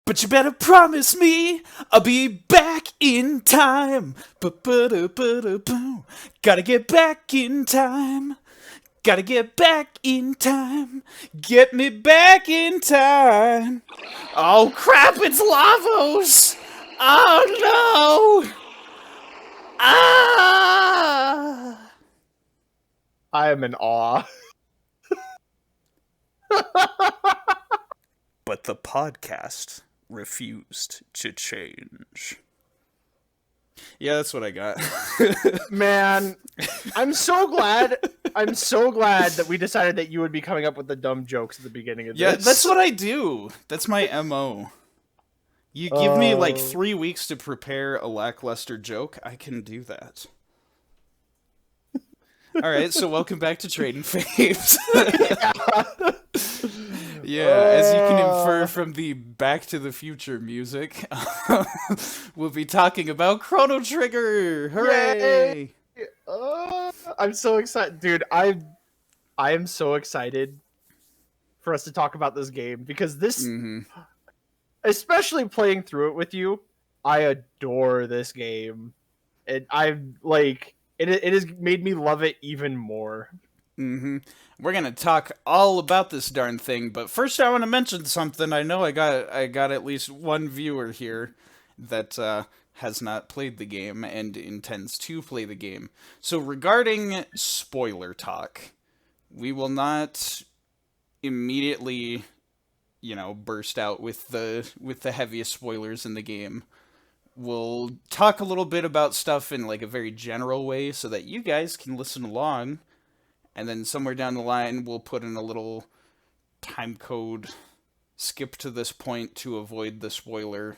But you better promise me I'll be back in time. Ba-ba-da-ba-da-boom. Gotta get back in time. Gotta get back in time. Get me back in time. Oh crap, it's Lavos! Oh no! Ah! I am in awe. But the podcast refused to change. Yeah, that's what I got. Man, I'm so glad that we decided that you would be coming up with the dumb jokes at the beginning of this. Yeah, that's what I do. That's my MO. You give me like 3 weeks to prepare a lackluster joke, I can do that. Alright, so welcome back to Tradin Faves. Yeah, as you can infer from the Back to the Future music, we'll be talking about Chrono Trigger! Hooray! I'm so excited. Dude, I am so excited for us to talk about this game because this, especially playing through it with you, I adore this game. It has made me love it even more. We're gonna talk all about this darn thing, but first I want to mention something. I know I got at least one viewer here that has not played the game and intends to play the game. So regarding spoiler talk, we will not immediately, burst out with the heaviest spoilers in the game. We'll talk a little bit about stuff in like a very general way so that you guys can listen along. And then somewhere down the line, we'll put in a little time code, skip to this point to avoid the spoiler.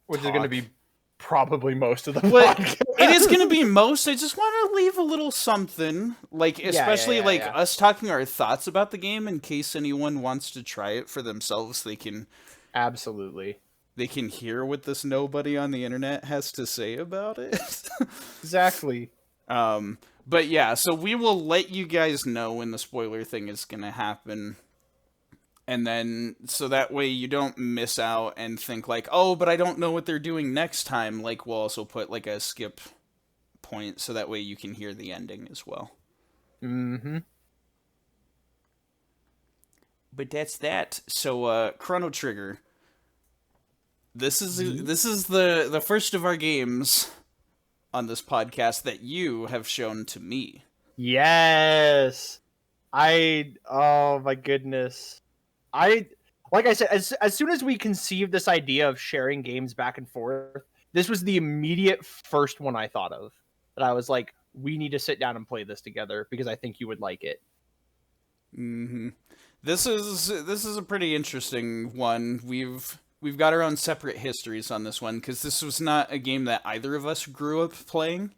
Which is going to be probably most of the But podcast. it is going to be most. I just want to leave a little something, like especially us talking our thoughts about the game in case anyone wants to try it for themselves. They can absolutely. They can hear what this nobody on the internet has to say about it. Exactly. But yeah, so we will let you guys know when the spoiler thing is going to happen. And then, so that way you don't miss out and think like, oh, but I don't know what they're doing next time. Like, we'll also put like a skip point so that way you can hear the ending as well. But that's that. So, Chrono Trigger. This is the first of our games on this podcast that you have shown to me. Yes. Oh my goodness. Like I said, as soon as we conceived this idea of sharing games back and forth, this was the immediate first one I thought of. That I was like, we need to sit down and play this together because I think you would like it. This is a pretty interesting one. We've got our own separate histories on this one, because this was not a game that either of us grew up playing.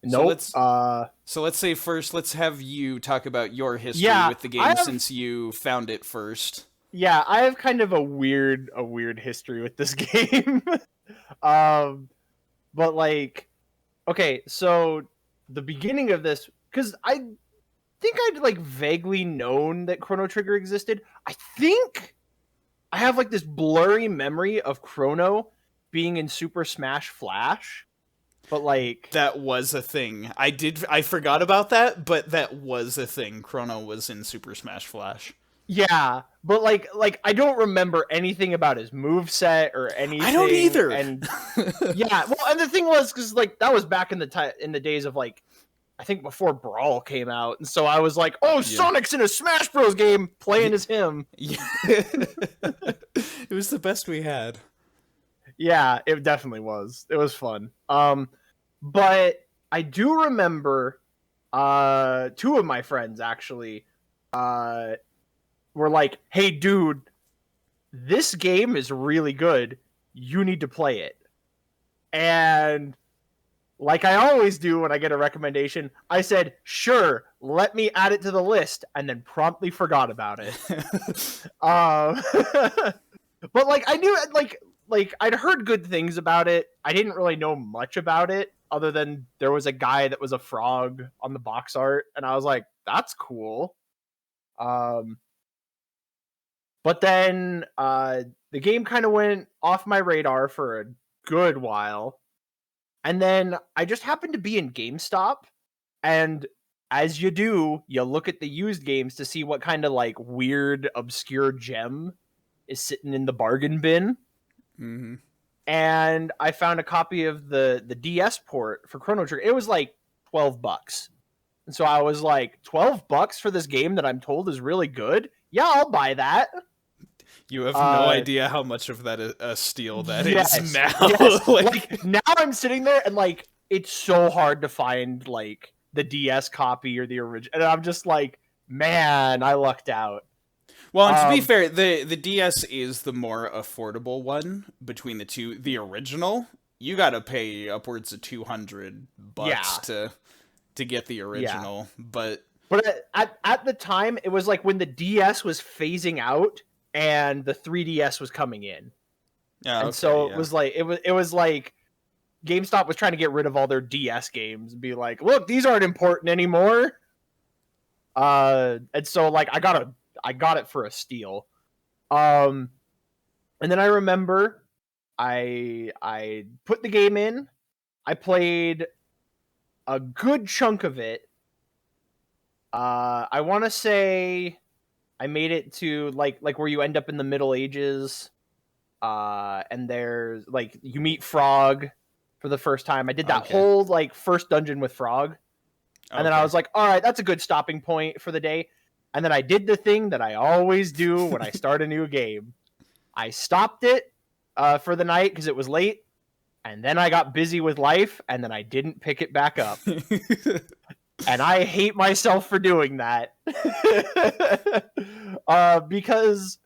Nope. So let's say first, let's have you talk about your history with the game since you found it first. Yeah, I have kind of a weird history with this game. But like, okay, so the beginning of this, because I think I'd like vaguely known that Chrono Trigger existed. I think I have like this blurry memory of Chrono being in Super Smash Flash, but like that was a thing. I forgot about that, but that was a thing. Chrono was in Super Smash Flash. Yeah, but like I don't remember anything about his moveset or anything. I don't either. And yeah, well, and the thing was because like that was back in the days of like I think before Brawl came out, and so I was like, oh, Sonic's in a Smash Bros. Game playing as him. Yeah. It was the best we had. Yeah, it definitely was. It was fun. But I do remember two of my friends actually were like, hey, dude, this game is really good. You need to play it. And like I always do when I get a recommendation, I said, sure, let me add it to the list, and then promptly forgot about it. But like I knew like I'd heard good things about it. I didn't really know much about it other than there was a guy that was a frog on the box art, and I was like, that's cool. But then the game kind of went off my radar for a good while. And then I just happened to be in GameStop. And as you do, you look at the used games to see what kind of like weird, obscure gem is sitting in the bargain bin. Mm-hmm. And I found a copy of the DS port for Chrono Trigger. It was like $12. And so I was like, $12 for this game that I'm told is really good? Yeah, I'll buy that. You have no idea how much of that a steal that is Yes, now. yes. Like now I'm sitting there and like it's so hard to find like the DS copy or the original, and I'm just like, man, I lucked out. Well, and to be fair, the DS is the more affordable one between the two. The original, you got to pay upwards of $200 to get the original. Yeah. But at the time, it was like when the DS was phasing out and the 3DS was coming in. And so it was like GameStop was trying to get rid of all their DS games and be like, look, these aren't important anymore. And so like I got it for a steal. And then I remember I put the game in. I played a good chunk of it. I want to say I made it to like where you end up in the Middle Ages. And there's like you meet Frog for the first time. I did that whole like first dungeon with Frog. And then I was like, all right, that's a good stopping point for the day. And then I did the thing that I always do when I start a new game. I stopped it for the night because it was late. And then I got busy with life, and then I didn't pick it back up. And I hate myself for doing that. Because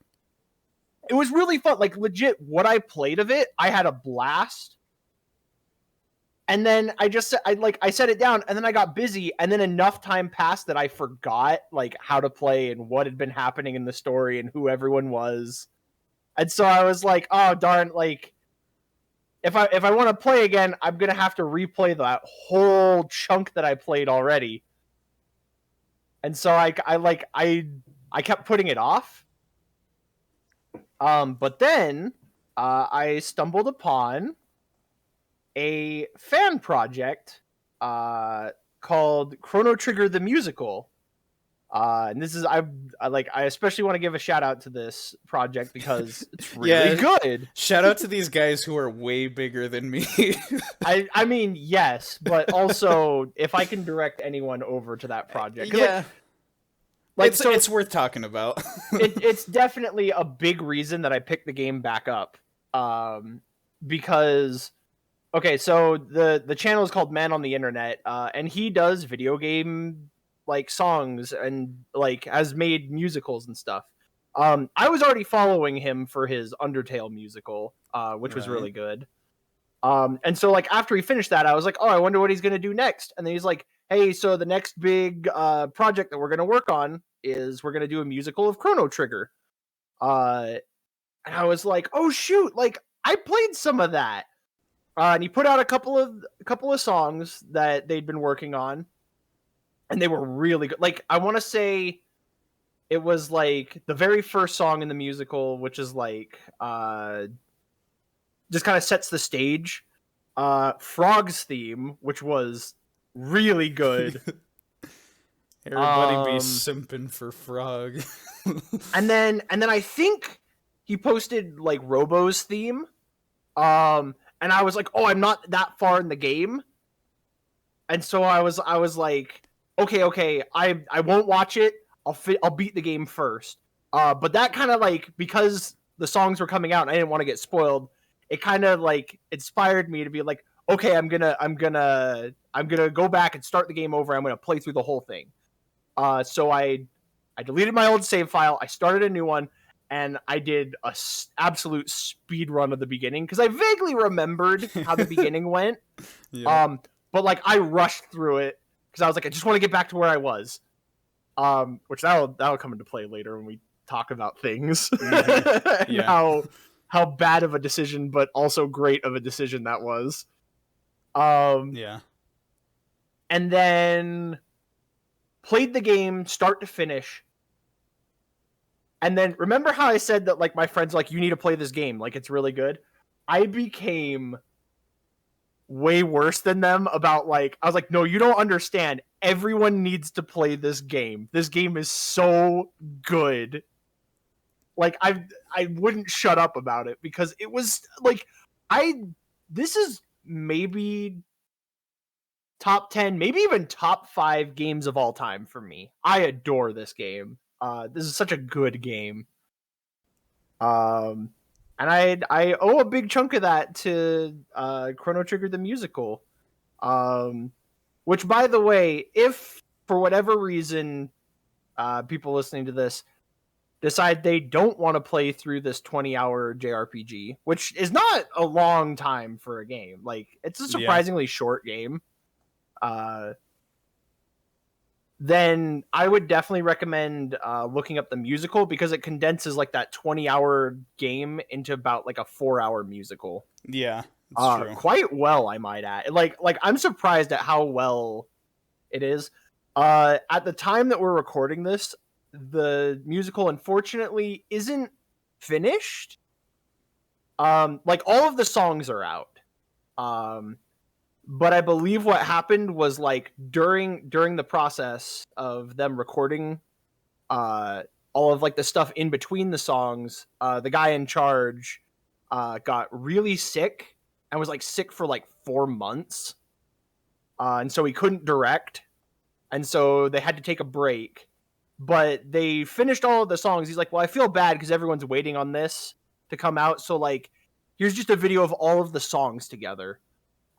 it was really fun. Like, legit, what I played of it, I had a blast. And then I set it down, and then I got busy, and then enough time passed that I forgot like how to play and what had been happening in the story and who everyone was. And so I was like, oh darn, like if I want to play again, I'm gonna have to replay that whole chunk that I played already. And so I kept putting it off. But then I stumbled upon a fan project called Chrono Trigger the Musical. And this is I especially want to give a shout out to this project because it's really good. Shout out to these guys who are way bigger than me. I mean, yes, but also if I can direct anyone over to that project, yeah, it's worth talking about. It's definitely a big reason that I picked the game back up. Because okay, so the channel is called Man on the Internet, and he does video game like songs and like has made musicals and stuff. I was already following him for his Undertale musical, which was really good. And so like after he finished that, I was like, oh, I wonder what he's gonna do next. And then he's like, hey, so the next big project that we're gonna work on is we're gonna do a musical of Chrono Trigger. And I was like, oh shoot, like I played some of that. And he put out a couple of songs that they'd been working on, and they were really good. Like I want to say it was like the very first song in the musical, which is like just kind of sets the stage. Frog's theme, which was really good. Everybody be simping for Frog. and then I think he posted like Robo's theme. And I was like, oh, I'm not that far in the game. And so I was like, okay, I won't watch it. I'll beat the game first. But that kind of like, because the songs were coming out and I didn't want to get spoiled, it kind of like inspired me to be like, okay, I'm gonna go back and start the game over. I'm gonna play through the whole thing. So I deleted my old save file. I started a new one. And I did a absolute speed run of the beginning because I vaguely remembered how the beginning went. Yeah. But like I rushed through it because I was like, I just want to get back to where I was. Which that'll come into play later when we talk about things. Mm-hmm. Yeah. How bad of a decision, but also great of a decision that was. Yeah. And then played the game start to finish. And then remember how I said that like my friends like you need to play this game, like it's really good. I became way worse than them about like I was like, no, you don't understand. Everyone needs to play this game. This game is so good. Like I wouldn't shut up about it because it was like I this is maybe top 10, maybe even top 5 games of all time for me. I adore this game. This is such a good game. Um, and I owe a big chunk of that to Chrono Trigger the musical. Um, which, by the way, if for whatever reason people listening to this decide they don't want to play through this 20-hour JRPG, which is not a long time for a game, like it's a Yeah. surprisingly short game. Uh, then I would definitely recommend looking up the musical because it condenses like that 20-hour game into about like a 4-hour musical. Yeah, it's true. Quite well, I might add. Like I'm surprised at how well it is. At the time that we're recording this, the musical unfortunately isn't finished. Like all of the songs are out. But I believe what happened was like during the process of them recording all of like the stuff in between the songs, the guy in charge got really sick and was like sick for like 4 months, and so he couldn't direct, and so they had to take a break. But they finished all of the songs. He's like, "Well, I feel bad because everyone's waiting on this to come out, so like, here's just a video of all of the songs together."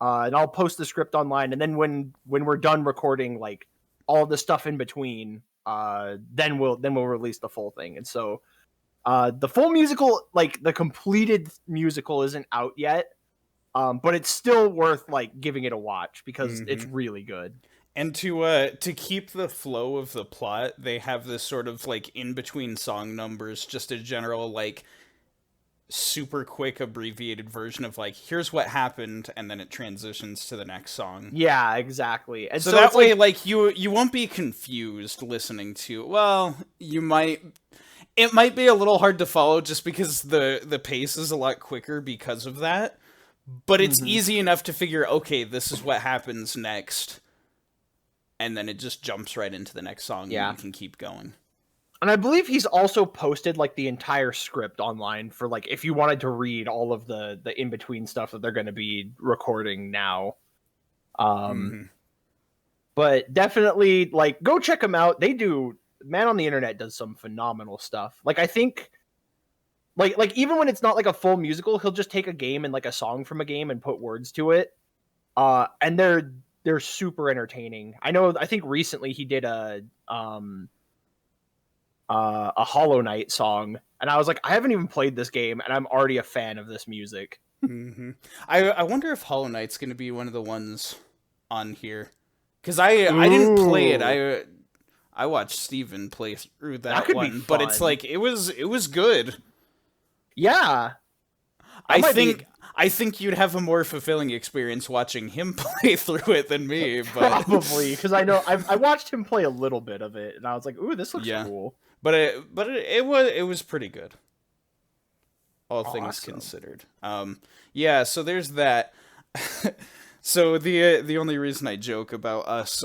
And I'll post the script online. And then when we're done recording, like all the stuff in between, then we'll release the full thing. And so the full musical, like the completed musical, isn't out yet, but it's still worth like giving it a watch because it's really good. And to keep the flow of the plot, they have this sort of like in between song numbers, just a general like super quick abbreviated version of like here's what happened, and then it transitions to the next song. Yeah, exactly. And So so that it's way, like, like you won't be confused listening to. Well, you might. It might be a little hard to follow just because the pace is a lot quicker because of that. But it's easy enough to figure. Okay, this is what happens next, and then it just jumps right into the next song, and yeah. you can keep going. And I believe he's also posted like the entire script online for like if you wanted to read all of the in between stuff that they're going to be recording now. But definitely like go check them out. They do, Man on the Internet does some phenomenal stuff. Like I think like even when it's not like a full musical, he'll just take a game and like a song from a game and put words to it. And they're super entertaining. I think recently he did a Hollow Knight song, and I was like, I haven't even played this game, and I'm already a fan of this music. I wonder if Hollow Knight's going to be one of the ones on here, because I didn't play it. I watched Steven play through that could be one, but it's fun. like it was good. Yeah, I think you'd have a more fulfilling experience watching him play through it than me, but probably because I know I watched him play a little bit of it, and I was like, "Ooh, this looks yeah. cool." But it was pretty good, all things Awesome. considered. Yeah. So there's that. So the only reason I joke about us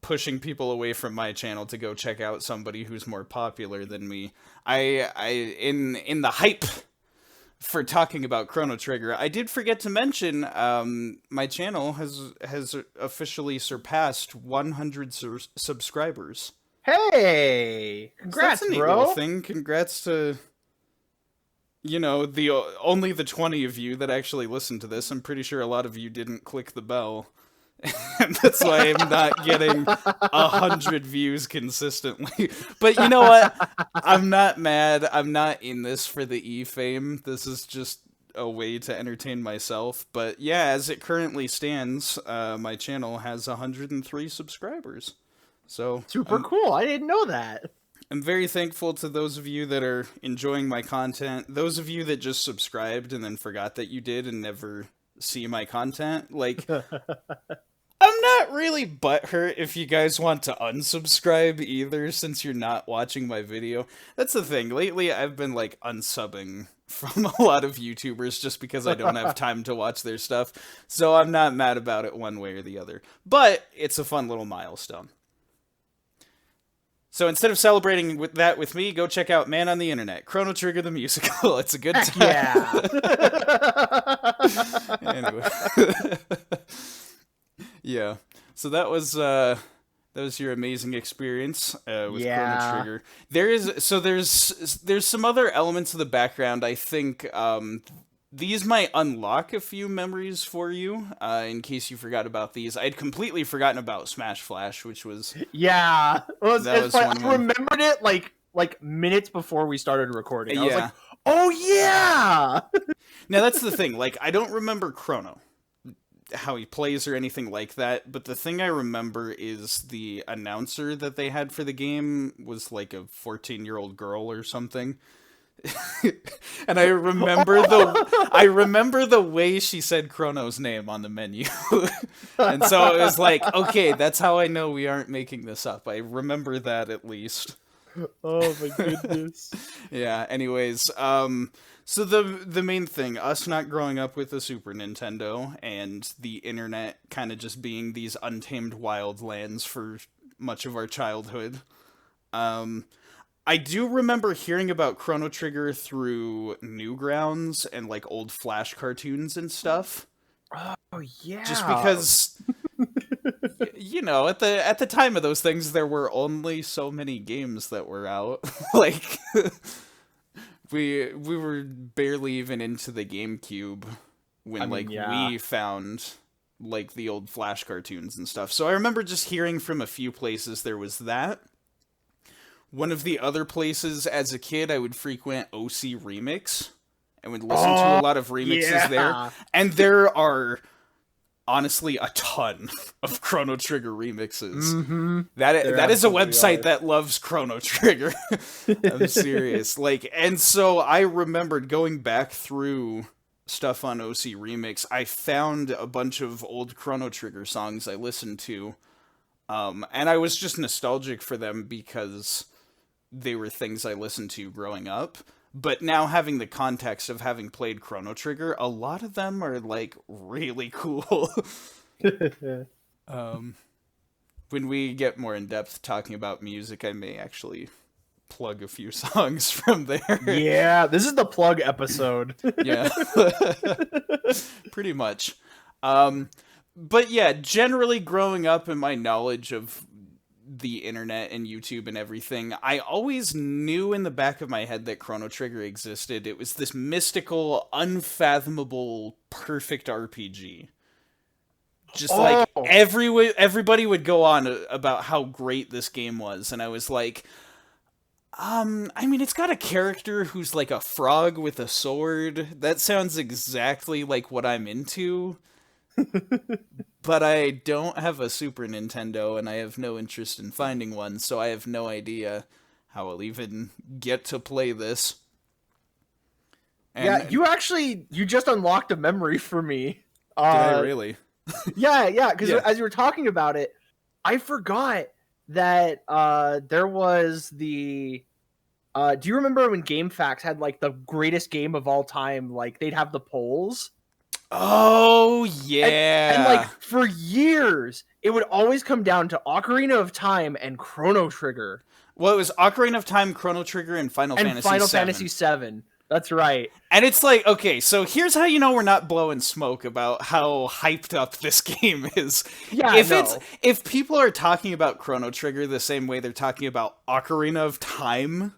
pushing people away from my channel to go check out somebody who's more popular than me, in the hype for talking about Chrono Trigger, I did forget to mention my channel has officially surpassed 100 subscribers. Hey, congrats, so that's a neat bro! little thing. Congrats to the only the 20 of you that actually listened to this. I'm pretty sure a lot of you didn't click the bell. And that's why I'm not getting 100 views consistently. But you know what? I'm not mad. I'm not in this for the E-fame. This is just a way to entertain myself. But yeah, as it currently stands, my channel has 103 subscribers. So Super cool. I didn't know that. I'm very thankful to those of you that are enjoying my content. Those of you that just subscribed and then forgot that you did and never see my content. Like, I'm not really butthurt if you guys want to unsubscribe either, since you're not watching my video. That's the thing. Lately, I've been, like, unsubbing from a lot of YouTubers just because I don't have time to watch their stuff, so I'm not mad about it one way or the other. But it's a fun little milestone. So instead of celebrating with that with me, go check out Man on the Internet, Chrono Trigger the musical. It's a good time. Yeah. Anyway. Yeah. So that was your amazing experience with Chrono Trigger. There's some other elements of the background. I think these might unlock a few memories for you, in case you forgot about these. I'd completely forgotten about Smash Flash, which was... Yeah. That was one I remembered it like minutes before we started recording. I was Yeah. like, oh yeah! Now that's the thing, like, I don't remember Chrono, how he plays or anything like that, but the thing I remember is the announcer that they had for the game was like a 14-year-old girl or something. And I remember the way she said Chrono's name on the menu. And so it was like, okay, that's how I know we aren't making this up. I remember that at least. Oh my goodness. Yeah, anyways, so the main thing, us not growing up with a Super Nintendo and the internet kind of just being these untamed wild lands for much of our childhood. I do remember hearing about Chrono Trigger through Newgrounds and like old Flash cartoons and stuff. Oh yeah. Just because you know, at the time of those things there were only so many games that were out. Like we were barely even into the GameCube when we found like the old Flash cartoons and stuff. So I remember just hearing from a few places there was that. One of the other places as a kid I would frequent OC Remix and would listen to a lot of remixes there. And there are honestly a ton of Chrono Trigger remixes. Mm-hmm. That is a website that loves Chrono Trigger. I'm serious. Like, and so I remembered going back through stuff on OC Remix. I found a bunch of old Chrono Trigger songs I listened to. And I was just nostalgic for them because they were things I listened to growing up. But now having the context of having played Chrono Trigger, a lot of them are, like, really cool. When we get more in-depth talking about music, I may actually plug a few songs from there. Yeah, this is the plug episode. Yeah. Pretty much. But yeah, generally growing up in my knowledge of the internet and YouTube and everything, I always knew in the back of my head that Chrono Trigger existed. It was this mystical, unfathomable, perfect RPG. Just like everybody would go on about how great this game was, and I was like, I mean, it's got a character who's like a frog with a sword. That sounds exactly like what I'm into. But I don't have a Super Nintendo, and I have no interest in finding one, so I have no idea how I'll even get to play this. And you just unlocked a memory for me. Did I really? Yeah, because as you were talking about it, I forgot that there was the... do you remember when GameFAQs had, like, the greatest game of all time? Like, they'd have the polls. Oh, yeah. And like, for years, it would always come down to Ocarina of Time and Chrono Trigger. Well, it was Ocarina of Time, Chrono Trigger, and Final Fantasy VII. That's right. And it's like, okay, so here's how you know we're not blowing smoke about how hyped up this game is. Yeah, if people are talking about Chrono Trigger the same way they're talking about Ocarina of Time,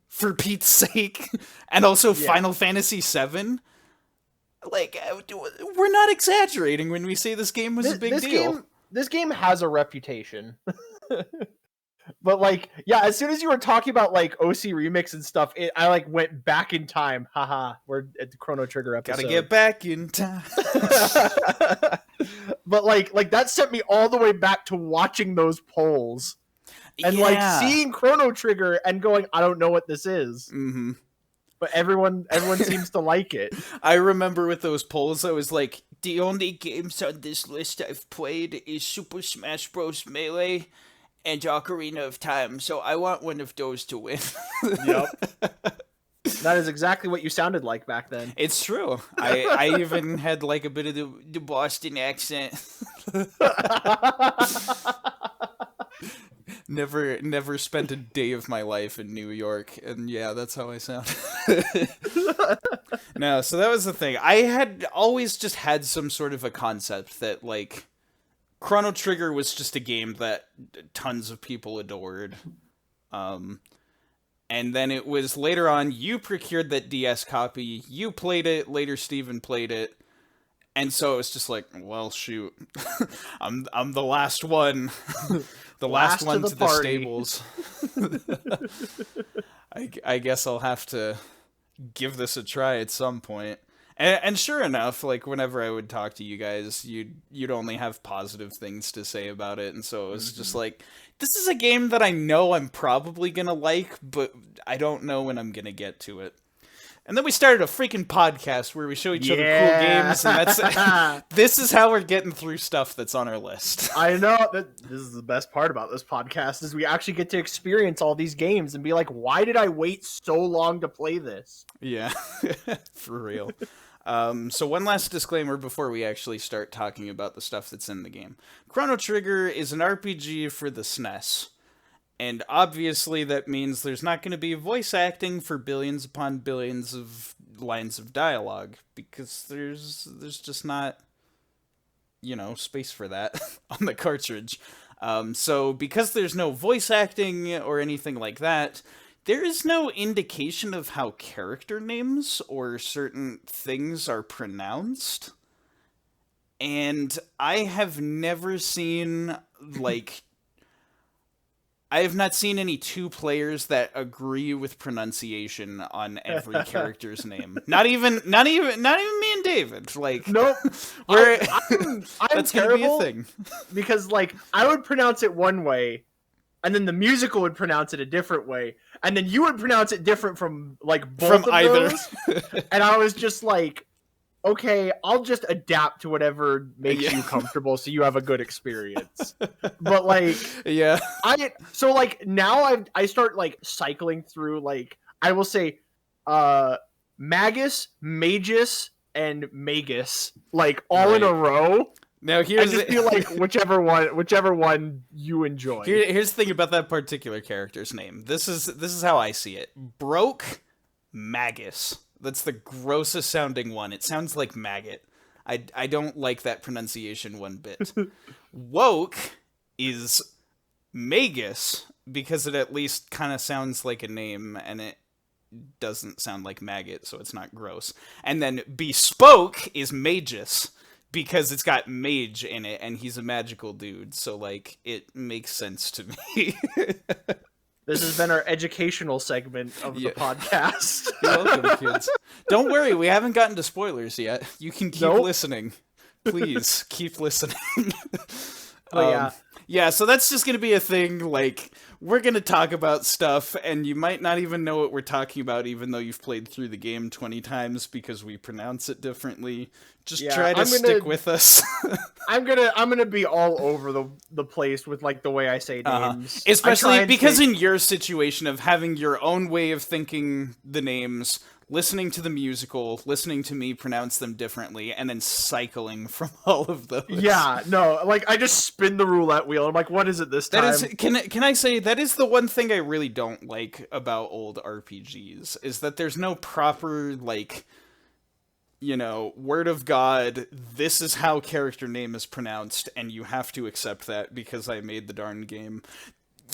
for Pete's sake, and also Final Fantasy VII... Like, we're not exaggerating when we say this game was a big deal. This game has a reputation. But, like, yeah, as soon as you were talking about, like, OC Remix and stuff, I, like, went back in time. Haha, we're at the Chrono Trigger episode. Gotta get back in time. But, like, that sent me all the way back to watching those polls. And, like, seeing Chrono Trigger and going, I don't know what this is. Mm-hmm. but everyone seems to like it. I remember with those polls, I was like, the only games on this list I've played is Super Smash Bros. Melee and Ocarina of Time, so I want one of those to win. Yep. That is exactly what you sounded like back then. It's true. I even had like a bit of the Boston accent. Never spent a day of my life in New York, and yeah, that's how I sound. No, so that was the thing. I had always just had some sort of a concept that like Chrono Trigger was just a game that tons of people adored. And then it was later on, you procured that DS copy, you played it, later Steven played it, and so it was just like, well, shoot, I'm the last one, the last one to the stables. I guess I'll have to give this a try at some point. And sure enough, like whenever I would talk to you guys, you'd only have positive things to say about it, and so it was just like, this is a game that I know I'm probably gonna like, but I don't know when I'm gonna get to it. And then we started a freaking podcast where we show each other cool games, and that's this is how we're getting through stuff that's on our list. I know that this is the best part about this podcast is we actually get to experience all these games and be like, why did I wait so long to play this? Yeah, for real. So one last disclaimer before we actually start talking about the stuff that's in the game. Chrono Trigger is an RPG for the SNES. And obviously that means there's not going to be voice acting for billions upon billions of lines of dialogue. Because there's just not, space for that on the cartridge. So because there's no voice acting or anything like that, there is no indication of how character names or certain things are pronounced. And I have never seen, I have not seen any two players that agree with pronunciation on every character's name. Not even me and David. Nope. I'm that's terrible gonna be a thing. Because I would pronounce it one way, and then the musical would pronounce it a different way, and then you would pronounce it different from both from of either. Those. And I was just like, okay, I'll just adapt to whatever makes you comfortable, so you have a good experience. But yeah, now I start cycling through I will say, Magus, Magus, and Magus all in a row. Now I just feel like whichever one you enjoy. Here's the thing about that particular character's name. This is how I see it. Broke Magus. That's the grossest sounding one. It sounds like maggot. I don't like that pronunciation one bit. Woke is Magus because it at least kind of sounds like a name and it doesn't sound like maggot, so it's not gross. And then Bespoke is Magus because it's got mage in it and he's a magical dude, so it makes sense to me. This has been our educational segment of the podcast. You're welcome, kids. Don't worry, we haven't gotten to spoilers yet. You can keep listening. Please, keep listening. Yeah, so that's just going to be a thing, we're going to talk about stuff, and you might not even know what we're talking about, even though you've played through the game 20 times, because we pronounce it differently. Just try to stick with us. I'm gonna be all over the place with the way I say names. Especially because in your situation of having your own way of thinking the names, listening to the musical, listening to me pronounce them differently, and then cycling from all of those. Yeah, no, I just spin the roulette wheel. I'm like, what is it this time? Can I say, that is the one thing I really don't like about old RPGs, is that there's no proper, word of God, this is how character name is pronounced, and you have to accept that because I made the darn game.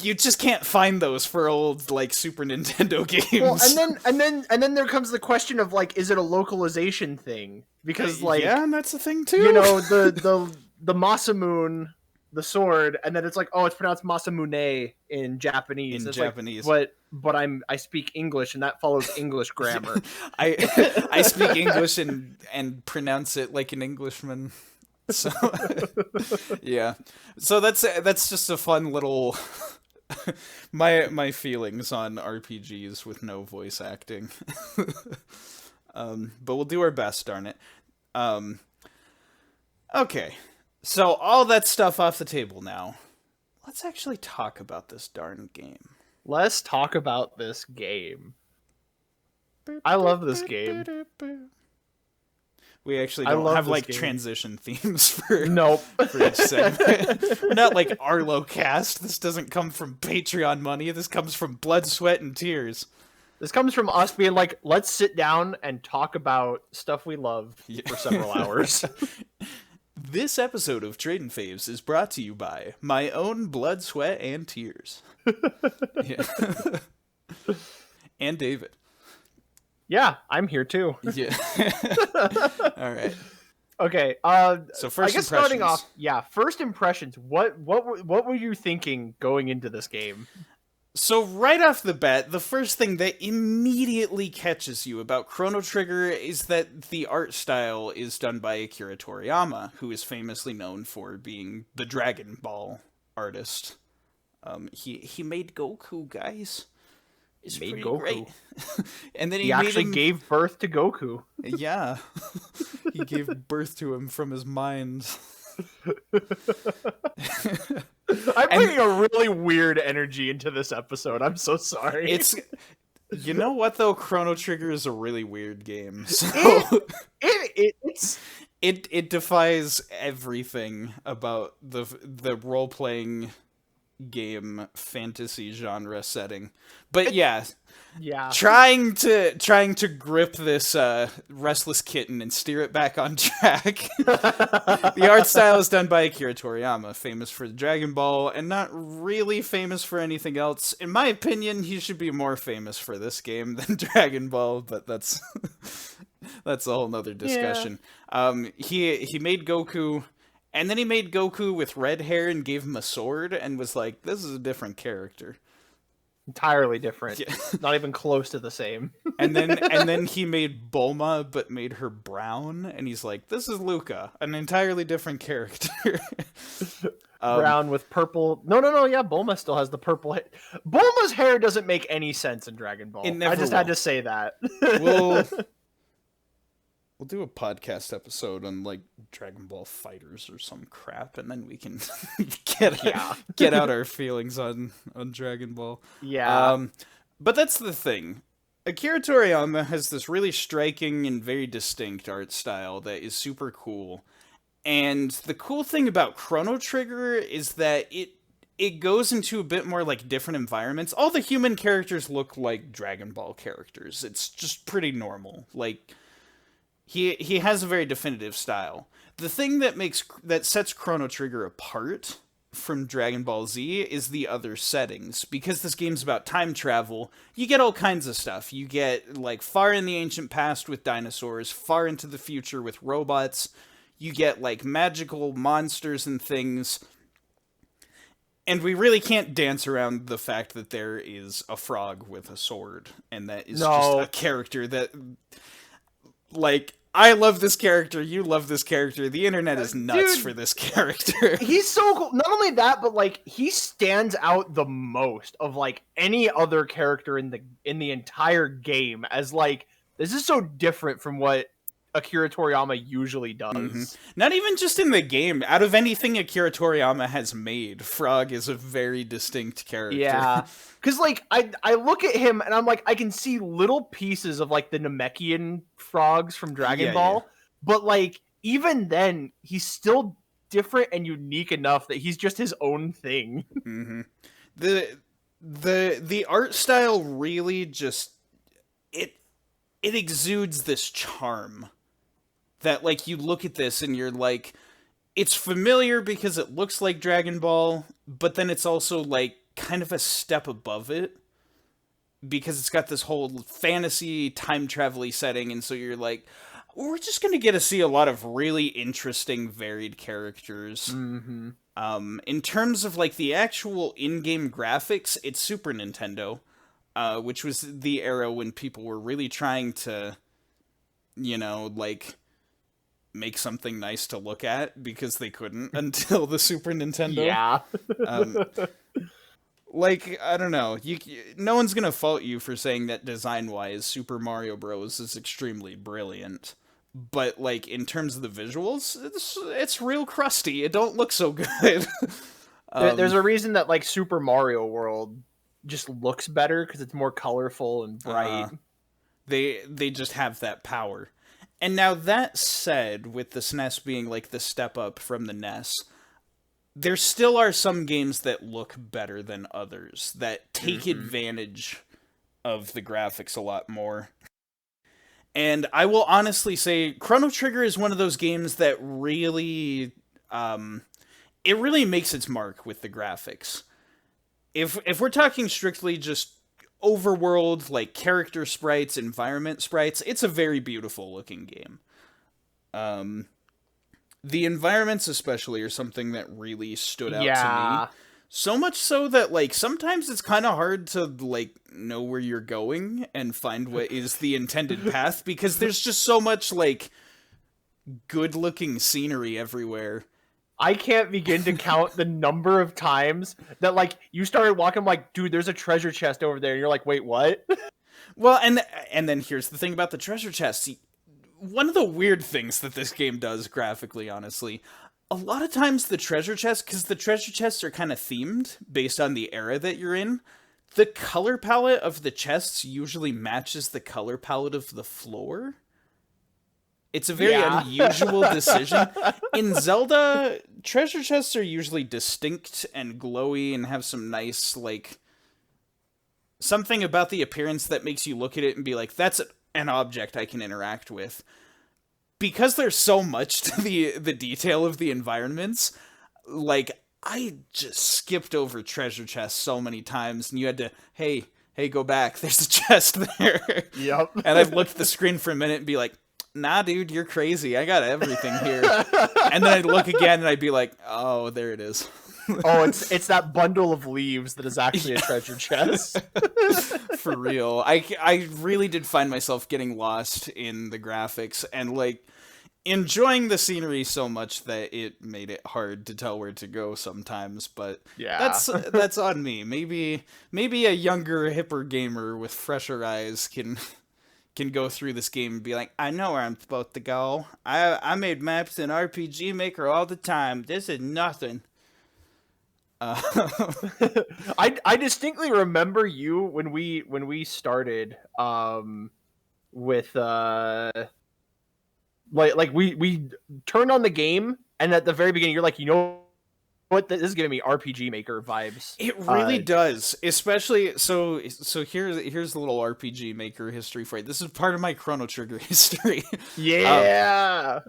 You just can't find those for old Super Nintendo games. Well, and then there comes the question of is it a localization thing? Because yeah, and that's the thing too. The Masamune, the sword, and then it's it's pronounced Masamune in Japanese. In Japanese, but I speak English, and that follows English grammar. I speak English and pronounce it like an Englishman. So yeah, so that's just a fun little My feelings on RPGs with no voice acting. But we'll do our best, darn it. Um, okay, so all that stuff off the table now. Let's actually talk about this darn game. Let's talk about this game. I love this game. We actually I don't love have this like game. transition themes for Nope. for each segment. We're not like Arlo Cast. This doesn't come from Patreon money. This comes from blood, sweat, and tears. This comes from us being like, let's sit down and talk about stuff we love for several hours. This episode of Tradin Faves is brought to you by my own blood, sweat, and tears. Yeah. And David. Yeah, I'm here too. Yeah. All right. Okay. So first I guess impressions. starting off, first impressions. What were you thinking going into this game? So right off the bat, the first thing that immediately catches you about Chrono Trigger is that the art style is done by Akira Toriyama, who is famously known for being the Dragon Ball artist. He made Goku, guys. It's Made pretty Goku. great. And then He he made actually him... gave birth to Goku. Yeah. He gave birth to him from his mind. I'm bringing a really weird energy into this episode. I'm so sorry. It's... You know what, though? Chrono Trigger is a really weird game. So... It defies everything about the role-playing game fantasy genre setting. But yeah, trying to grip this restless kitten and steer it back on track. The art style is done by Akira Toriyama, famous for Dragon Ball and not really famous for anything else. In my opinion, he should be more famous for this game than Dragon Ball, but that's that's a whole nother discussion. He made Goku, and then he made Goku with red hair and gave him a sword and was like, this is a different character. Entirely different. Yeah. Not even close to the same. And then he made Bulma but made her brown, and he's like, this is Luca, an entirely different character. Brown with purple. No. Yeah, Bulma still has the purple hair. Bulma's hair doesn't make any sense in Dragon Ball. It never I just will. had to say that. We'll do a podcast episode on like Dragon Ball Fighters or some crap, and then we can get out our feelings on Dragon Ball. Yeah. But that's the thing. Akira Toriyama has this really striking and very distinct art style that is super cool. And the cool thing about Chrono Trigger is that it goes into a bit more like different environments. All the human characters look like Dragon Ball characters. It's just pretty normal. Like he has a very definitive style. The thing that sets Chrono Trigger apart from Dragon Ball Z is the other settings. Because this game's about time travel, you get all kinds of stuff. You get like far in the ancient past with dinosaurs, far into the future with robots. You get like magical monsters and things. And we really can't dance around the fact that there is a frog with a sword, and that is just a character that, like, I love this character, you love this character, the internet is nuts for this character. He's so cool. Not only that, but like he stands out the most of like any other character in the entire game as like, this is so different from what Akira Toriyama usually does. Mm-hmm. Not even just in the game. Out of anything Akira Toriyama has made, Frog is a very distinct character. Yeah. Because, like, I look at him and I'm like, I can see little pieces of, like, the Namekian frogs from Dragon Ball. Yeah. But, like, even then, he's still different and unique enough that he's just his own thing. Mm-hmm. The art style really just... It exudes this charm. That, like, you look at this and you're like, it's familiar because it looks like Dragon Ball, but then it's also, like, kind of a step above it. Because it's got this whole fantasy, time travel-y setting, and so you're like, we're just gonna get to see a lot of really interesting, varied characters. Mm-hmm. In terms of, like, the actual in-game graphics, it's Super Nintendo, which was the era when people were really trying to, you know, like... make something nice to look at because they couldn't until the Super Nintendo. Yeah. Like, I don't know. No one's gonna fault you for saying that design-wise, Super Mario Bros. Is extremely brilliant. But like in terms of the visuals, it's real crusty. It don't look so good. There's um, a reason that like Super Mario World just looks better because it's more colorful and uh, bright. they just have that power. And now that said, with the SNES being like the step up from the NES, there still are some games that look better than others that take Hmm. advantage of the graphics a lot more. And I will honestly say Chrono Trigger is one of those games that really it really makes its mark with the graphics. If we're talking strictly just overworld like character sprites, environment sprites, it's a very beautiful looking game. Um the environments especially are something that really stood out to me. Yeah, So much so that like sometimes it's kind of hard to like know where you're going and find what is the intended path because there's just so much like good looking scenery everywhere. I can't begin to count the number of times that like you started walking. I'm like, dude, there's a treasure chest over there, and you're like, wait, what? Well, and then here's the thing about the treasure chest. See, one of the weird things that this game does graphically, honestly, a lot of times the treasure chests, because the treasure chests are kind of themed based on the era that you're in, the color palette of the chests usually matches the color palette of the floor. It's a very Yeah. unusual decision. In Zelda, treasure chests are usually distinct and glowy and have some nice, like, something about the appearance that makes you look at it and be like, that's an object I can interact with. Because there's so much to the detail of the environments, like, I just skipped over treasure chests so many times, and you had to, hey, go back. There's a chest there. Yep. And I'd look at the screen for a minute and be like, nah, dude, you're crazy. I got everything here. And then I'd look again and I'd be like, oh, there it is. Oh, it's that bundle of leaves that is actually a treasure chest. For real. I really did find myself getting lost in the graphics and like enjoying the scenery so much that it made it hard to tell where to go sometimes, but Yeah. that's on me. Maybe a younger, hipper gamer with fresher eyes can go through this game and be like, I know where I'm supposed to go. I made maps in RPG Maker all the time. This is nothing. Uh, I distinctly remember you when we started with like we turned on the game, and at the very beginning you're like, you know what, this is giving me RPG Maker vibes. it really does, especially so here's a little RPG Maker history for you. This is part of my Chrono Trigger history. um, Yeah.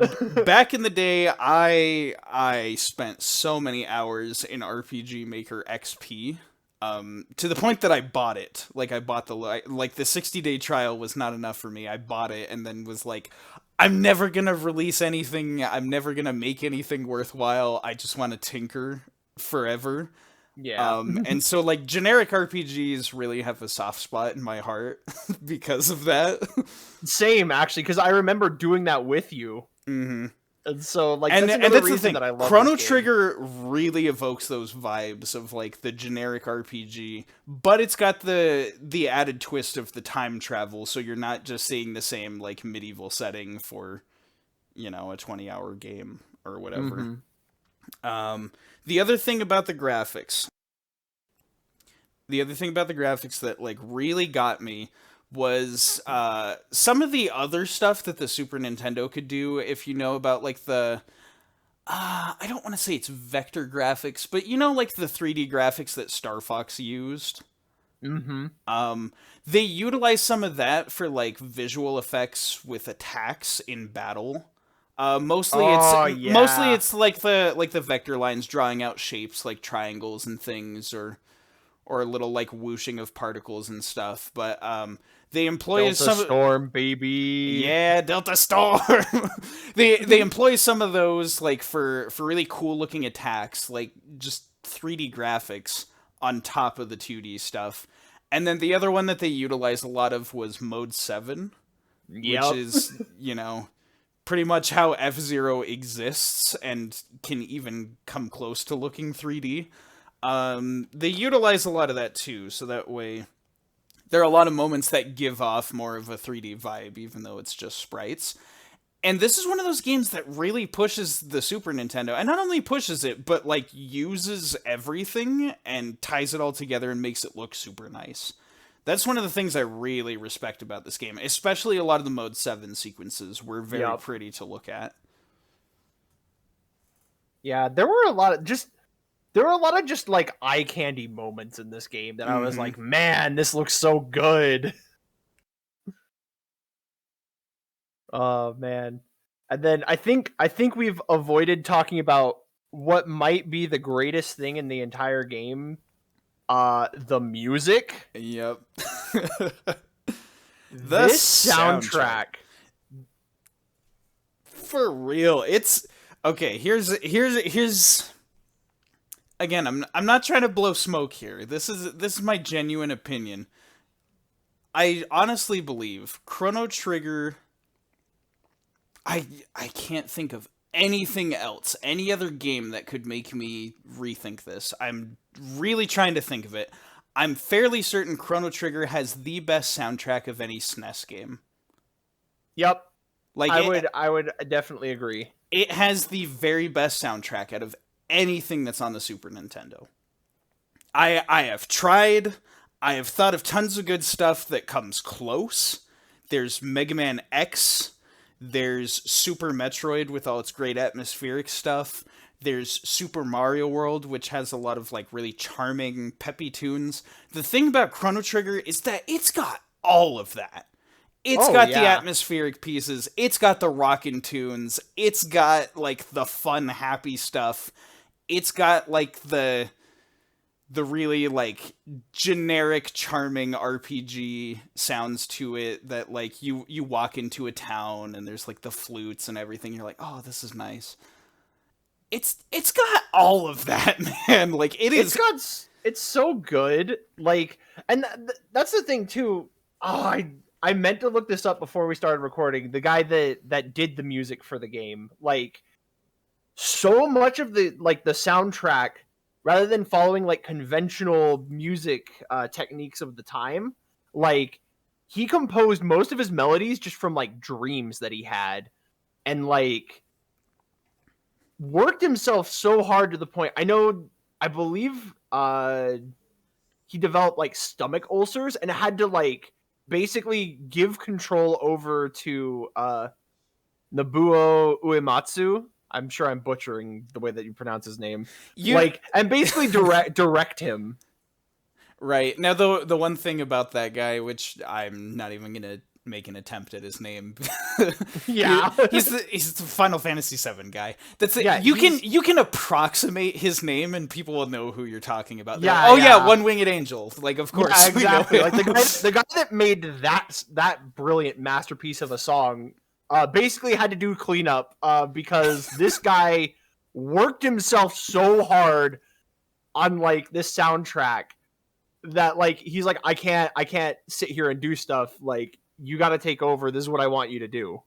Back in the day, I spent so many hours in RPG Maker XP, to the point that I bought it. Like I bought the 60-day trial was not enough for me. I bought it and then was like, I'm never gonna release anything. I'm never gonna make anything worthwhile. I just want to tinker forever. Yeah. And so like generic RPGs really have a soft spot in my heart because of that. Same actually, because I remember doing that with you. Hmm. And so like And that's and another that's the reason thing. that I love Chrono this game. Trigger really evokes those vibes of like the generic RPG, but it's got the added twist of the time travel, so you're not just seeing the same like medieval setting for, a 20-hour game or whatever. Mm-hmm. The other thing about the graphics that like really got me was some of the other stuff that the Super Nintendo could do. If you know about like the I don't want to say it's vector graphics, but like the 3D graphics that Star Fox used. Mm-hmm. They utilize some of that for like visual effects with attacks in battle. Oh Mostly yeah. it's like the vector lines drawing out shapes like triangles and things, or a little like whooshing of particles and stuff. But they employ Delta some. Storm, baby. Yeah, Delta Storm. They employ some of those like for really cool looking attacks, like just 3D graphics on top of the 2D stuff. And then the other one that they utilized a lot of was Mode 7, which Yep. is, pretty much how F-Zero exists and can even come close to looking 3D. They utilize a lot of that too, so that way there are a lot of moments that give off more of a 3D vibe, even though it's just sprites. And this is one of those games that really pushes the Super Nintendo, and not only pushes it, but like uses everything and ties it all together and makes it look super nice. That's one of the things I really respect about this game, especially a lot of the Mode 7 sequences were very Yep. pretty to look at. Yeah, there were a lot of just like eye candy moments in this game that I was Mm-hmm. like, man, this looks so good. Oh man. And then I think we've avoided talking about what might be the greatest thing in the entire game. The music. Yep. The This soundtrack. soundtrack. For real. It's okay, here's again, I'm not trying to blow smoke here. This is my genuine opinion. I honestly believe Chrono Trigger. I can't think of anything else, any other game that could make me rethink this. I'm really trying to think of it. I'm fairly certain Chrono Trigger has the best soundtrack of any SNES game. Yep. Like I would definitely agree. it has the very best soundtrack out of anything that's on the Super Nintendo. I have tried. I have thought of tons of good stuff that comes close. There's Mega Man X. There's Super Metroid with all its great atmospheric stuff. There's Super Mario World, which has a lot of like really charming, peppy tunes. The thing about Chrono Trigger is that it's got all of that. It's Oh got the yeah. atmospheric pieces. It's got the rockin' tunes. It's got like the fun, happy stuff. It's got like the really like generic charming RPG sounds to it that like you walk into a town and there's like the flutes and everything. You're like, "Oh, this is nice." It's got all of that, man. Like it It's is. got it's so good. Like, and that's the thing too. Oh, I meant to look this up before we started recording. The guy that did the music for the game, like, so much of the soundtrack, rather than following like conventional music techniques of the time, like, he composed most of his melodies just from like dreams that he had, and like worked himself so hard to the point. I believe he developed like stomach ulcers and had to like basically give control over to Nobuo Uematsu. I'm sure I'm butchering the way that you pronounce his name. You Like, and basically direct him. right. Now the one thing about that guy, which I'm not even gonna make an attempt at his name. Yeah. He's the Final Fantasy VII guy. That's it. Yeah, You can approximate his name and people will know who you're talking about. They're like, yeah, oh yeah, yeah. One Winged Angel. Like of course Yeah, we know exactly. him. Like the guy that made that brilliant masterpiece of a song, basically had to do cleanup, because this guy worked himself so hard on like this soundtrack that like he's like, I can't sit here and do stuff. Like, you got to take over. This is what I want you to do.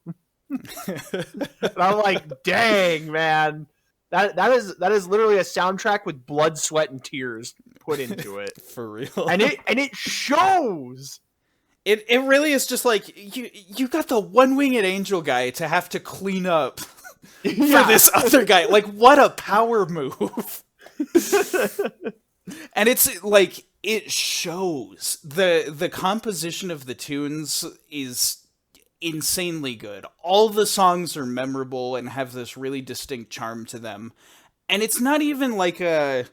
And I'm like, dang, man. That is literally a soundtrack with blood, sweat, and tears put into it. For real. And it shows. It really is just like you got the One Winged Angel guy to have to clean up for Yeah. this other guy. Like what a power move. And it's like it shows the composition of the tunes is insanely good. All the songs are memorable and have this really distinct charm to them. And it's not even like a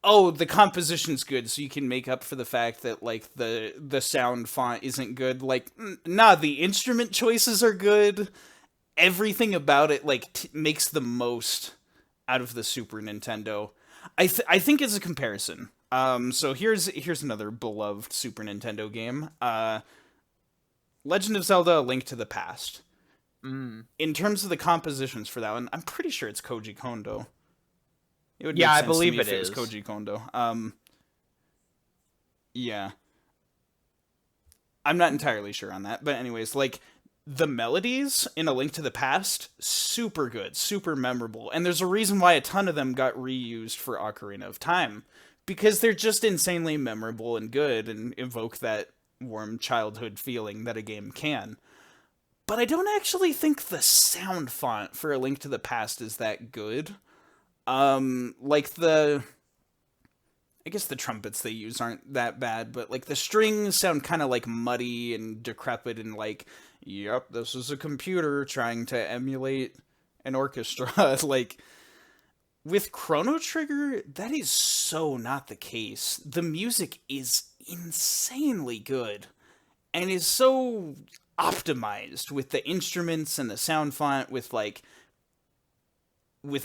oh, the composition's good so you can make up for the fact that like the sound font isn't good. Like nah, the instrument choices are good. Everything about it like makes the most out of the Super Nintendo. I think it's a comparison. So here's another beloved Super Nintendo game. Legend of Zelda: A Link to the Past. Mm. In terms of the compositions for that one, I'm pretty sure it's Koji Kondo. It would Yeah, make I sense to believe me if it it was is. Koji Kondo. Yeah. I'm not entirely sure on that, but anyways, like the melodies in A Link to the Past, super good, super memorable, and there's a reason why a ton of them got reused for Ocarina of Time. because they're just insanely memorable and good and evoke that warm childhood feeling that a game can. But I don't actually think the sound font for A Link to the Past is that good. Like I guess the trumpets they use aren't that bad, but like the strings sound kind of like muddy and decrepit and like, yep, this is a computer trying to emulate an orchestra. Like with Chrono Trigger, that is so not the case. The music is insanely good and is so optimized with the instruments and the sound font with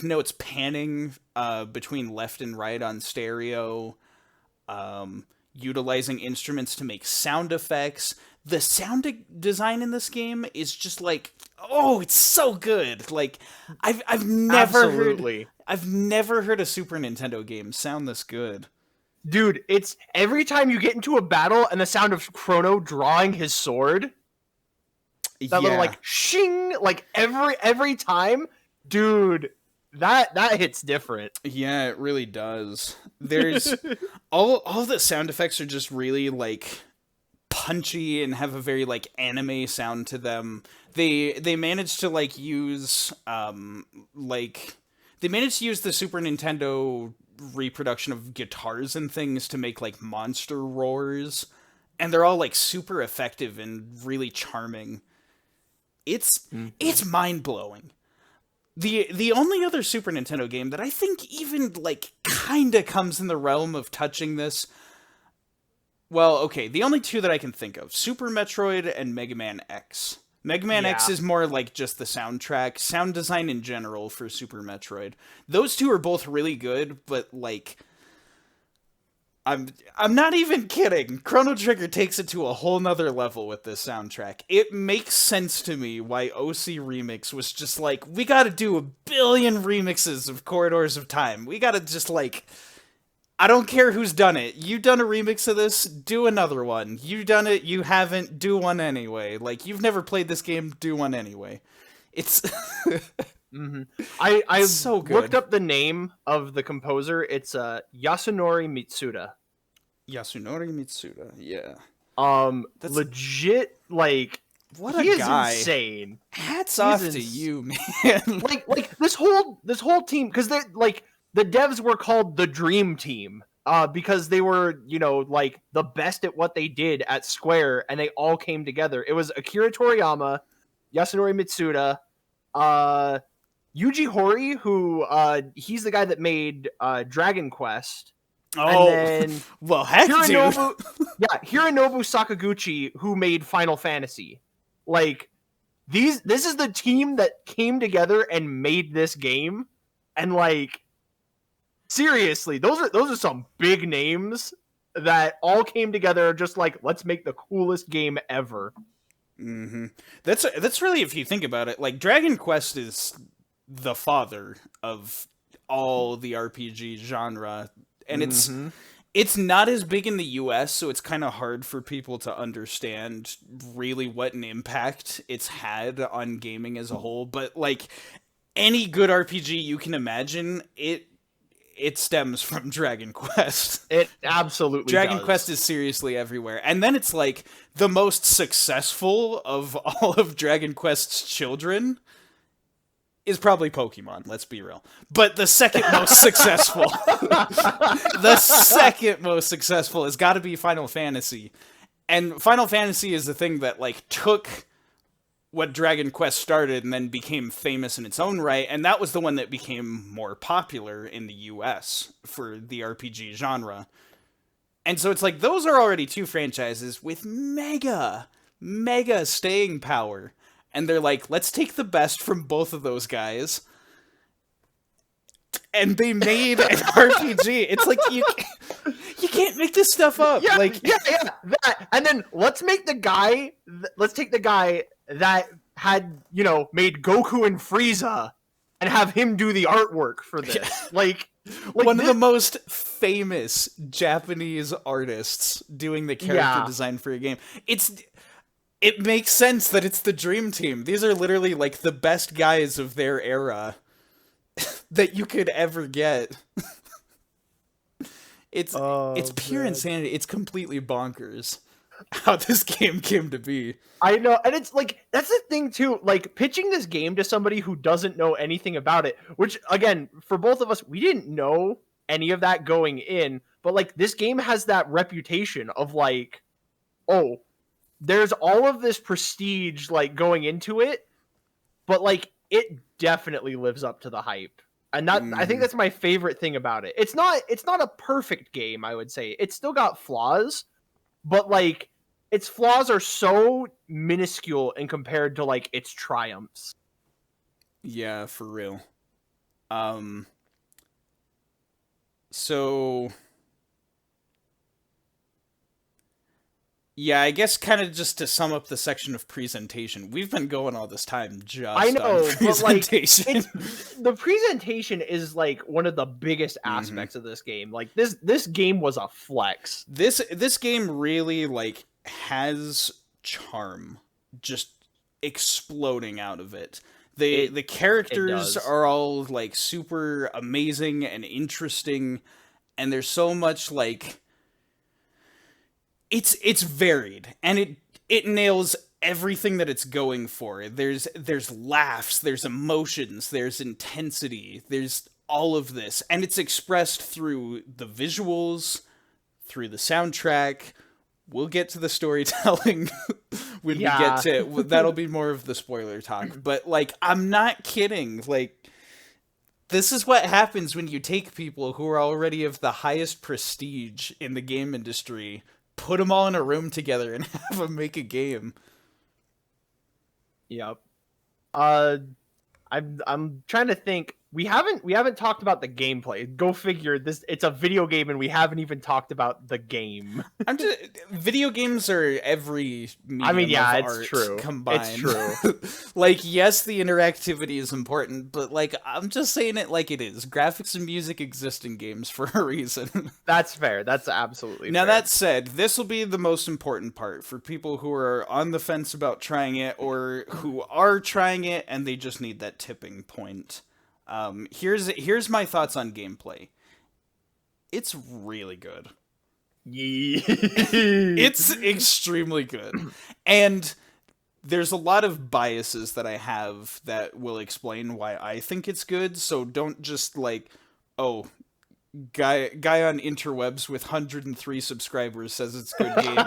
notes panning between left and right on stereo, utilizing instruments to make sound effects. The design in this game is just like, oh, it's so good. Like I've never Absolutely. I've never heard a Super Nintendo game sound this good. Dude, it's every time you get into a battle and the sound of Chrono drawing his sword, that little like shing, like every time, dude, that hits different. Yeah, it really does. There's all the sound effects are just really like punchy and have a very like anime sound to them. They managed to like use they managed to use the Super Nintendo reproduction of guitars and things to make like monster roars, and they're all like super effective and really charming. It's mind-blowing. The only other Super Nintendo game that I think even like kinda comes in the realm of touching this, well, okay, the only two that I can think of, Super Metroid and Mega Man X. Mega Man X is more like just the soundtrack, sound design in general for Super Metroid. Those two are both really good, but like I'm not even kidding. Chrono Trigger takes it to a whole nother level with this soundtrack. It makes sense to me why OC Remix was just like, we gotta do 1 billion remixes of Corridors of Time. We gotta just like, I don't care who's done it. You done a remix of this, do another one. You done it, you haven't, do one anyway. Like, you've never played this game, do one anyway. It's I so good. looked up the name of the composer. It's Yasunori Mitsuda. Yasunori Mitsuda, yeah. That's legit, like, what he a is guy. insane. Hats off to you, man. like this whole team, because they're like, the devs were called the Dream Team, because they were, you know, like the best at what they did at Square, and they all came together. It was Akira Toriyama, Yasunori Mitsuda, Yuji Horii, who he's the guy that made Dragon Quest. Oh, and then well, heck, Hironobu, Hironobu Sakaguchi, who made Final Fantasy. Like, this is the team that came together and made this game, and like, seriously, those are some big names that all came together, just like, let's make the coolest game ever. Mm-hmm. That's really, if you think about it, like Dragon Quest is the father of all the RPG genre, and it's not as big in the US, so it's kind of hard for people to understand really what an impact it's had on gaming as a whole. But like any good RPG you can imagine, it stems from Dragon Quest. It absolutely Dragon does. Quest is seriously everywhere. And then it's like the most successful of all of Dragon Quest's children is probably Pokemon, let's be real. But the second most successful, the second most successful has got to be Final Fantasy. And Final Fantasy is the thing that like took what Dragon Quest started and then became famous in its own right, and that was the one that became more popular in the US for the RPG genre. And so it's like, those are already two franchises with mega staying power. And they're like, let's take the best from both of those guys. And they made an RPG. It's like, you can't make this stuff up. Yeah, like, that. And then let's take the guy that had, you know, made Goku and Frieza and have him do the artwork for this. Like one of the most famous Japanese artists doing the character design for a game. It makes sense that it's the Dream Team. These are literally like the best guys of their era that you could ever get. It's Oh pure man. insanity. It's completely bonkers how this game came to be. I know, and it's like that's the thing too. Like pitching this game to somebody who doesn't know anything about it, which again, for both of us, we didn't know any of that going in. But like this game has that reputation of like, oh, there's all of this prestige like going into it, but like it definitely lives up to the hype. And that I think Hmm. that's my favorite thing about it. It's not a perfect game, I would say. It's still got flaws, but like its flaws are so minuscule in compared to like its triumphs. Yeah, for real. Um, so yeah, I guess kind of just to sum up the section of presentation, we've been going all this time I just on know, but like presentation. it's the presentation is like one of the biggest Hmm. aspects of this game. Like this game was a flex. This game really like has charm just exploding out of it. It The it characters does. are all like super amazing and interesting, and there's so much like it's varied, and it nails everything that it's going for. There's laughs, there's emotions, there's intensity, there's all of this, and it's expressed through the visuals, through the soundtrack. We'll get to the storytelling when we get Yeah. to that'll be more of the spoiler talk. But like I'm not kidding. Like this is what happens when you take people who are already of the highest prestige in the game industry, put them all in a room together and have them make a game. Yep. Uh I'm trying to think. We haven't talked about the gameplay. Go figure. This it's a video game, and we haven't even talked about the game. I'm just video games are every I mean, medium of yeah, it's art true. It's combined. true. Like yes, the interactivity is important, but like I'm just saying it like it is. Graphics and music exist in games for a reason. That's fair. That's absolutely Now fair. that said, this will be the most important part for people who are on the fence about trying it or who are trying it and they just need that tipping point. Here's my thoughts on gameplay. It's really good. Yee. It's extremely good. And there's a lot of biases that I have that will explain why I think it's good, so don't just like, oh, guy on interwebs with 103 subscribers says it's a good game.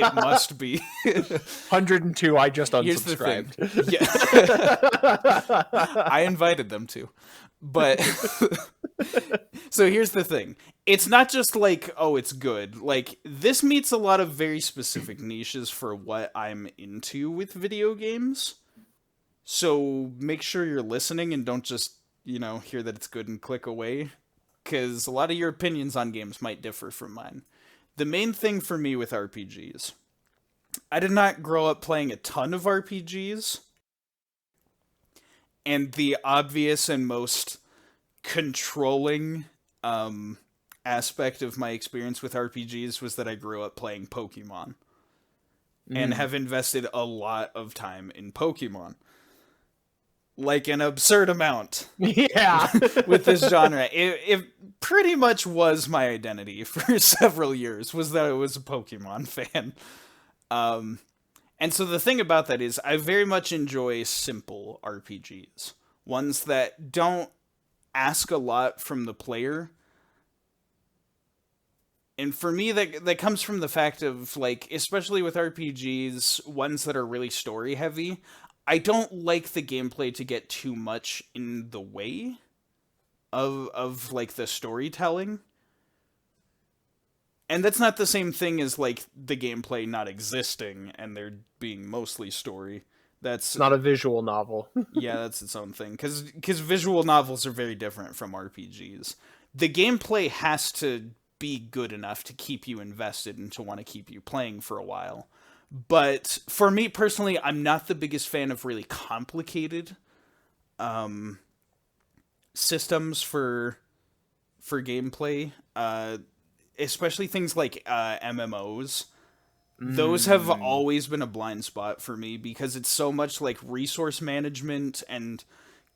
It must be. 102. I just Here's the thing. unsubscribed. Yeah. I invited them to. But so here's the thing. It's not just like, oh, it's good. Like this meets a lot of very specific niches for what I'm into with video games. So make sure you're listening and don't just, hear that it's good and click away because a lot of your opinions on games might differ from mine. The main thing for me with RPGs, I did not grow up playing a ton of RPGs, and the obvious and most controlling aspect of my experience with RPGs was that I grew up playing Pokemon and Mm. have invested a lot of time in Pokemon. Like an absurd amount Yeah. with this genre. It pretty much was my identity for several years, was that I was a Pokemon fan. Um, and so the thing about that is I very much enjoy simple RPGs. Ones that don't ask a lot from the player. And for me that comes from the fact of like, especially with RPGs, ones that are really story heavy, I don't like the gameplay to get too much in the way of like the storytelling. And that's not the same thing as like the gameplay not existing and there being mostly story. It's That's not a visual novel. yeah, that's its own thing cuz visual novels are very different from RPGs. The gameplay has to be good enough to keep you invested and to want to keep you playing for a while. But for me personally, I'm not the biggest fan of really complicated um, systems for gameplay, especially things like MMOs. Those have Mm. always been a blind spot for me because it's so much like resource management and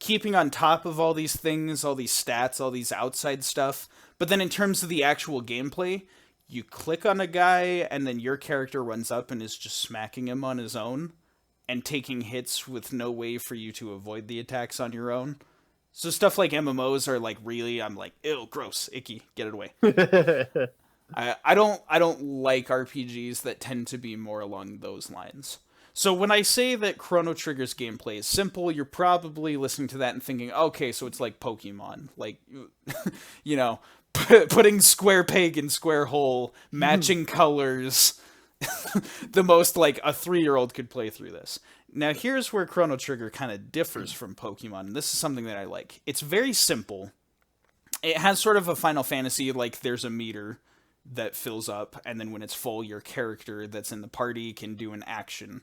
keeping on top of all these things, all these stats, all these outside stuff. But then in terms of the actual gameplay, you click on a guy and then your character runs up and is just smacking him on his own and taking hits with no way for you to avoid the attacks on your own. So stuff like MMOs are like really, I'm like, ew, gross, icky, get it away. I don't like RPGs that tend to be more along those lines. So when I say that Chrono Trigger's gameplay is simple, you're probably listening to that and thinking, okay, so it's like Pokemon, like you know, putting square peg in square hole, matching colors. The most like a 3-year-old could play through this. Now here's where Chrono Trigger kind of differs from Pokemon, and this is something that I like. It's very simple. It has sort of a Final Fantasy, like there's a meter that fills up, and then when it's full, your character that's in the party can do an action.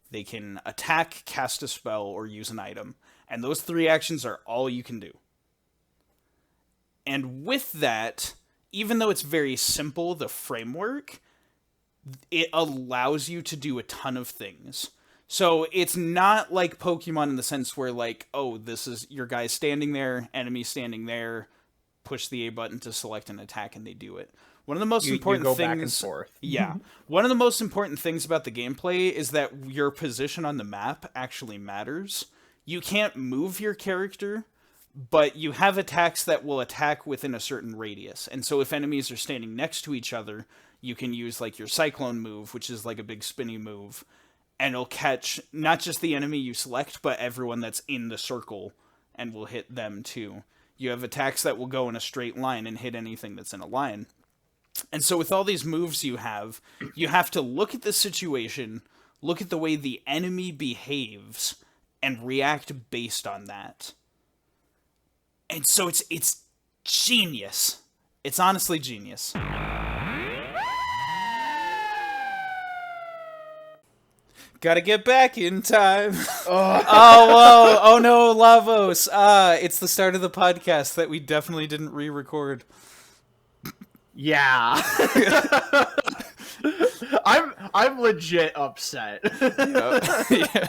They can attack, cast a spell, or use an item. And those 3 actions are all you can do. And with that, even though it's very simple, the framework, it allows you to do a ton of things. So it's not like Pokemon in the sense where, like, oh, this is your guy standing there, enemy standing there, push the A button to select an attack, and they do it. One of the most important you go things, back and forth. Yeah. One of the most important things about the gameplay is that your position on the map actually matters. You can't move your character, but you have attacks that will attack within a certain radius. And so if enemies are standing next to each other, you can use like your Cyclone move, which is like a big spinny move, and it'll catch not just the enemy you select, but everyone that's in the circle, and will hit them too. You have attacks that will go in a straight line and hit anything that's in a line. And so with all these moves you have to look at the situation, look at the way the enemy behaves, and react based on that. And so it's genius. It's honestly genius. Gotta get back in time. Oh, whoa. Oh no, Lavos. It's the start of the podcast that we definitely didn't re-record. Yeah. I'm legit upset. Yeah.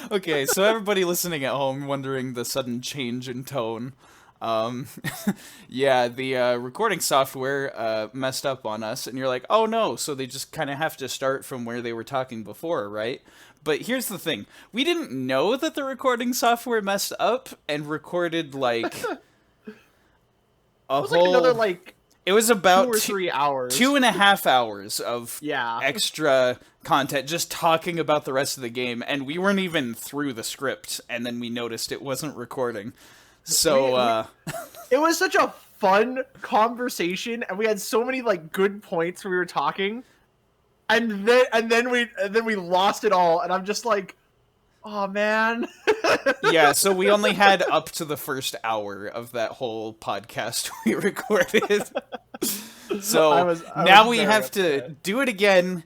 Okay, so everybody listening at home wondering the sudden change in tone. Yeah, the recording software messed up on us, and you're like, oh no, so they just kind of have to start from where they were talking before, right? But here's the thing. We didn't know that the recording software messed up and recorded, like, Like another, like, it was about 2 or 3 hours. 2.5 hours of Yeah. extra content just talking about the rest of the game, and we weren't even through the script, and then we noticed it wasn't recording. So, it was such a fun conversation, and we had so many like good points when we were talking, and then we lost it all, and I'm just like, oh man. Yeah, so we only had up to the first hour of that whole podcast we recorded. So I was now we very have to upset. do it again,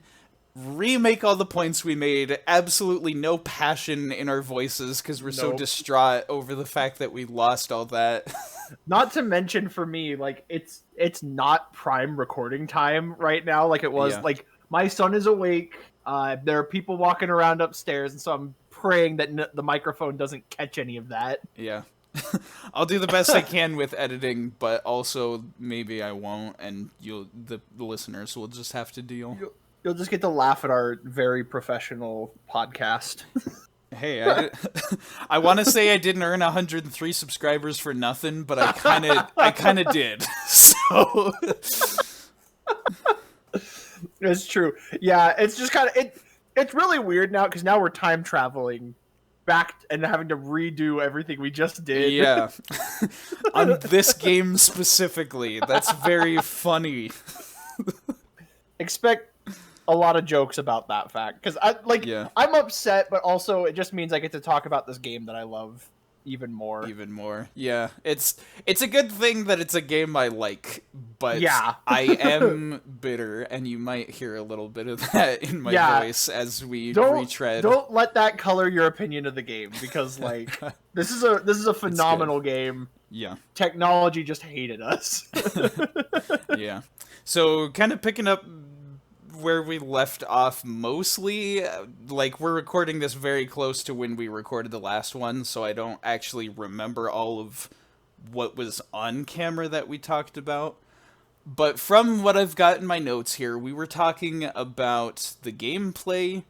remake all the points we made, absolutely no passion in our voices because we're so Nope. distraught over the fact that we lost all that. Not to mention for me, like it's not prime recording time right now like it was. Yeah. Like my son is awake. There are people walking around upstairs, and so I'm praying that the microphone doesn't catch any of that. Yeah. I'll do the best I can with editing, but also maybe I won't, and the listeners will just have to deal. You'll just get to laugh at our very professional podcast. Hey, I want to say I didn't earn 103 subscribers for nothing, but I kind of did. So It's true. Yeah, it's just kind of it's really weird now because now we're time traveling back and having to redo everything we just did. yeah, on this game specifically, that's very funny. Expect a lot of jokes about that fact because I'm upset, but also it just means I get to talk about this game that I love even more. Yeah, it's a good thing that it's a game I like, but Yeah. I am bitter, and you might hear a little bit of that in my voice as we retread. Don't let that color your opinion of the game because like this is a phenomenal game. Yeah. Technology just hated us. Yeah. So kind of picking up where we left off mostly, like we're recording this very close to when we recorded the last one, so I don't actually remember all of what was on camera that we talked about. But from what I've got in my notes here, we were talking about the gameplay,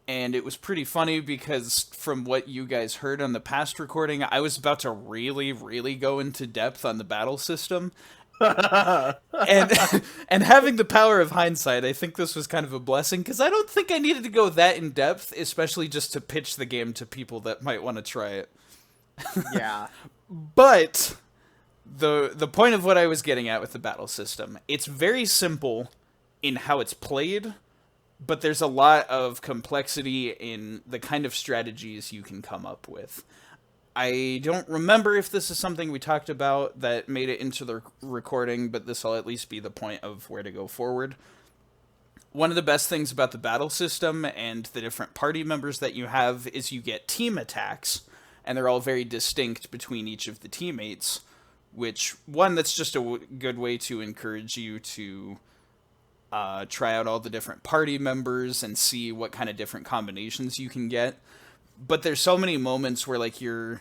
and it was pretty funny because from what you guys heard on the past recording, I was about to really, really go into depth on the battle system. And and having the power of hindsight, I think this was kind of a blessing because I don't think I needed to go that in depth, especially just to pitch the game to people that might want to try it. Yeah. But the point of what I was getting at with the battle system, it's very simple in how it's played, but there's a lot of complexity in the kind of strategies you can come up with. I don't remember if this is something we talked about that made it into the recording, but this will at least be the point of where to go forward. One of the best things about the battle system and the different party members that you have is you get team attacks, and they're all very distinct between each of the teammates, which, one, that's just a good way to encourage you to try out all the different party members and see what kind of different combinations you can get. But there's so many moments where like you're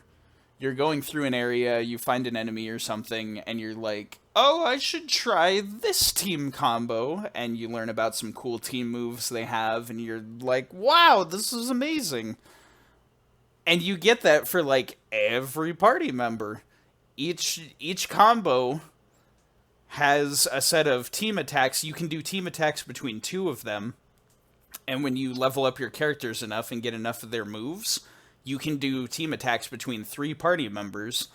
going through an area, you find an enemy or something, and you're like, oh, I should try this team combo, and you learn about some cool team moves they have, and you're like, wow, this is amazing. And you get that for like every party member. Each combo has a set of team attacks. You can do team attacks between two of them, and when you level up your characters enough and get enough of their moves, you can do team attacks between three party members,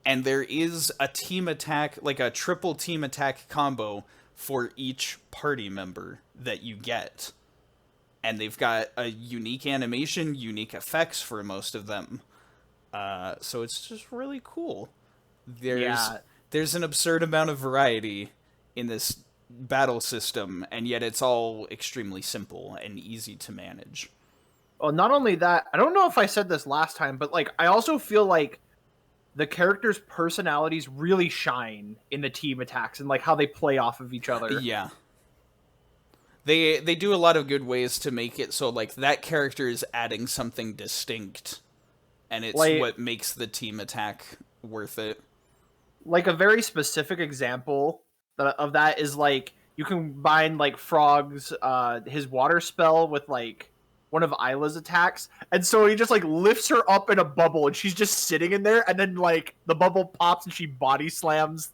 and there is a team attack, like a triple team attack combo for each party member that you get. And they've got a unique animation, unique effects for most of them. So it's just really cool. Yeah. There's an absurd amount of variety in this battle system, and yet it's all extremely simple and easy to manage. Well, not only that, I don't know if I said this last time, but like I also feel like the characters' personalities really shine in the team attacks and like how they play off of each other. Yeah. They do a lot of good ways to make it so like that character is adding something distinct, and it's Like what makes the team attack worth it. like a very specific example of that is like you combine like Frog's his water spell with like one of Isla's attacks, and so he just like lifts her up in a bubble, and she's just sitting in there, and then like the bubble pops and she body slams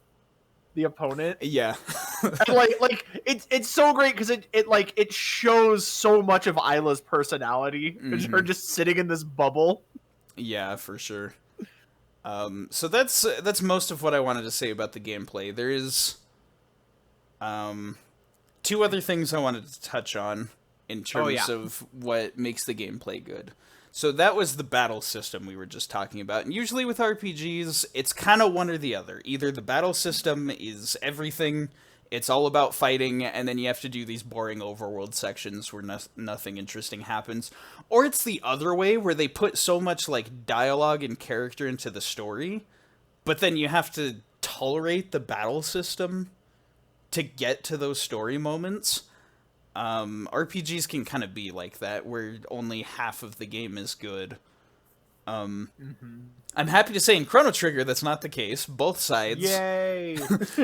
the opponent. Yeah. And like it's so great because it shows so much of Isla's personality. Mm-hmm. Her just sitting in this bubble. Yeah, for sure. So that's most of what I wanted to say about the gameplay. There is two other things I wanted to touch on in terms of what makes the gameplay good. So that was the battle system we were just talking about. And usually with RPGs, it's kind of one or the other. Either the battle system is everything, it's all about fighting, and then you have to do these boring overworld sections where nothing interesting happens. Or it's the other way, where they put so much like dialogue and character into the story, but then you have to tolerate the battle system to get to those story moments. RPGs can kind of be like that, where only half of the game is good. I'm happy to say in Chrono Trigger that's not the case. Both sides. Yay!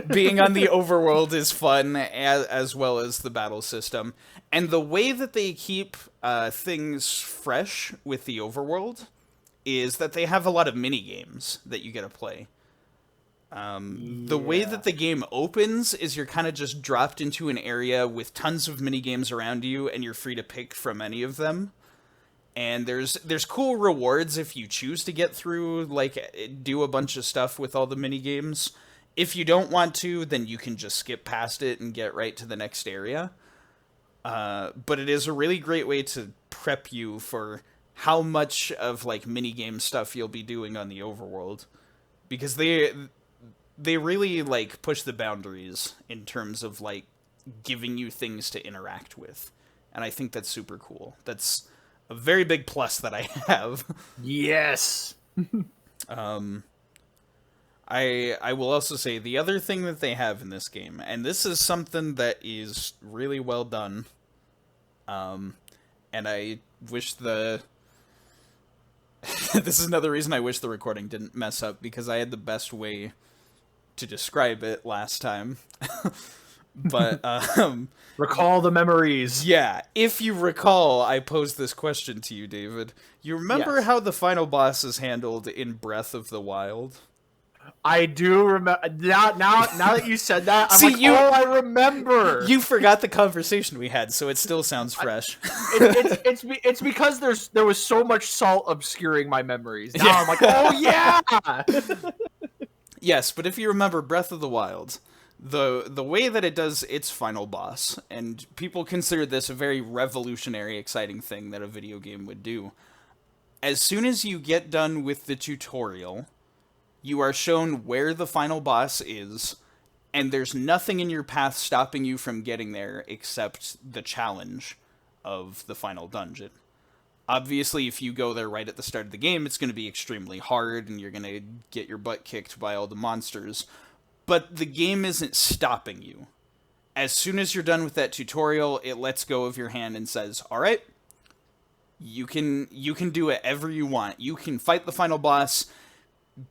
Being on the overworld is fun, as well as the battle system. And the way that they keep things fresh with the overworld is that they have a lot of mini games that you get to play. The way that the game opens is you're kind of just dropped into an area with tons of mini games around you, and you're free to pick from any of them. And there's cool rewards if you choose to get through, like, do a bunch of stuff with all the mini games. If you don't want to, then you can just skip past it and get right to the next area. But it is a really great way to prep you for how much of, like, mini game stuff you'll be doing on the overworld. Because they really, like, push the boundaries in terms of, like, giving you things to interact with. And I think that's super cool. That's a very big plus that I have. Yes! I will also say the other thing that they have in this game, and this is something that is really well done, and I wish this is another reason I wish the recording didn't mess up, because I had the best way to describe it last time. But Recall the memories. yeah, if you recall, I posed this question to you, David. You remember Yes. how the final boss is handled in Breath of the Wild? I do remember. Now that you said that, I'm See, like, oh, I remember. You forgot the conversation we had, so it still sounds fresh. It's because there was so much salt obscuring my memories. Now Yeah. I'm like, oh yeah. Yes, but if you remember Breath of the Wild, the way that it does its final boss, and people consider this a very revolutionary, exciting thing that a video game would do. As soon as you get done with the tutorial, you are shown where the final boss is, and there's nothing in your path stopping you from getting there except the challenge of the final dungeon. Obviously, if you go there right at the start of the game, it's going to be extremely hard, and you're going to get your butt kicked by all the monsters. But the game isn't stopping you. As soon as you're done with that tutorial, it lets go of your hand and says, all right, you can do whatever you want. You can fight the final boss,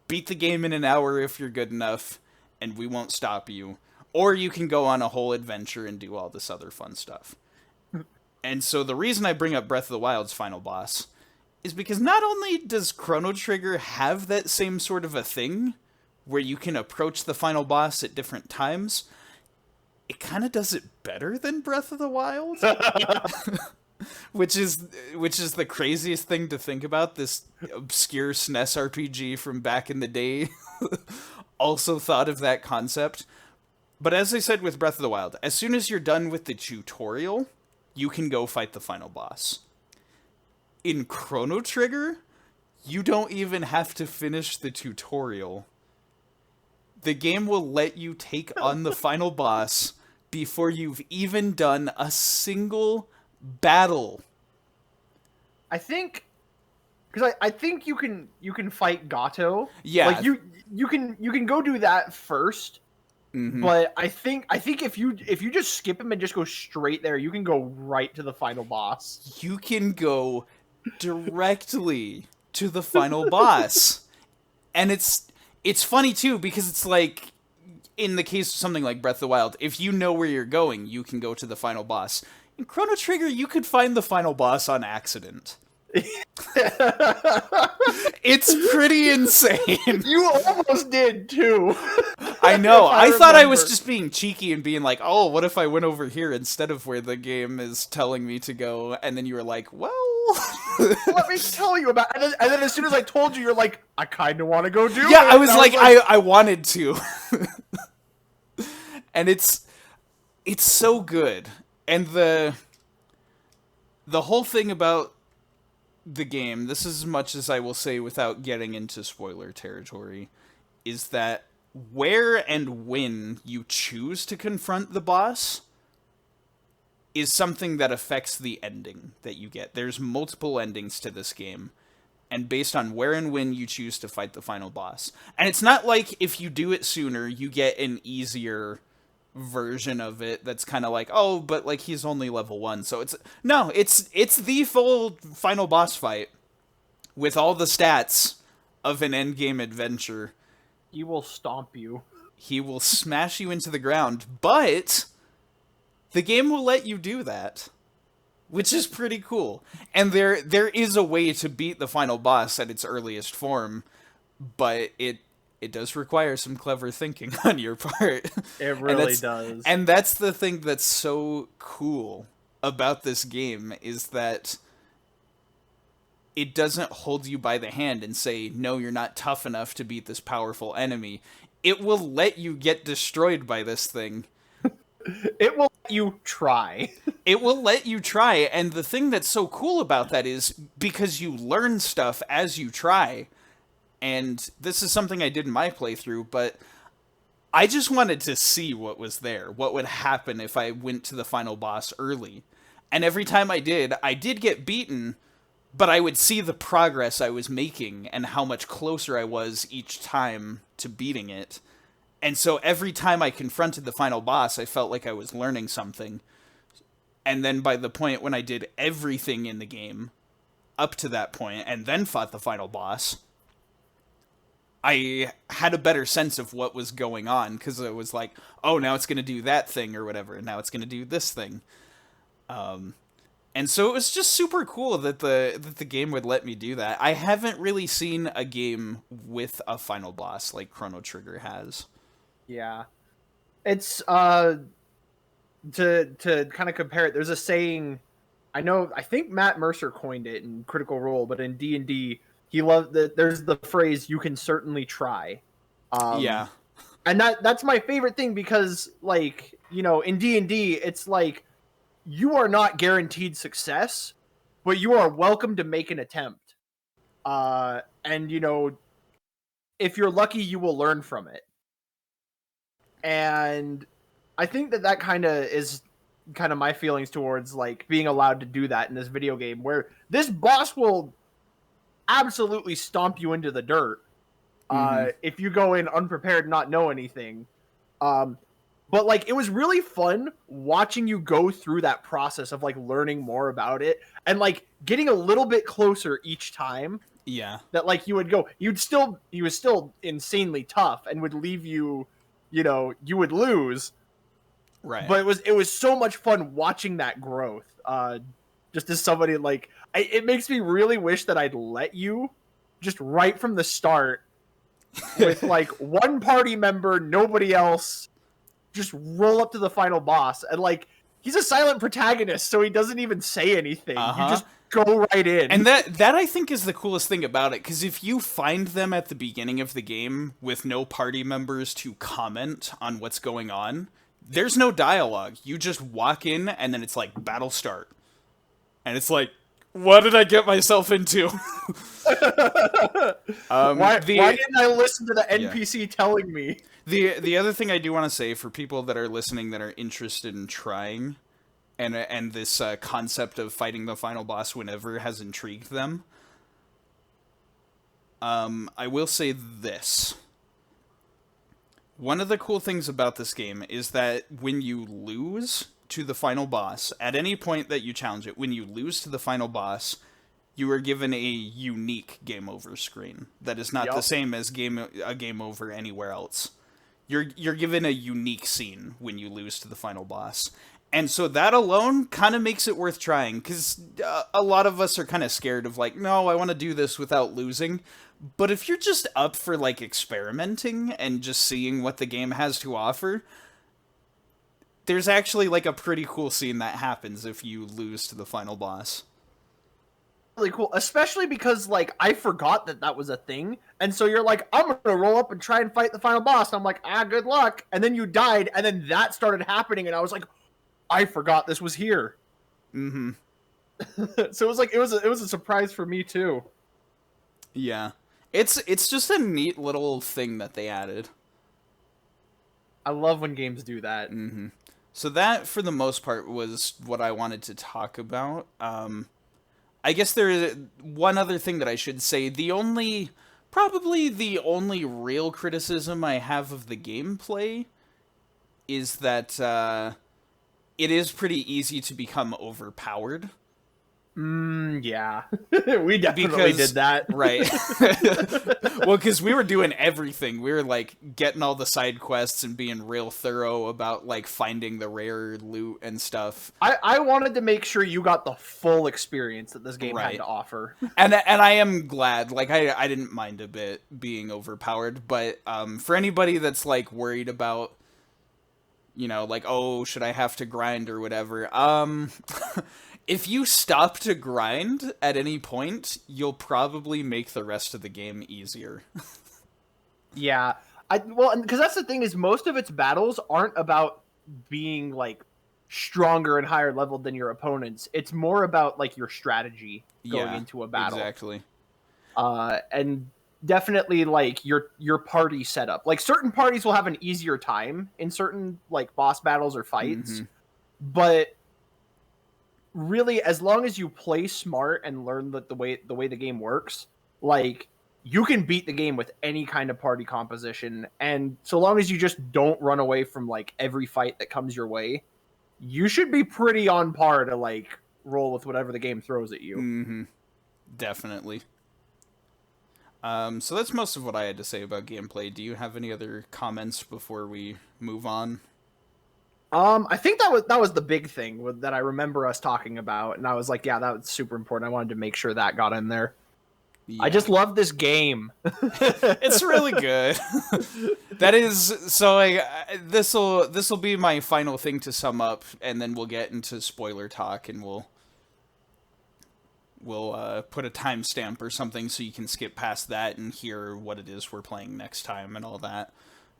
beat the game in an hour if you're good enough, and we won't stop you. Or you can go on a whole adventure and do all this other fun stuff. And so the reason I bring up Breath of the Wild's final boss is because not only does Chrono Trigger have that same sort of a thing, where you can approach the final boss at different times, it kind of does it better than Breath of the Wild. which is the craziest thing to think about. This obscure SNES RPG from back in the day also thought of that concept. But as I said with Breath of the Wild, as soon as you're done with the tutorial, you can go fight the final boss. In Chrono Trigger, you don't even have to finish the tutorial. The game will let you take on the final boss before you've even done a single battle. I think because I think you can fight Gato. Yeah. Like you can go do that first. Mm-hmm. But I think if you just skip him and just go straight there, you can go right to the final boss. You can go directly to the final boss. And it's funny too, because it's like, in the case of something like Breath of the Wild, if you know where you're going, you can go to the final boss. In Chrono Trigger, you could find the final boss on accident. It's pretty insane. You almost did too. I know. I thought I was remember. just being cheeky and being like, oh, what if I went over here instead of where the game is telling me to go? And then you were like, well... Let me tell you about it. And then as soon as I told you, you're like, I kind of want to go do it. Yeah, I was like, I wanted to. And it's so good. And the whole thing about the game, this is as much as I will say without getting into spoiler territory, is that where and when you choose to confront the boss is something that affects the ending that you get. There's multiple endings to this game, and based on where and when you choose to fight the final boss. And it's not like if you do it sooner, you get an easier version of it that's kind of like, oh, but like he's only level 1, so it's the full final boss fight with all the stats of an endgame adventure. He will stomp you. He will smash you into the ground, but the game will let you do that, which is pretty cool. And there is a way to beat the final boss at its earliest form, but it does require some clever thinking on your part. It really does. And that's the thing that's so cool about this game, is that it doesn't hold you by the hand and say, no, you're not tough enough to beat this powerful enemy. It will let you get destroyed by this thing. It will let you try. It will let you try, and the thing that's so cool about that is because you learn stuff as you try. And this is something I did in my playthrough, but I just wanted to see what was there, what would happen if I went to the final boss early. And every time I did get beaten, but I would see the progress I was making and how much closer I was each time to beating it. And so every time I confronted the final boss, I felt like I was learning something. And then by the point when I did everything in the game up to that point and then fought the final boss, I had a better sense of what was going on because it was like, oh, now it's going to do that thing or whatever, and now it's going to do this thing. And so it was just super cool that the game would let me do that. I haven't really seen a game with a final boss like Chrono Trigger has. Yeah. It's to kind of compare it, there's a saying, I think Matt Mercer coined it in Critical Role, but in D&D, he loved that there's the phrase "you can certainly try." Yeah, And that's my favorite thing because, like, in D&D, it's like you are not guaranteed success, but you are welcome to make an attempt. And if you're lucky, you will learn from it. And I think that kind of is kind of my feelings towards like being allowed to do that in this video game, where this boss will absolutely stomp you into the dirt if you go in unprepared, not know anything. Um, but like it was really fun watching you go through that process of like learning more about it and like getting a little bit closer each time. yeah, That like you would go, he was still insanely tough and would leave you, you would lose, right. but it was so much fun watching that growth. Just as somebody like, it makes me really wish that I'd let you just right from the start with like one party member, nobody else, just roll up to the final boss and like he's a silent protagonist, so he doesn't even say anything. Uh You huh. just go right in. And that I think is the coolest thing about it, because if you find them at the beginning of the game with no party members to comment on what's going on, there's no dialogue. You just walk in and then it's like battle start. And it's like, what did I get myself into? Why the didn't I listen to the Yeah. NPC telling me? The other thing I do want to say for people that are listening that are interested in trying, and this concept of fighting the final boss whenever has intrigued them, I will say this. One of the cool things about this game is that when you lose to the final boss, at any point that you challenge it, when you lose to the final boss, you are given a unique game over screen that is not the Yup. same as a game over anywhere else. You're given a unique scene when you lose to the final boss. And so that alone kind of makes it worth trying, because a lot of us are kind of scared of like, no, I want to do this without losing. But if you're just up for like experimenting and just seeing what the game has to offer, there's actually like a pretty cool scene that happens if you lose to the final boss. Really cool, especially because like I forgot that was a thing, and so you're like, I'm gonna roll up and try and fight the final boss. And I'm like, good luck. And then you died, and then that started happening, and I was like, I forgot this was here. Mm-hmm. So it was like it was a surprise for me too. Yeah. It's just a neat little thing that they added. I love when games do that. So that, for the most part, was what I wanted to talk about. I guess there is one other thing that I should say. Probably the only real criticism I have of the gameplay is that it is pretty easy to become overpowered. Yeah. We definitely did that. Right. Well, because we were doing everything. We were, like, getting all the side quests and being real thorough about, like, finding the rare loot and stuff. I wanted to make sure you got the full experience that this game had Right. to offer. And I am glad. Like, I didn't mind a bit being overpowered, but for anybody that's, like, worried about, like, oh, should I have to grind or whatever, if you stop to grind at any point, you'll probably make the rest of the game easier. Yeah. Because that's the thing is most of its battles aren't about being like stronger and higher level than your opponents. It's more about like your strategy going into a battle. Exactly. And definitely like your party setup. Like certain parties will have an easier time in certain like boss battles or fights, but really as long as you play smart and learn the way the game works, like you can beat the game with any kind of party composition, and so long as you just don't run away from like every fight that comes your way, you should be pretty on par to like roll with whatever the game throws at you. Definitely. So that's most of what I had to say about gameplay. Do you have any other comments before we move on? I think that was the big thing that I remember us talking about, and I was like, yeah, that was super important. I wanted to make sure that got in there. I Yeah. just love this game. It's really good. That is so. This will be my final thing to sum up, and then we'll get into spoiler talk, and we'll put a timestamp or something so you can skip past that and hear what it is we're playing next time and all that.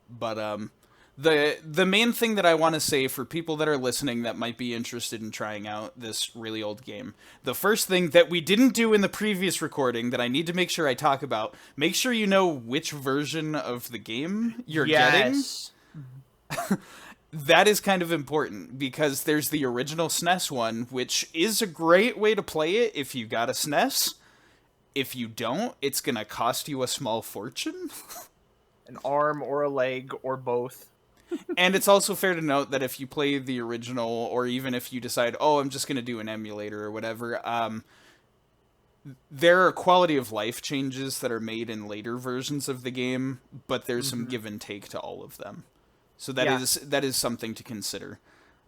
But the main thing that I want to say for people that are listening that might be interested in trying out this really old game, the first thing that we didn't do in the previous recording that I need to make sure I talk about, make sure you know which version of the game you're getting. Yes. That is kind of important because there's the original SNES one, which is a great way to play it if you got a SNES. If you don't, it's gonna cost you a small fortune. An arm or a leg or both. And it's also fair to note that if you play the original, or even if you decide, oh, I'm just gonna do an emulator or whatever, there are quality of life changes that are made in later versions of the game, but there's some give and take to all of them. So that is something to consider.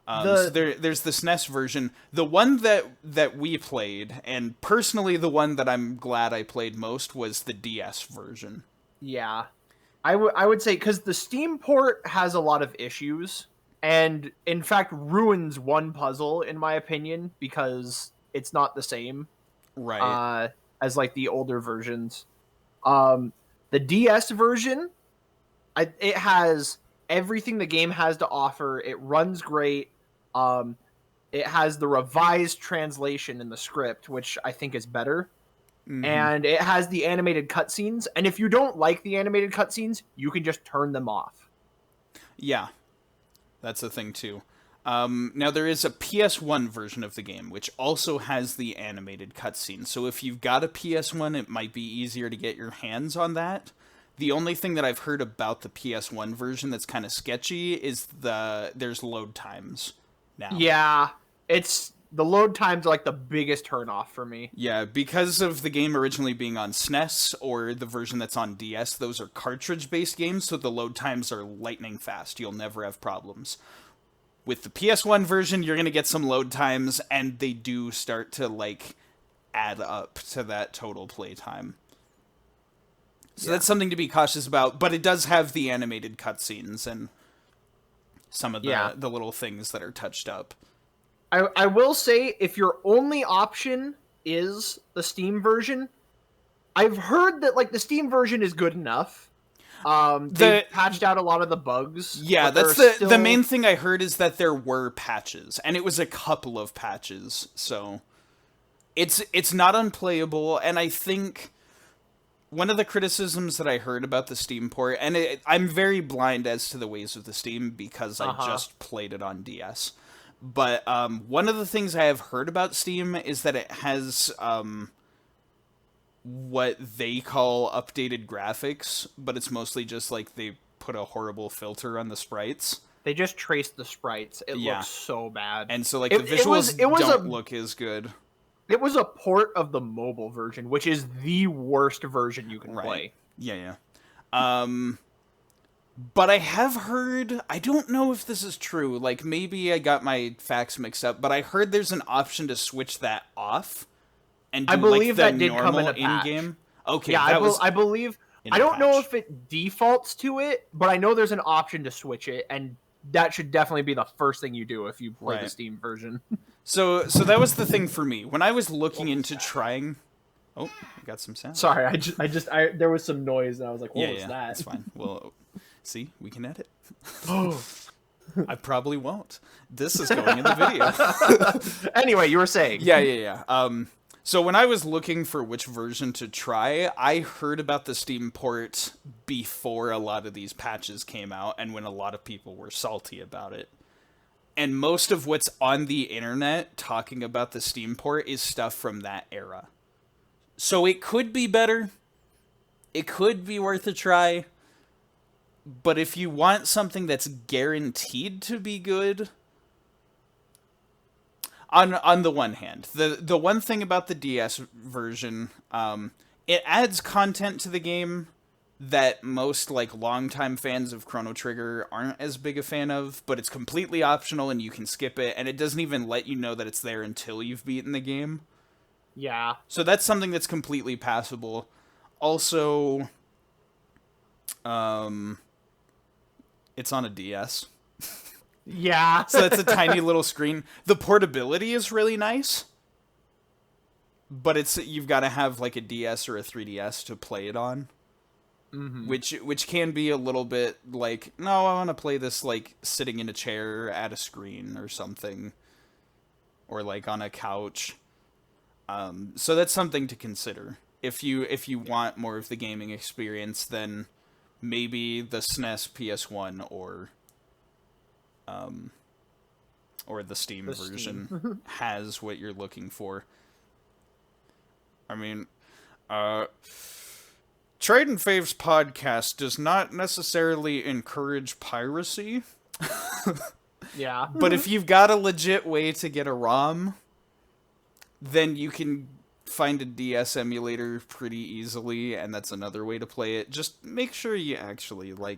So there's the SNES version, the one that we played, and personally the one that I'm glad I played most was the DS version. Yeah. I would say because the Steam port has a lot of issues, and in fact ruins one puzzle in my opinion because it's not the same Right. as like the older versions. Um, the DS version, it has everything the game has to offer. It runs great. Um, it has the revised translation in the script, which I think is better. Mm-hmm. And it has the animated cutscenes. And if you don't like the animated cutscenes, you can just turn them off. Yeah, that's a thing too. Now there is a PS1 version of the game, which also has the animated cutscene. So if you've got a PS1, it might be easier to get your hands on that. The only thing that I've heard about the PS1 version that's kind of sketchy is there's load times now. Yeah, it's the load times are like the biggest turnoff for me. Yeah, because of the game originally being on SNES or the version that's on DS, those are cartridge-based games, so the load times are lightning fast. You'll never have problems. With the PS1 version, you're going to get some load times, and they do start to, like, add up to that total play time. So that's something to be cautious about, but it does have the animated cutscenes and some of the little things that are touched up. I will say, if your only option is the Steam version, I've heard that like the Steam version is good enough. They've patched out a lot of the bugs. Yeah, that's the main thing I heard is that there were patches, and it was a couple of patches, so it's not unplayable. And I think one of the criticisms that I heard about the Steam port, and I'm very blind as to the ways of the Steam because I just played it on DS. But one of the things I have heard about Steam is that it has what they call updated graphics, but it's mostly just like they put a horrible filter on the sprites. They just traced the sprites. It looks so bad. And so like the visuals don't look as good. It was a port of the mobile version, which is the worst version you can play. Yeah. But I have heard, I don't know if this is true, like maybe I got my facts mixed up, but I heard there's an option to switch that off and do I believe like the that did come in a patch. in-game. Okay, yeah, I believe. I don't know if it defaults to it, but I know there's an option to switch it, and that should definitely be the first thing you do if you play the Steam version. So that was the thing for me when I was looking into trying. Oh, I got some sound. Sorry, I there was some noise, and I was like, "What was that?" That's fine. Well, see, we can edit. I probably won't. This is going in the video. Anyway, you were saying. Yeah. So when I was looking for which version to try, I heard about the Steam port before a lot of these patches came out and when a lot of people were salty about it. And most of what's on the internet talking about the Steam port is stuff from that era. So it could be better. It could be worth a try. But if you want something that's guaranteed to be good, on the one hand, the one thing about the DS version, it adds content to the game that most like longtime fans of Chrono Trigger aren't as big a fan of, but it's completely optional and you can skip it, and it doesn't even let you know that it's there until you've beaten the game. Yeah. So that's something that's completely passable. Also, it's on a DS. Yeah. So that's a tiny little screen. The portability is really nice, but you've got to have like a DS or a 3DS to play it on. Mm-hmm. Which can be a little bit like, no, I want to play this like sitting in a chair at a screen or something, or like on a couch. So that's something to consider. If you want more of the gaming experience, then maybe the SNES PS1 or the Steam The version Steam. has what you're looking for. I mean, Tradin Faves podcast does not necessarily encourage piracy, Yeah. but if you've got a legit way to get a ROM, then you can find a DS emulator pretty easily, and that's another way to play it. Just make sure you actually like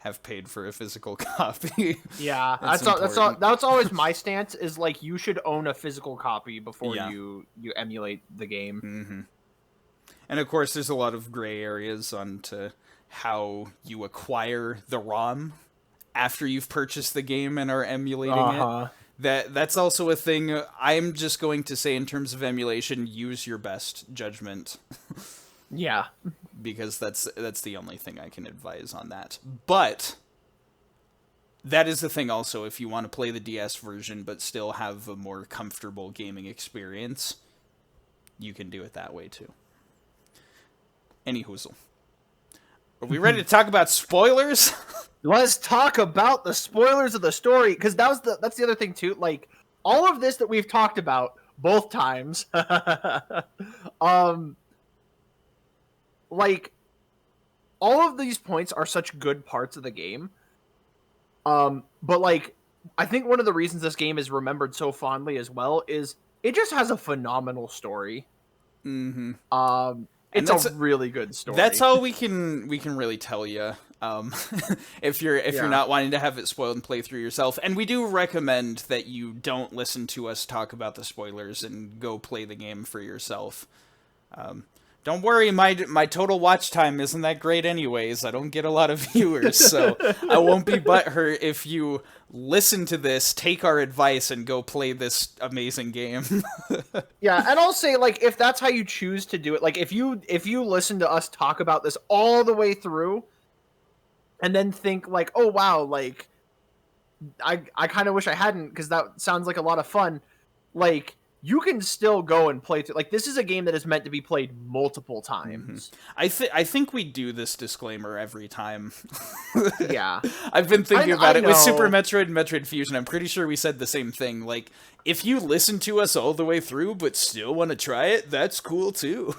have paid for a physical copy. Yeah, That's that's all. important. That's always my stance. Is like you should own a physical copy before Yeah. you emulate the game. Mm-hmm. And of course, there's a lot of gray areas onto how you acquire the ROM after you've purchased the game and are emulating it. That's also a thing. I'm just going to say, in terms of emulation, use your best judgment, Yeah. because that's the only thing I can advise on that. But that is the thing also, if you want to play the DS version but still have a more comfortable gaming experience, you can do it that way too. Any hoozle. Are we ready to talk about spoilers? Let's talk about the spoilers of the story, because that's the other thing too. Like all of this that we've talked about both times, like all of these points are such good parts of the game. But like I think one of the reasons this game is remembered so fondly as well is it just has a phenomenal story. Mm-hmm. And It's a really good story. That's all we can really tell you. If you're not wanting to have it spoiled and play through yourself, and we do recommend that you don't listen to us talk about the spoilers and go play the game for yourself. Don't worry, my total watch time isn't that great anyways. I don't get a lot of viewers, so I won't be butthurt if you listen to this, take our advice, and go play this amazing game. Yeah, and I'll say, like, if that's how you choose to do it, like if you listen to us talk about this all the way through, and then think like, oh wow, like I kind of wish I hadn't, because that sounds like a lot of fun. Like you can still go and play through. Like this is a game that is meant to be played multiple times. Mm-hmm. I think we do this disclaimer every time. Yeah, I've been thinking about I it with know. Super Metroid and Metroid Fusion. I'm pretty sure we said the same thing. Like, if you listen to us all the way through but still want to try it, that's cool too.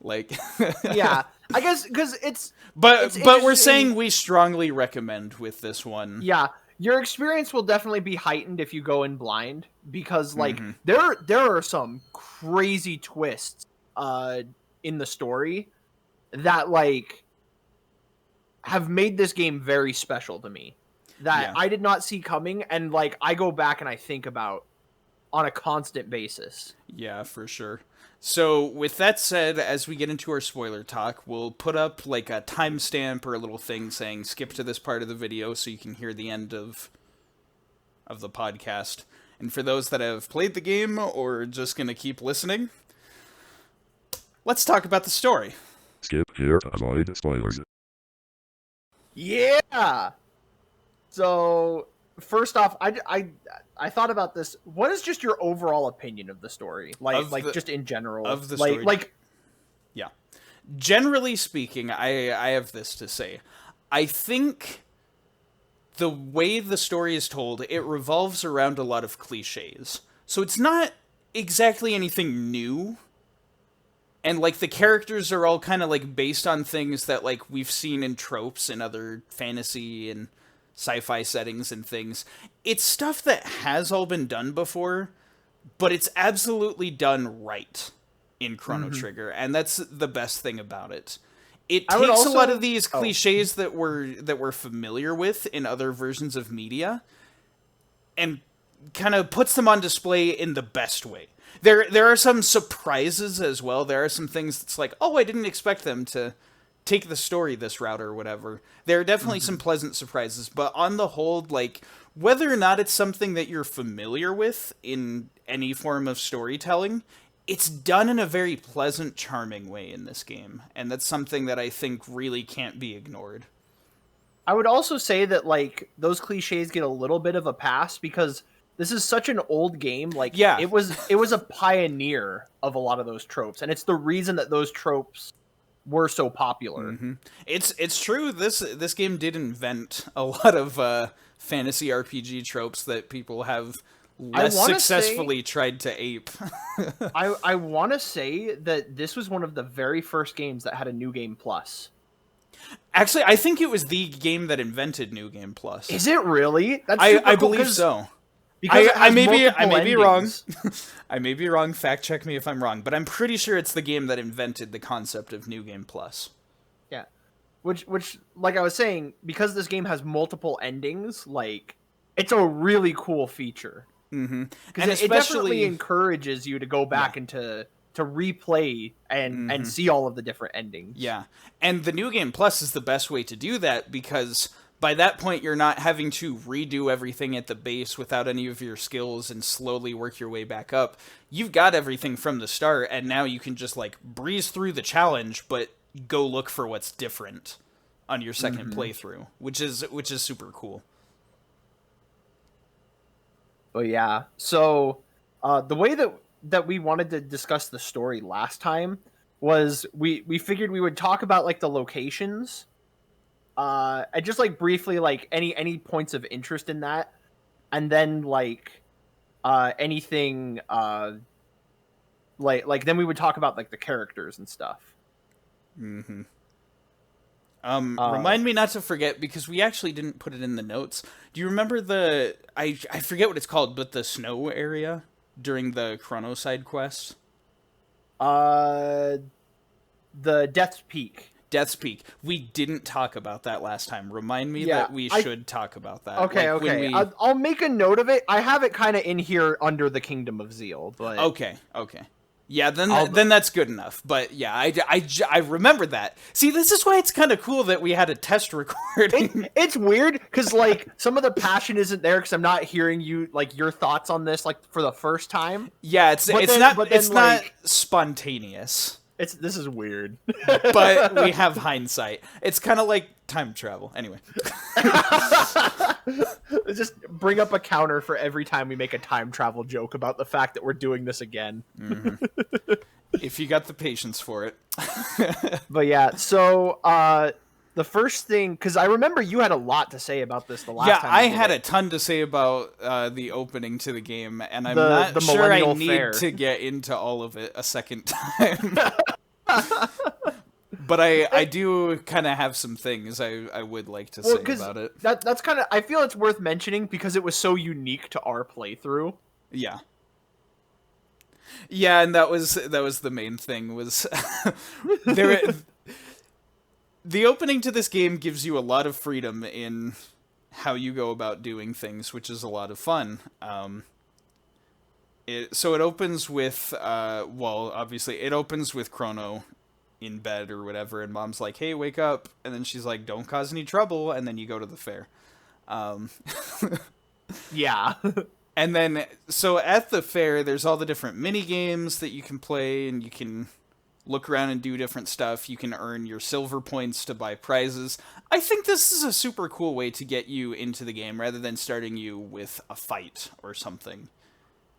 Like, Yeah, I guess because it's but we're interesting. saying we strongly recommend with this one. Yeah, your experience will definitely be heightened if you go in blind, because like Mm-hmm. there are some crazy twists in the story that like have made this game very special to me, that Yeah. I did not see coming, and like I go back and I think about on a constant basis. Yeah, for sure. So, with that said, as we get into our spoiler talk, we'll put up like a timestamp or a little thing saying skip to this part of the video so you can hear the end of the podcast. And for those that have played the game or just going to keep listening, let's talk about the story. Skip here to avoid spoilers. Yeah. So first off, I thought about this. What is just your overall opinion of the story? Like just in general of the like, story. Like, yeah. Generally speaking, I have this to say. I think the way the story is told, it revolves around a lot of cliches. So it's not exactly anything new. And like the characters are all kind of like based on things that like we've seen in tropes in other fantasy and sci-fi settings and things. It's stuff that has all been done before, but it's absolutely done right in Chrono Trigger, and that's the best thing about it. It I would takes a lot also- of these oh. cliches that we're familiar with in other versions of media and kind of puts them on display in the best way. There are some surprises as well. There are some things that's like, oh, I didn't expect them to take the story this route or whatever. There are definitely some pleasant surprises, but on the whole, like, whether or not it's something that you're familiar with in any form of storytelling, it's done in a very pleasant, charming way in this game, and that's something that I think really can't be ignored. I would also say that like those cliches get a little bit of a pass because this is such an old game. Like, Yeah. it was a pioneer of a lot of those tropes, and it's the reason that those tropes were so popular. It's true. This game did invent a lot of fantasy RPG tropes that people have less wanna successfully tried to ape. I want to say that this was one of the very first games that had a New Game Plus. Actually, I think it was the game that invented New Game Plus. Is it really? That's I super cool, believe so. Because I may be wrong. endings. I may be wrong. Fact check me if I'm wrong, but I'm pretty sure it's the game that invented the concept of New Game Plus. Yeah, which like I was saying, because this game has multiple endings, like it's a really cool feature. And Because it definitely especially encourages you to go back and to replay and see all of the different endings. yeah, and the New Game Plus is the best way to do that because by that point you're not having to redo everything at the base without any of your skills and slowly work your way back up. You've got everything from the start, and now you can just like breeze through the challenge, but go look for what's different on your second playthrough, which is super cool. But yeah, so the way that we wanted to discuss the story last time was we figured we would talk about like the locations, and just like briefly like any points of interest in that, and then like anything like then we would talk about like the characters and stuff. Remind me not to forget, because we actually didn't put it in the notes. Do you remember I forget what it's called, but the snow area during the Chrono side quest? The Death's Peak. Death's Peak. We didn't talk about that last time. Remind me Yeah, that we should talk about that. Okay, Like, when okay. we- I'll make a note of it. I have it kind of in here under the Kingdom of Zeal, but Okay. Yeah, then that's good enough. But yeah, I remember that. See, this is why it's kind of cool that we had a test recording. it's weird because like some of the passion isn't there because I'm not hearing you like your thoughts on this like for the first time. Yeah, it's then- not but then, it's not like- spontaneous. This is weird. But we have hindsight. It's kind of like time travel. Anyway. Just bring up a counter for every time we make a time travel joke about the fact that we're doing this again. If you got the patience for it. But yeah, so the first thing, because I remember you had a lot to say about this the last Yeah, time. I we did had it. a ton to say about the opening to the game, and I'm The not sure I Millennial need Fair. to get into all of it a second time. But I do kind of have some things I would like to say 'cause about it. That's kind of, I feel it's worth mentioning because it was so unique to our playthrough. Yeah. Yeah, and that was the main thing was the opening to this game gives you a lot of freedom in how you go about doing things, which is a lot of fun. So it opens with obviously it opens with Chrono in bed or whatever, and Mom's like, "Hey, wake up," and then she's like, "Don't cause any trouble," and then you go to the fair. Yeah. And then, so at the fair, there's all the different mini games that you can play, and you can look around and do different stuff. You can earn your silver points to buy prizes. I think this is a super cool way to get you into the game rather than starting you with a fight or something.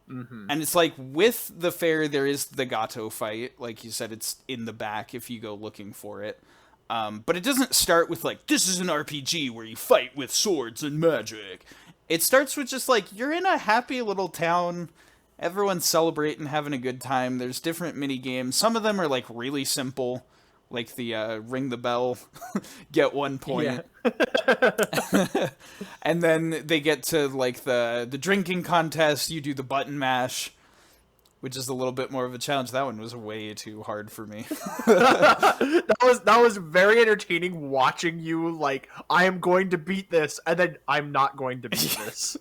And it's like, with the fair, there is the Gato fight. Like you said, it's in the back if you go looking for it. But it doesn't start with like, this is an RPG where you fight with swords and magic. It starts with just like, you're in a happy little town. Everyone's celebrating, having a good time. There's different mini games. Some of them are like really simple, like the ring the bell, get 1 point. Yeah. And then they get to like the drinking contest. You do the button mash. which is a little bit more of a challenge. That one was way too hard for me. that was very entertaining watching you like I am going to beat this and then I'm not going to beat this.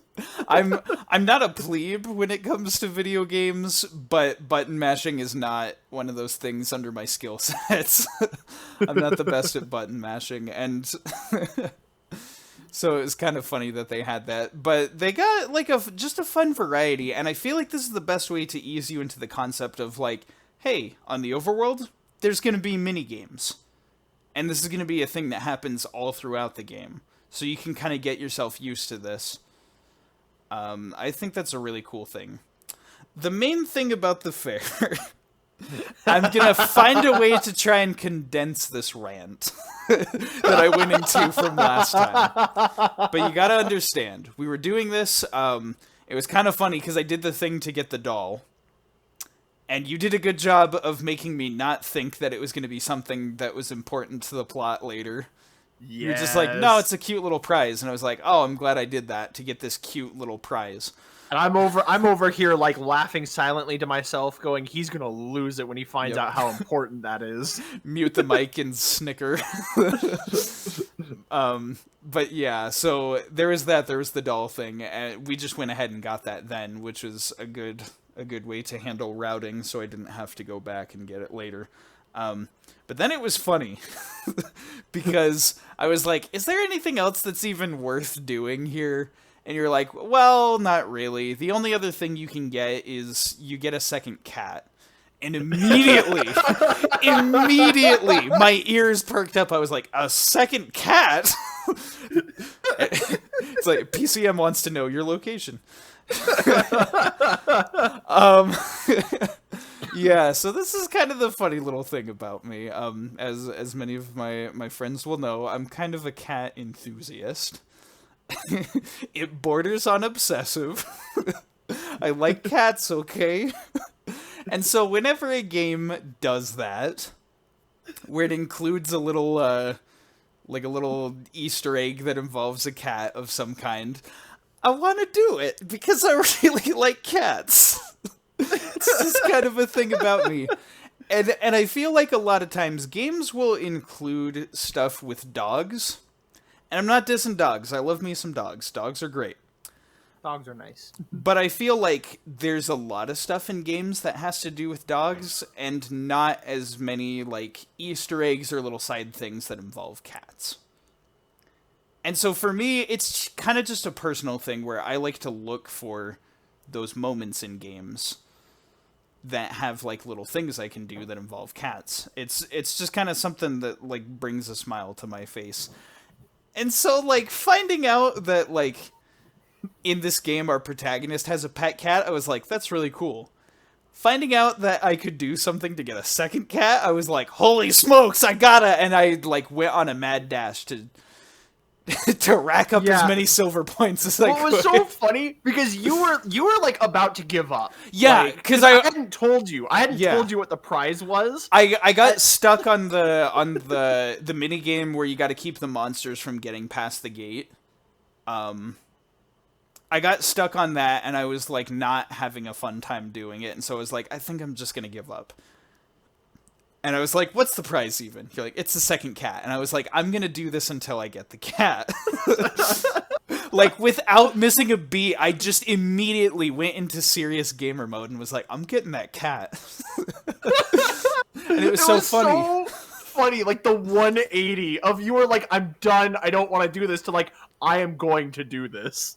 I'm not a plebe when it comes to video games, but button mashing is not one of those things under my skill sets. I'm not the best at button mashing, and so it was kind of funny that they had that. But they got like just a fun variety, and I feel like this is the best way to ease you into the concept of like, hey, on the overworld, there's going to be mini games, and this is going to be a thing that happens all throughout the game, so you can kind of get yourself used to this. I think that's a really cool thing. The main thing about the fair, I'm gonna find a way to try and condense this rant that I went into from last time. But you gotta understand, we were doing this, it was kind of funny because I did the thing to get the doll. And you did a good job of making me not think that it was going to be something that was important to the plot later. Yes. You're just like, no, it's a cute little prize. And I was like, oh, I'm glad I did that to get this cute little prize. And I'm over here like laughing silently to myself, going, he's gonna lose it when he finds out how important that is. Mute the mic and snicker. But yeah, so there was that. There was the doll thing, and we just went ahead and got that then, which was a good way to handle routing, so I didn't have to go back and get it later. But then it was funny because I was like, is there anything else that's even worth doing here? And you're like, well, not really. The only other thing you can get is you get a second cat. And immediately, my ears perked up. I was like, a second cat? It's like, PCM wants to know your location. Yeah, so this is kind of the funny little thing about me. As many of my friends will know, I'm kind of a cat enthusiast. It borders on obsessive. I like cats, okay? And so whenever a game does that, where it includes a little, like a little Easter egg that involves a cat of some kind, I want to do it because I really like cats. It's just kind of a thing about me. And I feel like a lot of times games will include stuff with dogs. And I'm not dissing dogs. I love me some dogs. Dogs are great. Dogs are nice. But I feel like there's a lot of stuff in games that has to do with dogs, and not as many, like, Easter eggs or little side things that involve cats. And so for me, it's kind of just a personal thing where I like to look for those moments in games that have, like, little things I can do that involve cats. It's just kind of something that, like, brings a smile to my face. And so, like, finding out that, like, in this game our protagonist has a pet cat, I was like, that's really cool. Finding out that I could do something to get a second cat, I was like, holy smokes, I gotta! And I, like, went on a mad dash to rack up as many silver points as I could. It was so funny because you were like about to give up. Yeah, because I hadn't told you. I hadn't told you what the prize was. I got stuck on the mini game where you got to keep the monsters from getting past the gate. I got stuck on that, and I was like not having a fun time doing it, and so I was like, I think I'm just gonna give up. And I was like, what's the prize even? You're like, it's the second cat. And I was like, I'm gonna do this until I get the cat. Like, without missing a beat, I just immediately went into serious gamer mode and was like, I'm getting that cat. And it was so funny. So funny, like the 180 of you were like, I'm done, I don't want to do this, to like, I am going to do this.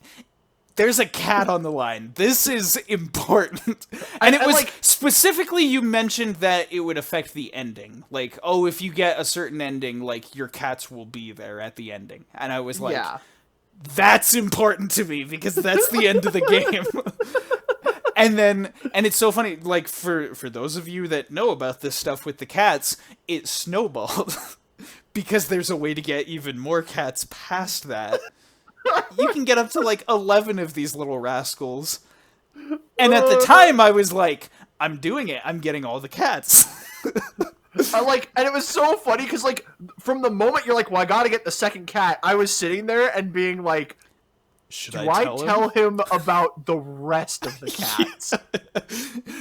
There's a cat on the line. This is important. And it was, like, specifically you mentioned that it would affect the ending. Like, oh, if you get a certain ending, like, your cats will be there at the ending. And I was like, that's important to me because that's the end of the game. And it's so funny, like, for those of you that know about this stuff with the cats, it snowballed. Because there's a way to get even more cats past that. You can get up to, like, 11 of these little rascals. And at the time, I was like, I'm doing it. I'm getting all the cats. And it was so funny, because, like, from the moment you're like, well, I gotta get the second cat, I was sitting there and being like, Should Do I tell him about the rest of the cats?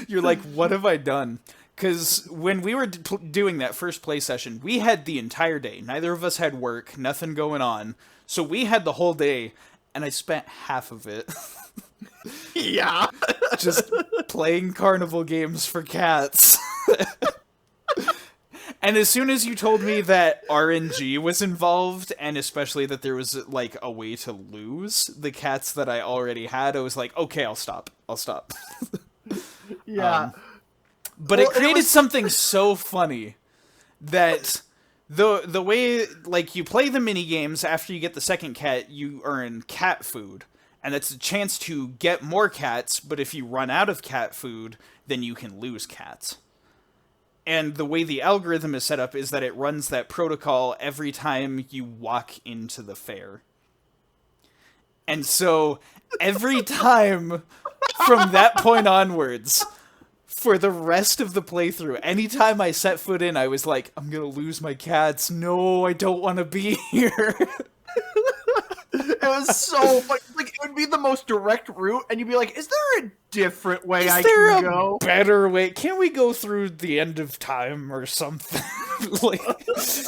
You're like, what have I done? Because when we were doing that first play session, we had the entire day. Neither of us had work, nothing going on. So we had the whole day, and I spent half of it Yeah. just playing carnival games for cats. And as soon as you told me that RNG was involved, and especially that there was, like, a way to lose the cats that I already had, I was like, okay, I'll stop. Yeah. But Well, it created something so funny that the way, like, you play the mini games, after you get the second cat, you earn cat food. And that's a chance to get more cats, but if you run out of cat food, then you can lose cats. And the way the algorithm is set up is that it runs that protocol every time you walk into the fair. And so every time from that point onwards, for the rest of the playthrough, anytime I set foot in, I was like, I'm gonna lose my cats. No, I don't want to be here. It was so fun. Like, it would be the most direct route, and you'd be like, is there a different way I can go? Better way? Can we go through the end of time or something? Like,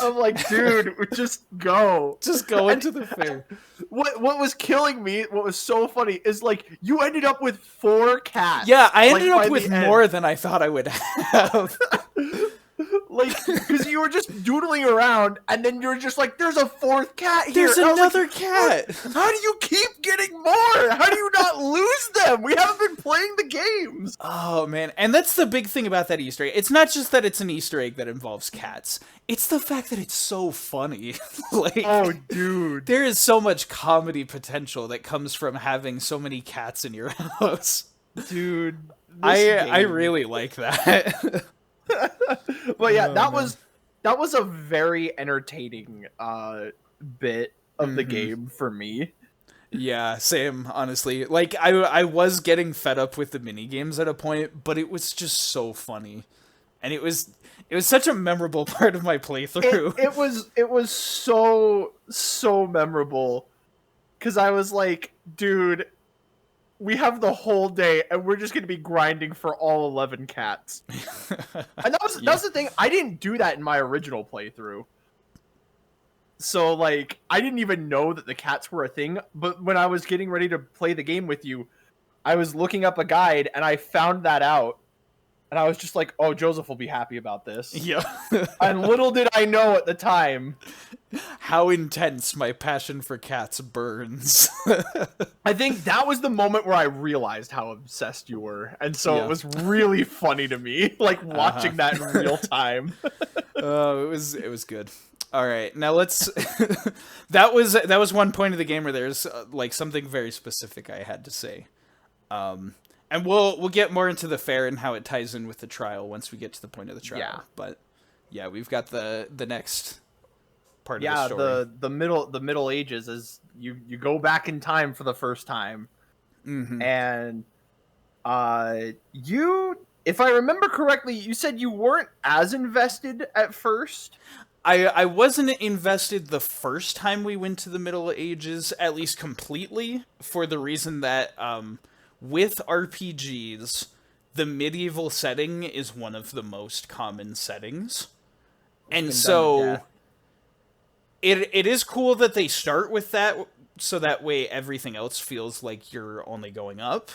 I'm like, dude, just go. just go into the fair. What was killing me, what was so funny, is like, you ended up with 4 cats. Yeah, I like, ended by up with the end. more than I thought I would have. Like, because you were just doodling around, and then you're just like, there's a 4th cat here. There's And I was another like, cat. How do you keep getting more? How do you not lose them? We haven't been playing the games. Oh, man. And that's the big thing about that Easter egg. It's not just that it's an Easter egg that involves cats. It's the fact that it's so funny. Like, Oh, dude. there is so much comedy potential that comes from having so many cats in your house. Dude. I really like that. But yeah, Oh, that man. was a very entertaining bit of the game for me. Yeah, same, honestly. Like, I was getting fed up with the mini games at a point, but it was just so funny. And it was such a memorable part of my playthrough. It was so memorable, because I was like, dude, we have the whole day and we're just gonna be grinding for all 11 cats. And that was the thing. I didn't do that in my original playthrough. So, like, I didn't even know that the cats were a thing, but when I was getting ready to play the game with you, I was looking up a guide and I found that out. And I was just like, oh, Joseph will be happy about this. Yeah. And little did I know at the time. How intense my passion for cats burns. I think that was the moment where I realized how obsessed you were. And so Yeah. it was really funny to me, like, watching that in real time. Oh, it was good. All right, now let's. that was one point of the game where there's like something very specific I had to say, and we'll get more into the fair and how it ties in with the trial once we get to the point of the trial. Yeah. But yeah, we've got the next part Yeah, of the story. the Middle Ages is you go back in time for the first time, and you, if I remember correctly, you said you weren't as invested at first. I wasn't invested the first time we went to the Middle Ages, at least completely, for the reason that with RPGs, the medieval setting is one of the most common settings. And so it is cool that they start with that, so that way everything else feels like you're only going up.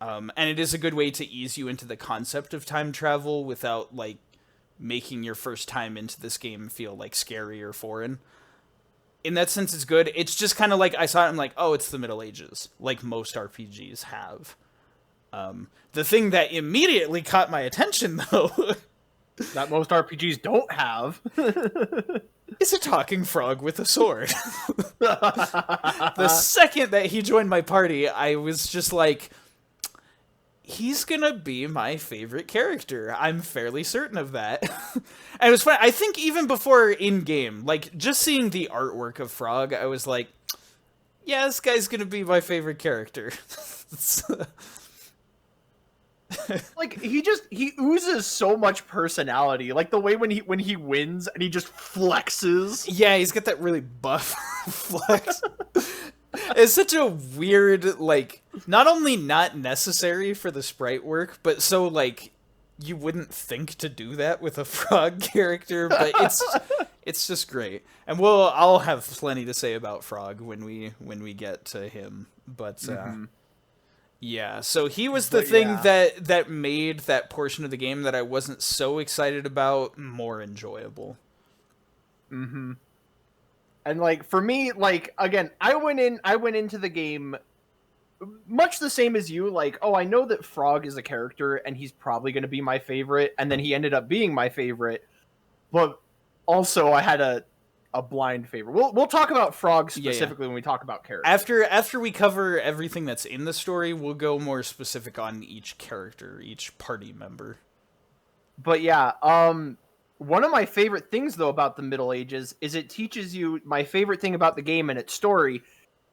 And it is a good way to ease you into the concept of time travel without, like, making your first time into this game feel, like, scary or foreign. In that sense, it's good. It's just kind of like, I saw it, I'm like, oh, it's the Middle Ages, like most RPGs have. The thing that immediately caught my attention, though, That most RPGs don't have. is a talking frog with a sword. The second that he joined my party, I was just like, he's gonna be my favorite character. I'm fairly certain of that. And it was funny. I think even before in-game, like, just seeing the artwork of Frog, I was like, yeah, this guy's gonna be my favorite character. Like, he oozes so much personality. Like, the way when he wins and he just flexes. Yeah, he's got that really buff flex. It's such a weird, like, not only not necessary for the sprite work, but so, like, you wouldn't think to do that with a frog character, but it's just great. And I'll have plenty to say about Frog when we get to him. But yeah, so he was the But thing yeah. that made that portion of the game that I wasn't so excited about more enjoyable. And like for me, like again, I went into the game much the same as you. Like, oh, I know that Frog is a character, and he's probably going to be my favorite, and then he ended up being my favorite. But also, I had a blind favorite. We'll talk about Frog specifically when we talk about characters. After we cover everything that's in the story, we'll go more specific on each character, each party member. But yeah, one of my favorite things though about the Middle Ages is it teaches you. My favorite thing about the game and its story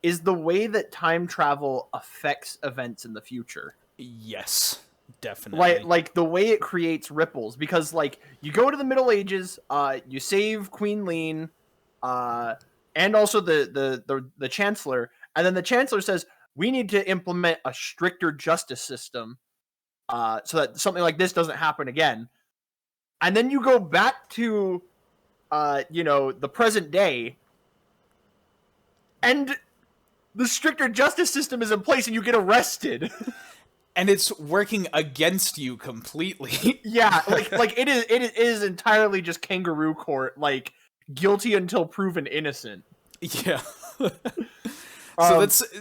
is the way that time travel affects events in the future. Yes, definitely. Like the way it creates ripples, because like you go to the Middle Ages, you save Queen Lean, and also the Chancellor, and then the Chancellor says we need to implement a stricter justice system, so that something like this doesn't happen again. And then you go back to, the present day, and the stricter justice system is in place, and you get arrested. And it's working against you completely. Yeah, like it is entirely just kangaroo court, like guilty until proven innocent. Yeah.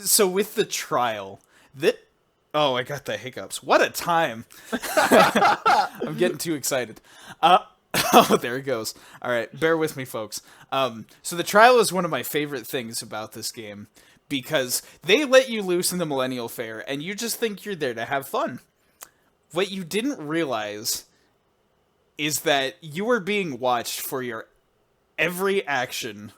So with the trial, oh, I got the hiccups. What a time. I'm getting too excited. Oh, there it goes. All right, bear with me, folks. So the trial is one of my favorite things about this game, because they let you loose in the Millennial Fair, and you just think you're there to have fun. What you didn't realize is that you are being watched for your every action,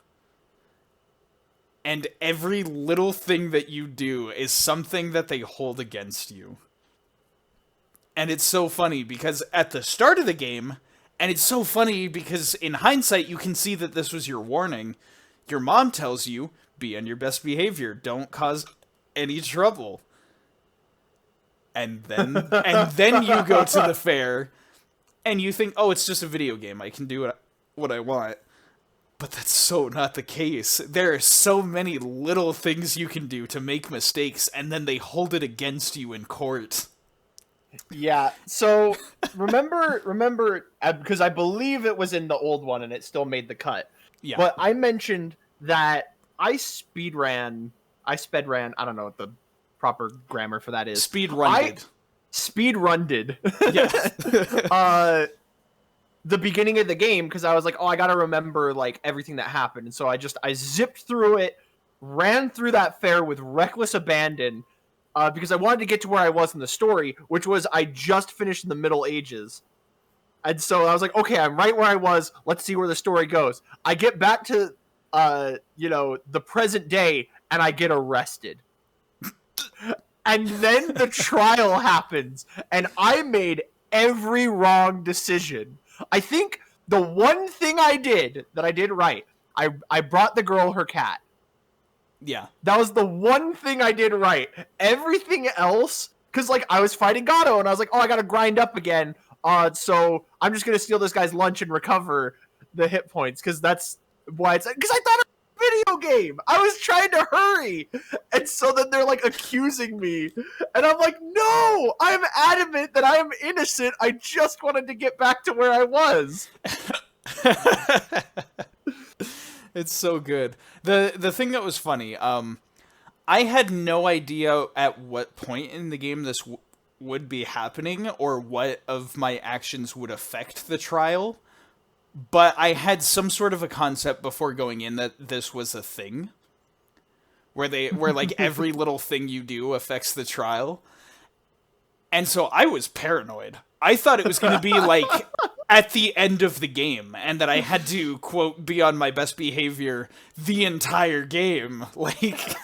and every little thing that you do is something that they hold against you. And it's so funny, because at the start of the game, and it's so funny because in hindsight you can see that this was your warning, your mom tells you, be on your best behavior, don't cause any trouble. And then you go to the fair and you think, oh, it's just a video game, I can do what I want. But that's so not the case. There are so many little things you can do to make mistakes, and then they hold it against you in court. Yeah, so remember, because I believe it was in the old one and it still made the cut. Yeah. But I mentioned that I sped ran, I don't know what the proper grammar for that is. Speed runned. Yeah. The beginning of the game, because I was like, oh, I gotta remember like everything that happened, and so I zipped through it, ran through that fair with reckless abandon, because I wanted to get to where I was in the story, which was I just finished in the Middle Ages. And so I was like, okay, I'm right where I was. Let's see where the story goes. I get back to, the present day, and I get arrested. And then the trial happens, and I made every wrong decision. I think the one thing I did that I did right, I brought the girl her cat. Yeah. That was the one thing I did right. Everything else, because like I was fighting Gato, and I was like, oh, I gotta grind up again. So I'm just gonna steal this guy's lunch and recover the hit points, because that's why it's because I thought it was a video game. I was trying to hurry, and so then they're like accusing me, and I'm like, no, I'm adamant that I am innocent. I just wanted to get back to where I was. It's so good. The thing that was funny, I had no idea at what point in the game this would be happening, or what of my actions would affect the trial, but I had some sort of a concept before going in that this was a thing, where like every little thing you do affects the trial. And so I was paranoid. I thought it was going to be like at the end of the game, and that I had to, quote, be on my best behavior the entire game. Like,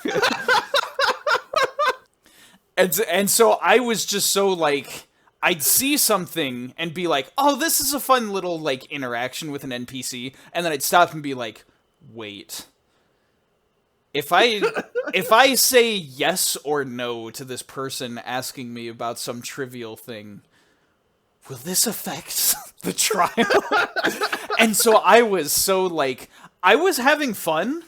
and so I was just so like, I'd see something and be like, oh, this is a fun little like interaction with an NPC, and then I'd stop and be like, wait, if I say yes or no to this person asking me about some trivial thing, will this affect the trial? And so I was so like, I was having fun,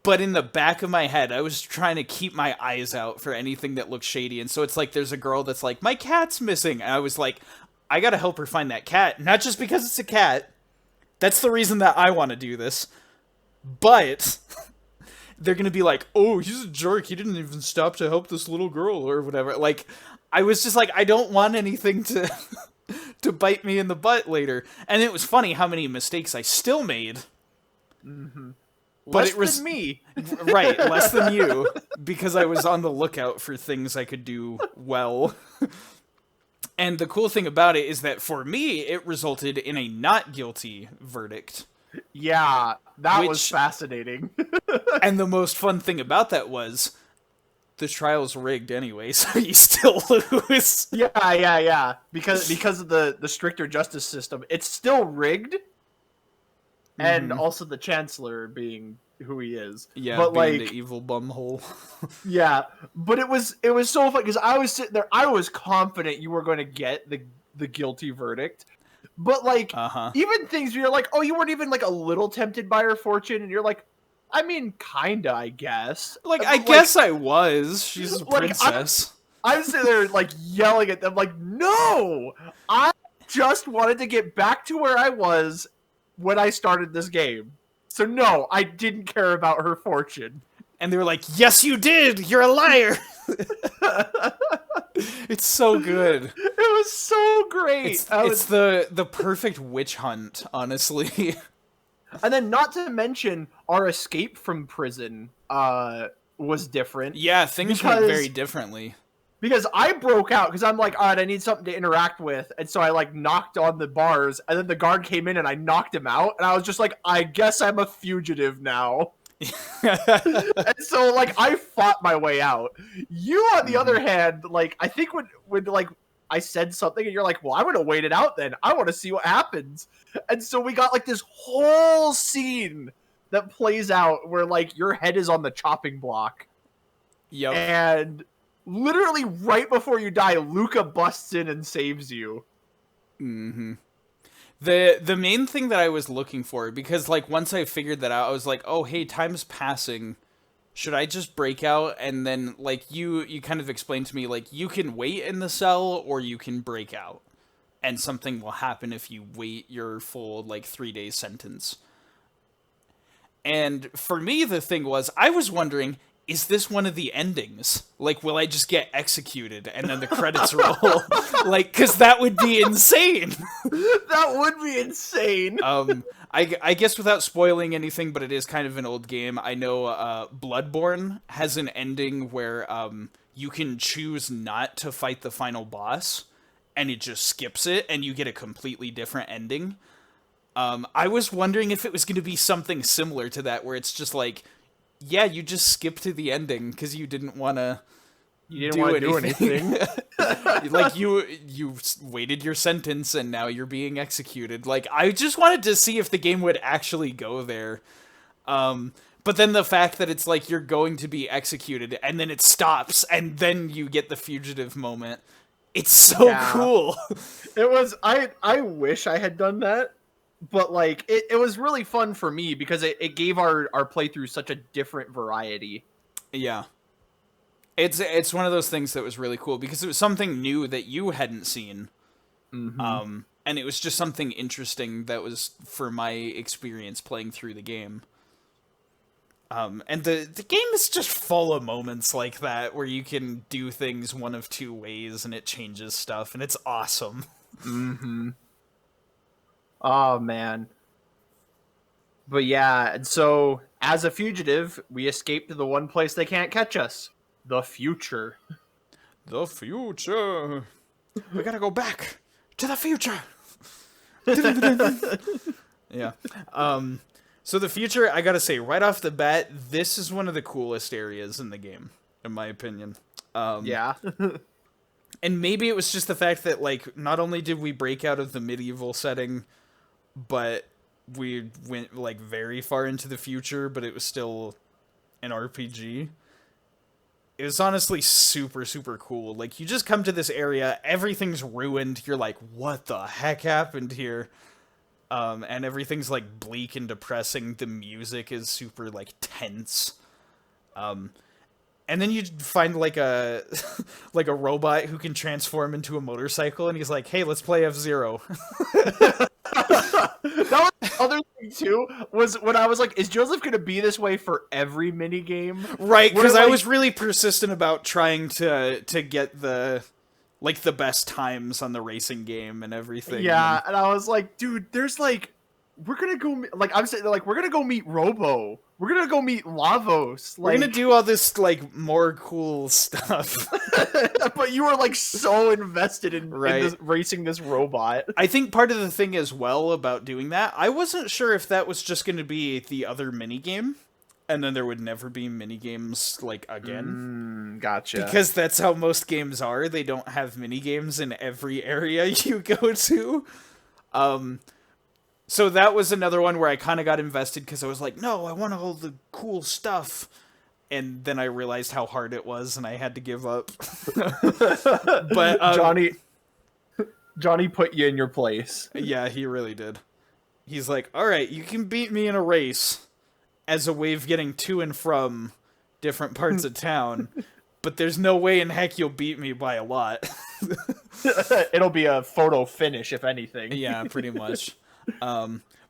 but in the back of my head, I was trying to keep my eyes out for anything that looked shady. And so it's like, there's a girl that's like, my cat's missing. And I was like, I gotta help her find that cat. Not just because it's a cat. That's the reason that I want to do this. But they're gonna be like, oh, he's a jerk. He didn't even stop to help this little girl or whatever. Like, I was just like, I don't want anything to to bite me in the butt later. And it was funny how many mistakes I still made. Mm-hmm. But Less it was than me. right, less than you, because I was on the lookout for things I could do well. And the cool thing about it is that for me, it resulted in a not guilty verdict. Yeah, that was Which- fascinating. And the most fun thing about that was the trial's rigged anyway, so you still lose. Yeah. Because of the stricter justice system, it's still rigged. And also the Chancellor being who he is. Yeah, but being like the evil bumhole. yeah, but it was so fun because I was sitting there, I was confident you were going to get the guilty verdict. But like even things where you're like, oh, you weren't even like a little tempted by her fortune, and you're like, I mean, kinda, I guess. Like, I guess I was. She's a like, princess. I'm sitting there like yelling at them, like, no! I just wanted to get back to where I was when I started this game. So no, I didn't care about her fortune. And they were like, yes, you did! You're a liar! It's so good. It was so great. It's the perfect witch hunt, honestly. And then, not to mention, our escape from prison was different. Yeah, things went very differently. Because I broke out, because I'm like, all right, I need something to interact with. And so I, like, knocked on the bars, and then the guard came in and I knocked him out. And I was just like, I guess I'm a fugitive now. And so, like, I fought my way out. You, on the other hand, like, I think when like, I said something and you're like, well, I'm going to wait it out then. I want to see what happens. And so we got, like, this whole scene that plays out where, like, your head is on the chopping block. Yep. And literally right before you die, Luca busts in and saves you. Mm-hmm. The main thing that I was looking for, because, like, once I figured that out, I was like, oh, hey, time's passing. Should I just break out? And then, like, you kind of explained to me, like, you can wait in the cell or you can break out. And something will happen if you wait your full, like, 3-day sentence. And for me, the thing was, I was wondering, is this one of the endings? Like, will I just get executed and then the credits roll? Like, because that would be insane. That would be insane. I guess without spoiling anything, but it is kind of an old game. I know Bloodborne has an ending where you can choose not to fight the final boss, and it just skips it, and you get a completely different ending. I was wondering if it was going to be something similar to that, where it's just like, yeah, you just skip to the ending because you didn't want to. You didn't want to do anything. Like, you waited your sentence and now you're being executed. Like, I just wanted to see if the game would actually go there. But then the fact that it's like you're going to be executed and then it stops and then you get the fugitive moment. It's so cool. It was, I wish I had done that. But, like, it was really fun for me because it gave our playthrough such a different variety. Yeah. It's one of those things that was really cool because it was something new that you hadn't seen. Mm-hmm. And it was just something interesting that was for my experience playing through the game. And the game is just full of moments like that where you can do things one of two ways and it changes stuff and it's awesome. Mm-hmm. Oh, man. But yeah, and so, as a fugitive, we escape to the one place they can't catch us. The future. The future. We gotta go back to the future. Yeah. So the future, I gotta say, right off the bat, this is one of the coolest areas in the game, in my opinion. Yeah. And maybe it was just the fact that, like, not only did we break out of the medieval setting, but we went, like, very far into the future, but it was still an RPG. It was honestly super, super cool. Like, you just come to this area, everything's ruined, you're like, what the heck happened here? And everything's, like, bleak and depressing. The music is super, like, tense. And then you find, like, a like a robot who can transform into a motorcycle, and he's like, hey, let's play F-Zero. That was the other thing too, was when I was like, is Joseph gonna be this way for every mini game? Right, because Like, I was really persistent about trying to get the best times on the racing game and everything. yeah, and I was like, dude, there's like, we're gonna go, like, I'm saying, like, we're gonna go meet Robo, we're gonna go meet Lavos, We're like, gonna do all this, like, more cool stuff. but you were like so invested in, Right. in this, racing this robot. I think part of the thing as well about doing that, I wasn't sure if that was just gonna be the other minigame, and then there would never be minigames, like, again. Gotcha. Because that's how most games are. They don't have minigames in every area you go to. So that was another one where I kind of got invested because I was like, no, I want all the cool stuff. And then I realized how hard it was and I had to give up. But Johnny put you in your place. yeah, he really did. He's like, all right, you can beat me in a race as a way of getting to and from different parts of town, but there's no way in heck you'll beat me by a lot. It'll be a photo finish, if anything. Yeah, pretty much.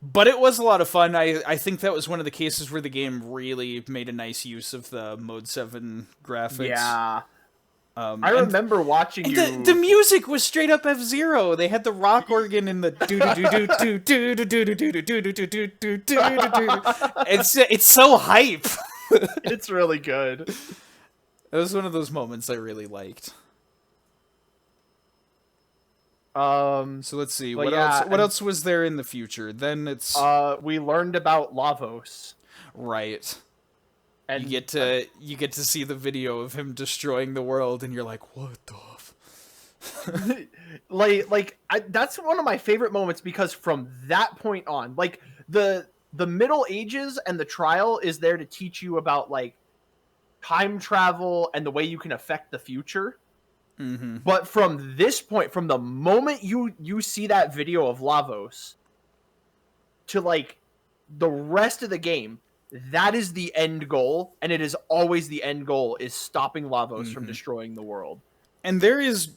But it was a lot of fun. I think that was one of the cases where the game really made a nice use of the Mode 7 graphics. Yeah. I remember watching you. The music was straight up F-Zero. They had the rock organ in the do do do do do do do do do do do do do do. It's so hype. It's really good. It was one of those moments I really liked. So let's see what else. What else was there in the future? Then it's we learned about Lavos. right. And You get to see the video of him destroying the world, and you're like, what the? That's one of my favorite moments because from that point on, like the Middle Ages and the trial is there to teach you about like time travel and the way you can affect the future. Mm-hmm. But from this point, from the moment you see that video of Lavos to like the rest of the game, that is the end goal, and it is always the end goal is stopping Lavos from destroying the world. And there is,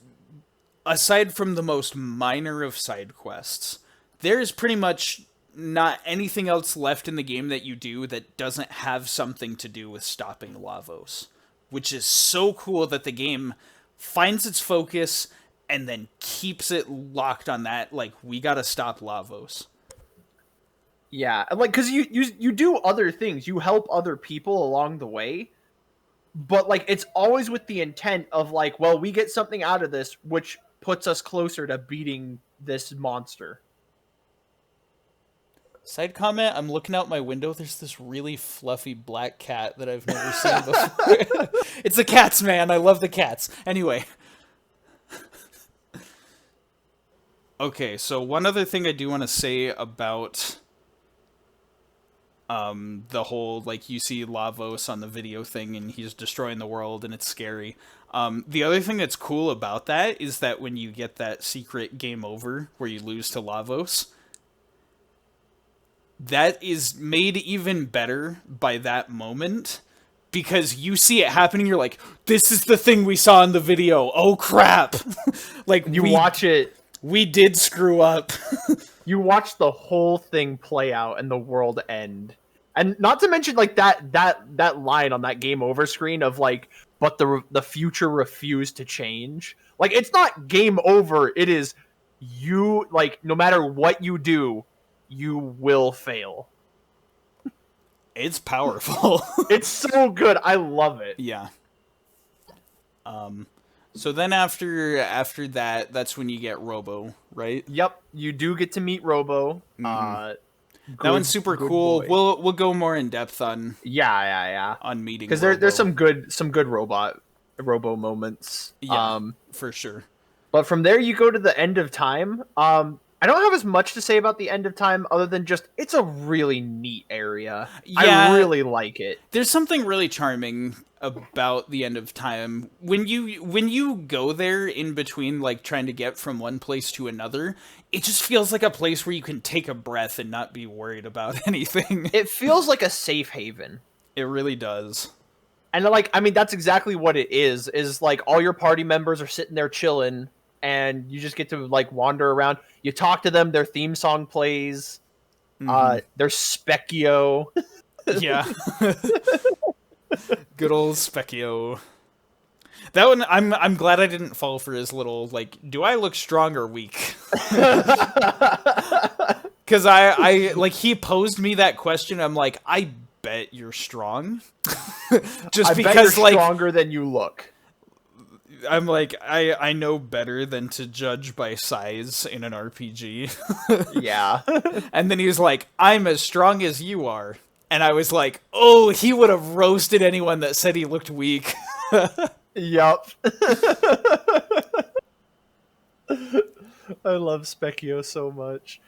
aside from the most minor of side quests, there is pretty much not anything else left in the game that you do that doesn't have something to do with stopping Lavos, which is so cool that the game finds its focus and then keeps it locked on that, like, we gotta stop Lavos. Yeah, like because you do other things, you help other people along the way, but like it's always with the intent of like, well, we get something out of this, which puts us closer to beating this monster. Side comment, I'm looking out my window, there's this really fluffy black cat that I've never seen before. It's the cats, man, I love the cats. Anyway. Okay, so one other thing I do want to say about the whole, like, you see Lavos on the video thing and he's destroying the world and it's scary. The other thing that's cool about that is that when you get that secret game over where you lose to Lavos, that is made even better by that moment because you see it happening, you're like, this is the thing we saw in the video, oh crap. Like, Watch it. We did screw up. You watch the whole thing play out and the world end. And not to mention like that line on that game over screen of like, but the future refused to change. Like it's not game over. It is you, like, no matter what you do, you will fail. It's powerful. It's so good. I love it. Yeah. So then after that, that's when you get Robo, right? Yep, you do get to meet Robo. That one's super cool. Boy. We'll go more in depth on on meeting because Robo. there's some good Robo moments. Yeah, for sure. But from there you go to the end of time. I don't have as much to say about the End of Time other than just it's a really neat area. Yeah. I really like it. There's something really charming about the End of Time when you go there in between, like trying to get from one place to another. It just feels like a place where you can take a breath and not be worried about anything. It feels like a safe haven. It really does. And like, I mean, that's exactly what it is like all your party members are sitting there chilling and you just get to like wander around. You talk to them, their theme song plays. There's Specchio. Yeah. Good old Specchio. That one, I'm glad I didn't fall for his little, like, do I look strong or weak? Because I like, he posed me that question, I'm like, I bet you're strong. Just I because, bet you're like, stronger than you look. I'm like, I know better than to judge by size in an RPG. Yeah. And then he was like, I'm as strong as you are. And I was like, oh, he would have roasted anyone that said he looked weak. Yup. I love Specchio so much.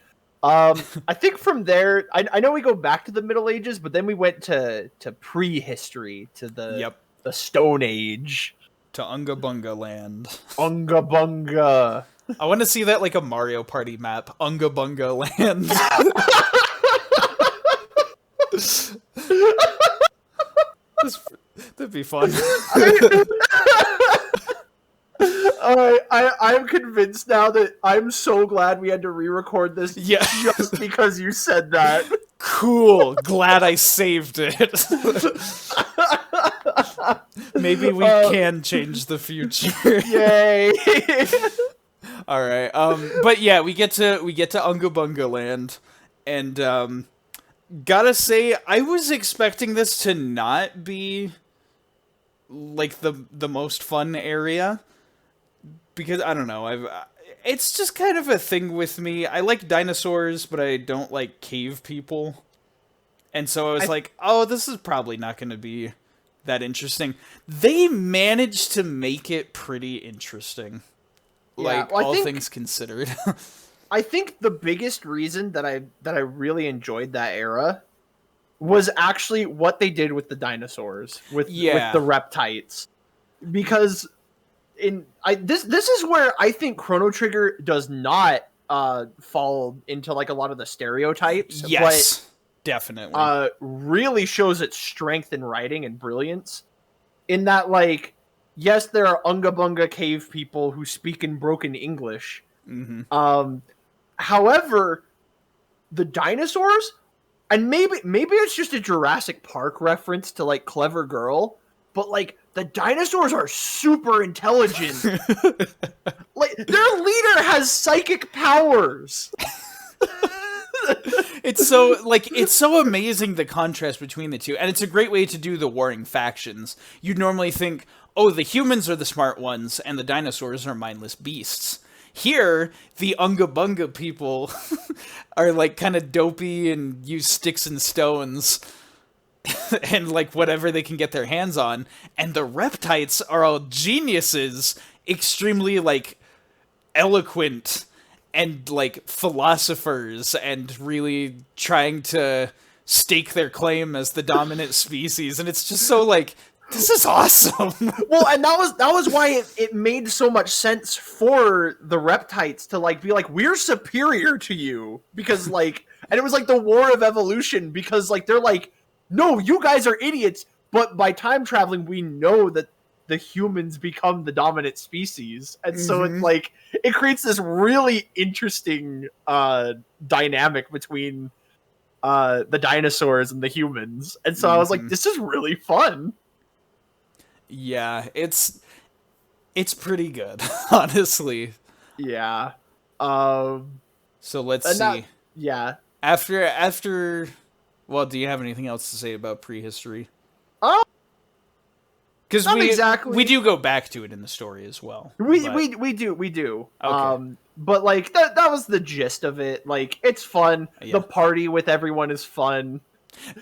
I think from there, I know we go back to the Middle Ages, but then we went to prehistory, to the Stone Age. To Unga Bunga Land. Unga Bunga. I want to see that like a Mario Party map. Unga Bunga Land. That'd be fun. I'm convinced now that I'm so glad we had to re-record this just because you said that. Cool. Glad I saved it. Maybe we can change the future. Yay. All right. But yeah, we get to Unga Bunga Land, and gotta say, I was expecting this to not be like the most fun area, because I don't know, it's just kind of a thing with me. I like dinosaurs, but I don't like cave people. And so I was like, oh, this is probably not going to be that interesting. They managed to make it pretty interesting. Yeah, like, all things considered. I think the biggest reason that I really enjoyed that era was actually what they did with the dinosaurs, with the reptites. Because this is where I think Chrono Trigger does not fall into like a lot of the stereotypes. Yes. But definitely. Really shows its strength in writing and brilliance. In that, like, yes, there are Unga Bunga cave people who speak in broken English. Mm-hmm. However, the dinosaurs, and maybe it's just a Jurassic Park reference to like Clever Girl, but like the dinosaurs are super intelligent. Like their leader has psychic powers. It's so amazing, the contrast between the two, and it's a great way to do the warring factions. You'd normally think, oh, the humans are the smart ones and the dinosaurs are mindless beasts. Here, the Unga Bunga people are like kind of dopey and use sticks and stones and like whatever they can get their hands on, and the reptites are all geniuses, extremely like eloquent and like philosophers, and really trying to stake their claim as the dominant species. And it's just so like, this is awesome. Well, and that was why it made so much sense for the reptites to like be like, we're superior to you, because like, and it was like the war of evolution, because like they're like, no, you guys are idiots, but by time traveling we know that the humans become the dominant species, and so it's like it creates this really interesting dynamic between the dinosaurs and the humans. And so I was like, this is really fun. Yeah, it's pretty good, honestly. Yeah. So let's see. Yeah. After, well, do you have anything else to say about prehistory? Because we do go back to it in the story as well. We do. Okay. But like that was the gist of it. Like, it's fun. Yeah. The party with everyone is fun.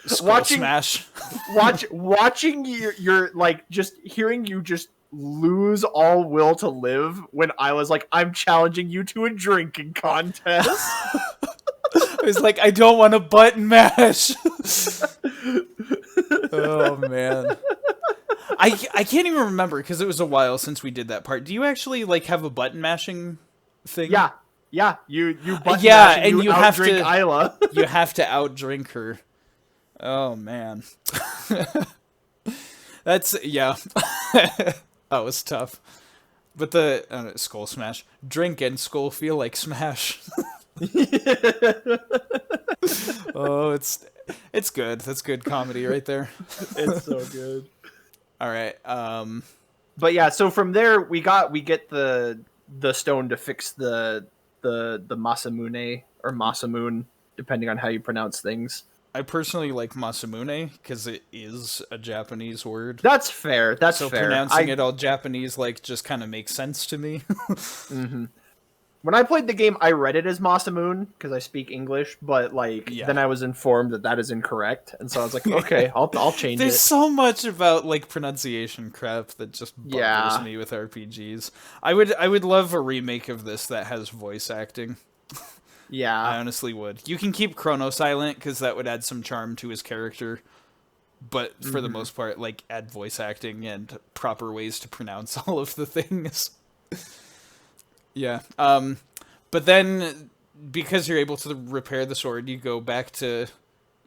Skull Smash. Watching your like, just hearing you just lose all will to live when I was like, I'm challenging you to a drinking contest. I was like, I don't want to button mash. Oh man. I can't even remember because it was a while since we did that part. Do you actually like have a button mashing thing? Yeah. You button Yeah, mash and you have outdrink to Isla. you have to outdrink her. Oh man. That's that was tough. But the skull smash, drink and skull feel like smash. Oh, it's good. That's good comedy right there. It's so good. All right. But yeah, so from there we get the stone to fix the Masamune or Masamune, depending on how you pronounce things. I personally like Masamune because it is a Japanese word. That's fair. That's so fair. Pronouncing it all Japanese just kind of makes sense to me. Mm-hmm. When I played the game, I read it as Masamune because I speak English, but then I was informed that is incorrect, and so I was like, okay, I'll change it. There's so much about pronunciation crap that just bothers me with RPGs. I would love a remake of this that has voice acting. Yeah, I honestly would. You can keep Chrono silent because that would add some charm to his character, but for the most part, add voice acting and proper ways to pronounce all of the things. Yeah. But then because you're able to repair the sword, you go back to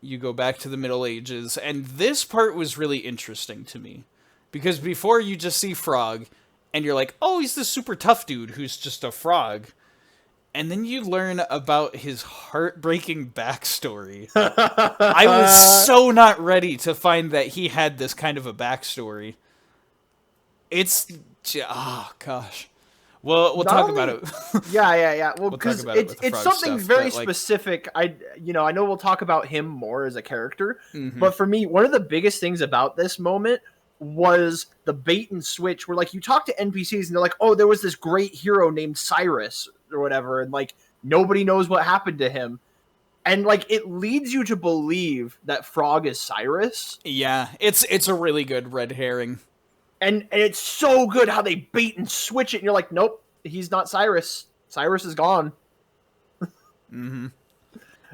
the Middle Ages, and this part was really interesting to me because before you just see Frog, and you're like, oh, he's this super tough dude who's just a frog. And then you learn about his heartbreaking backstory. I was so not ready to find that he had this kind of a backstory. It's... oh, gosh. Well, we'll talk about it. Yeah. Well, because it's something very specific. I know we'll talk about him more as a character, but for me, one of the biggest things about this moment was the bait and switch where you talk to NPCs and they're like, oh, there was this great hero named Cyrus or whatever, and nobody knows what happened to him, and it leads you to believe that Frog is Cyrus. Yeah, it's a really good red herring, and it's so good how they bait and switch it, and you're like, nope, he's not Cyrus. Cyrus is gone.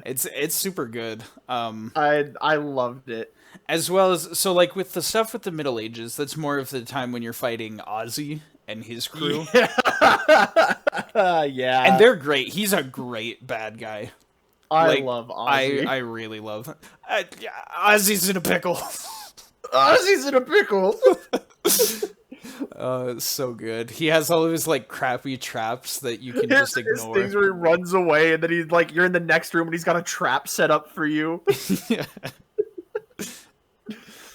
It's super good. I loved it. As well as, so with the stuff with the Middle Ages, that's more of the time when you're fighting Ozzy and his crew. Yeah. And they're great. He's a great bad guy. I love Ozzy. I really love Ozzy's in a pickle. Ozzy's in a pickle. It's so good. He has all of his crappy traps that you can just ignore. Things where he runs away and then he's you're in the next room and he's got a trap set up for you. Yeah.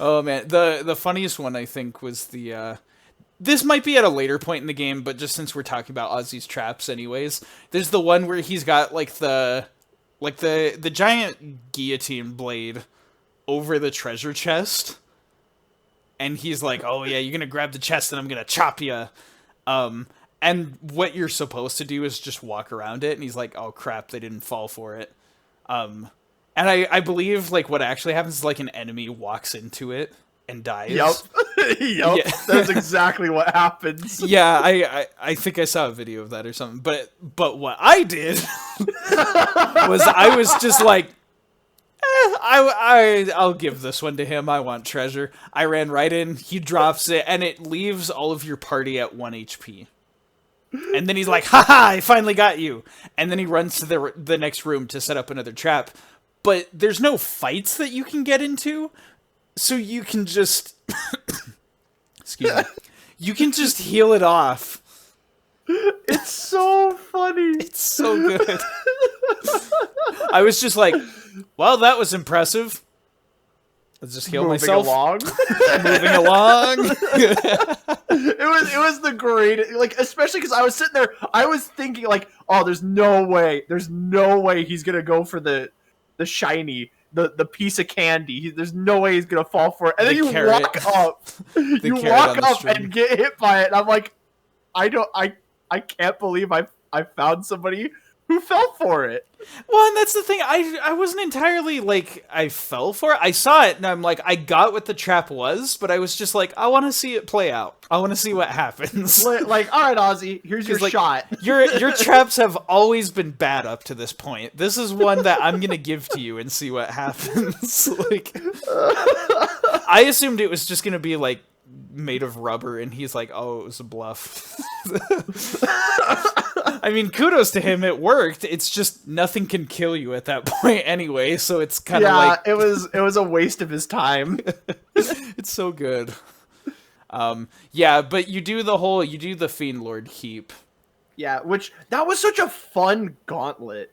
Oh man, the funniest one I think was the this might be at a later point in the game, but just since we're talking about Ozzy's traps anyways, there's the one where he's got the giant guillotine blade over the treasure chest. And he's like, oh yeah, you're gonna grab the chest and I'm gonna chop you. And what you're supposed to do is just walk around it. And he's like, oh crap, they didn't fall for it. And I believe what actually happens is an enemy walks into it and dies. Yep. Yeah. That's exactly what happens. Yeah, I think I saw a video of that or something. But what I did was I was just I'll give this one to him. I want treasure. I ran right in. He drops it, and it leaves all of your party at 1 HP. And then he's like, haha, I finally got you. And then he runs to the next room to set up another trap. But there's no fights that you can get into, so you can just... excuse me. You can just heal it off. It's so funny. It's so good. I was just like, well, that was impressive. Let's just heal myself. Moving along. It was the greatest, especially because I was sitting there, I was thinking oh, there's no way he's gonna go for the shiny, the piece of candy. There's no way he's gonna fall for it. And then you walk up, and get hit by it. And I'm like, I can't believe I found somebody who fell for it. Well, and that's the thing. I wasn't entirely like I fell for it. I saw it and I'm like I got what the trap was, but I was just like I want to see it play out. I want to see what happens. Like, all right, Ozzy, here's your Like, shot. your traps have always been bad up to this point. This is one that I'm gonna give to you and see what happens. Like, I assumed it was just gonna be like made of rubber, and he's like, "Oh, it was a bluff." I mean, kudos to him. It worked. It's just nothing can kill you at that point anyway. So it's kind of like it was a waste of his time. it's so good. Yeah, but you do the Fiend Lord heap. Yeah, which that was such a fun gauntlet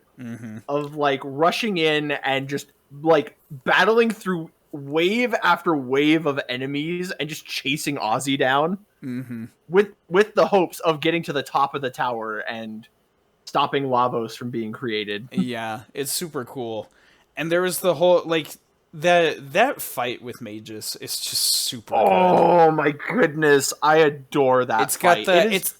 of like rushing in and just like battling through wave after wave of enemies and just chasing Ozzy down with the hopes of getting to the top of the tower and stopping Lavos from being created. Yeah, it's super cool. And there was the whole like that fight with Magus is just super good. Oh my goodness, I adore that It's fight. got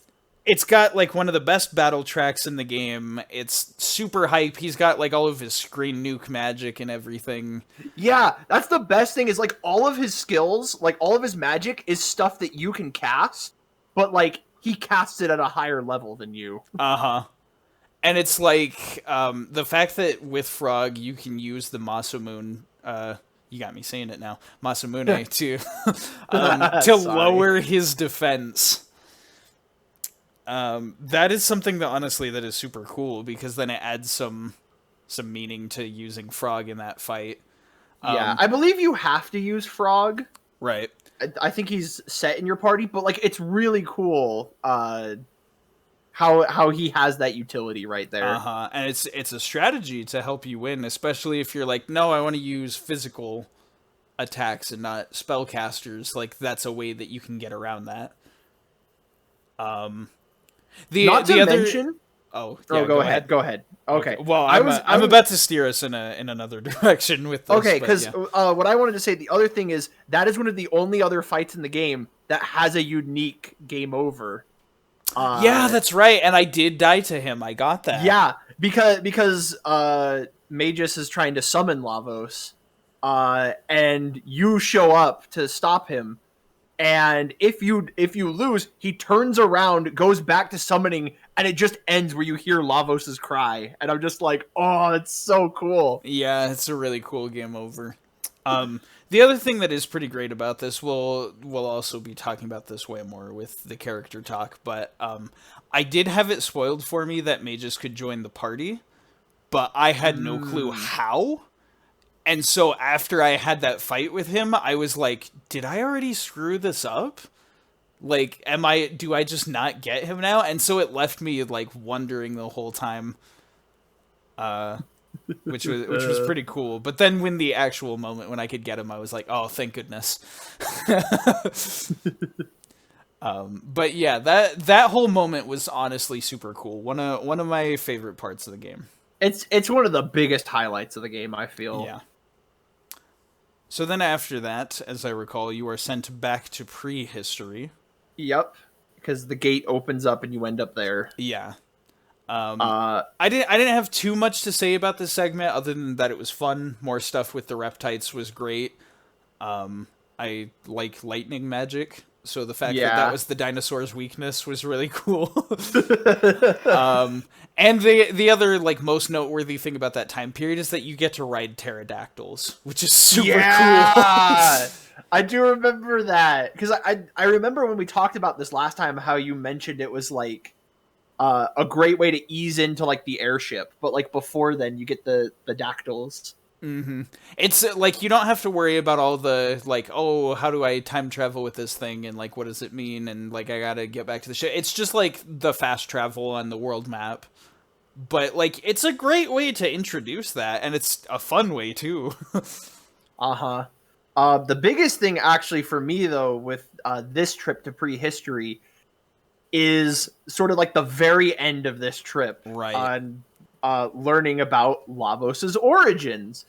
it's got like one of the best battle tracks in the game. It's super hype. He's got like all of his screen nuke magic and everything. Yeah, that's the best thing is like all of his skills, like all of his magic is stuff that you can cast, but like he casts it at a higher level than you. Uh-huh. And it's like the fact that with Frog you can use the Masamune you got me saying it now. Masamune to lower his defense. That is something that honestly that is super cool because then it adds some meaning to using Frog in that fight. Yeah, I believe you have to use Frog. Right. I think he's set in your party, but like it's really cool how he has that utility right there. Uh-huh. And it's a strategy to help you win, especially if you're like, no, I want to use physical attacks and not spellcasters. Like that's a way that you can get around that. Not to mention. Oh, yeah, go ahead. Go ahead. Okay. Well, I'm about to steer us in another direction with this. Okay, because what I wanted to say, the other thing is that is one of the only other fights in the game that has a unique game over. Yeah, that's right. And I did die to him. I got that. Yeah, because Magus is trying to summon Lavos, and you show up to stop him. And if you lose, he turns around, goes back to summoning, and it just ends where you hear Lavos' cry. And I'm just like, oh, it's so cool. Yeah, it's a really cool game over. The other thing that is pretty great about this, we'll also be talking about this way more with the character talk, but I did have it spoiled for me that Magus could join the party, but I had no clue how. And so after I had that fight with him, I was like, did I already screw this up? Like, do I just not get him now? And so it left me like wondering the whole time, which was pretty cool. But then when the actual moment when I could get him, I was like, oh, thank goodness. But yeah, that whole moment was honestly super cool. One of my favorite parts of the game. It's one of the biggest highlights of the game, I feel. Yeah. So then after that, as I recall, you are sent back to prehistory. Yep, because the gate opens up and you end up there. Yeah. I didn't have too much to say about this segment other than that it was fun. More stuff with the reptites was great. I like lightning magic, so the fact that was the dinosaur's weakness was really cool. And the other like most noteworthy thing about that time period is that you get to ride pterodactyls, which is super cool. I do remember that because I remember when we talked about this last time how you mentioned it was like a great way to ease into like the airship, but like before then you get the dactyls. Mm-hmm. It's like you don't have to worry about all the like, oh, how do I time travel with this thing and like what does it mean and like I gotta get back to the ship. It's just like the fast travel on the world map. But like it's a great way to introduce that, and it's a fun way too. The biggest thing actually for me though with this trip to prehistory is sort of like the very end of this trip, right? On learning about Lavos' origins.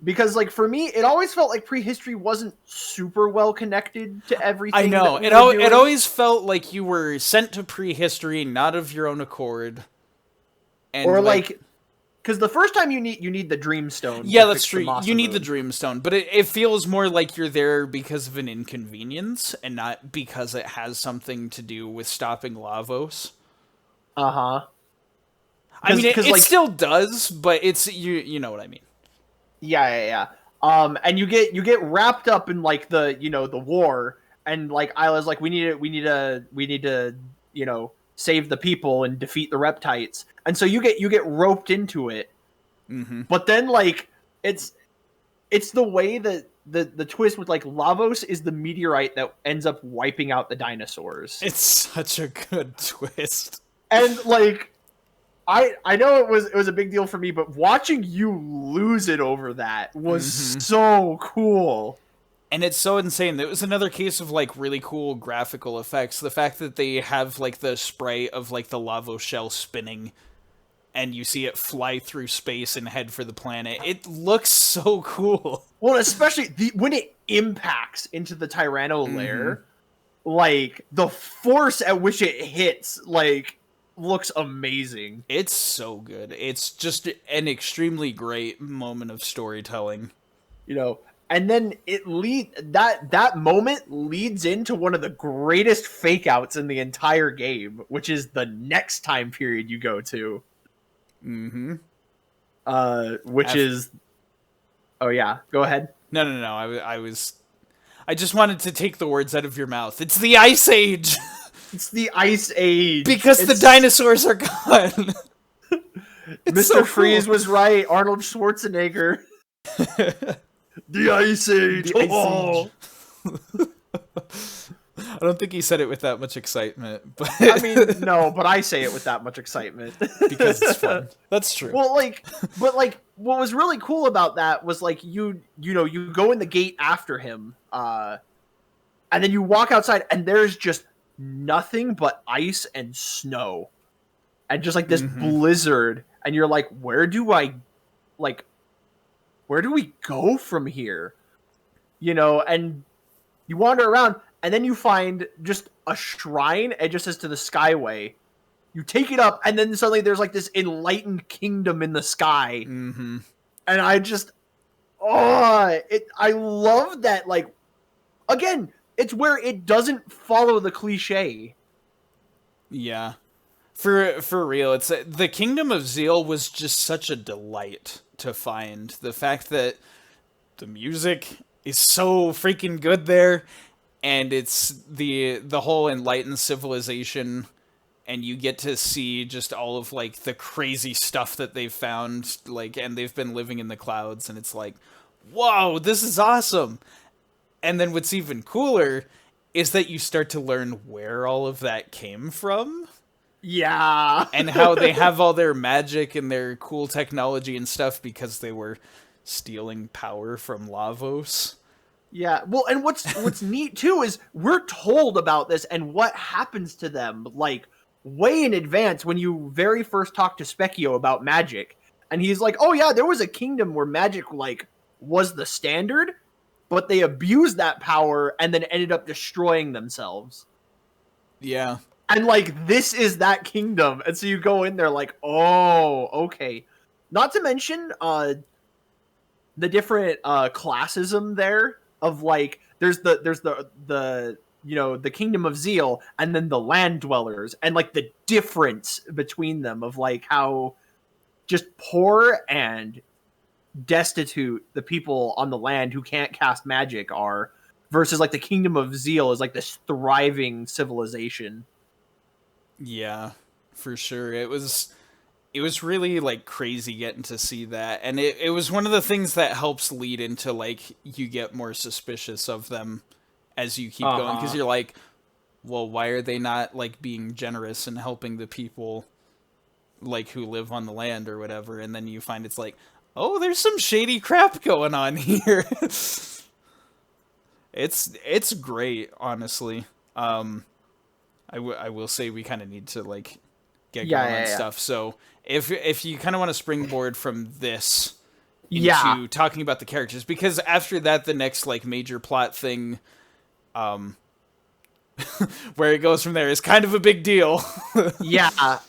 Because, like, for me, it always felt like prehistory wasn't super well connected to everything. I know. It always felt like you were sent to prehistory, not of your own accord. And Or like, because the first time you need the Dreamstone. yeah, to that's fix the true. Masa You need the Moon. Dreamstone, but it feels more like you're there because of an inconvenience and not because it has something to do with stopping Lavos. Uh-huh. I mean, it like, still does, but it's you know what I mean. yeah. And you get wrapped up in like the war, and like Isla's like, we need to save the people and defeat the reptites, and so you get roped into it. Mm-hmm. But then like it's the way that the twist with like Lavos is the meteorite that ends up wiping out the dinosaurs. It's such a good twist. And like I know it was a big deal for me, but watching you lose it over that was so cool. And it's so insane. It was another case of like really cool graphical effects. The fact that they have like the spray of like the lava shell spinning and you see it fly through space and head for the planet. It looks so cool. Well, especially when it impacts into the Tyranno lair, like the force at which it hits, like looks amazing. It's so good. It's just an extremely great moment of storytelling. And then that moment leads into one of the greatest fake outs in the entire game, which is the next time period you go to. Mm-hmm. Which is... Oh yeah, go ahead. No. I just wanted to take the words out of your mouth. It's the Ice Age! It's the Ice Age. Because the dinosaurs are gone! Mr. So Freeze cool. was right. Arnold Schwarzenegger. The Ice Age. The Ice Age. I don't think he said it with that much excitement, but I mean, no, but I say it with that much excitement because it's fun. That's true. Well, what was really cool about that was like you go in the gate after him, and then you walk outside, and there's just nothing but ice and snow, and just like this blizzard, and you're like, where do we go from here? And you wander around, and then you find just a shrine. It just says to the Skyway. You take it up, and then suddenly there's like this enlightened kingdom in the sky. Mm-hmm. And I love that. Like, again, it's where it doesn't follow the cliche. Yeah. For real, it's the Kingdom of Zeal was just such a delight to find. The fact that the music is so freaking good there, and it's the whole enlightened civilization, and you get to see just all of like the crazy stuff that they've found, like, and they've been living in the clouds, and it's like, whoa, this is awesome. And then what's even cooler is that you start to learn where all of that came from. Yeah. And how they have all their magic and their cool technology and stuff because they were stealing power from Lavos. Yeah. Well, and what's neat too is we're told about this and what happens to them like way in advance when you very first talk to Specchio about magic. And he's like, "Oh yeah, there was a kingdom where magic like was the standard, but they abused that power and then ended up destroying themselves." Yeah. And like this is that kingdom. And so you go in there like, "Oh, okay." Not to mention the different classism there of like there's the the Kingdom of Zeal and then the land dwellers, and like the difference between them of like how just poor and destitute the people on the land who can't cast magic are versus like the Kingdom of Zeal is like this thriving civilization. Yeah, for sure. It was really like crazy getting to see that, and it was one of the things that helps lead into like you get more suspicious of them as you keep going, because you're like, well, why are they not like being generous and helping the people like who live on the land or whatever? And then you find it's like, oh, there's some shady crap going on here. It's great, honestly. I will say we kind of need to like get going on stuff. So if you kind of want to springboard from this into talking about the characters, because after that, the next like major plot thing, where it goes from there is kind of a big deal. Yeah.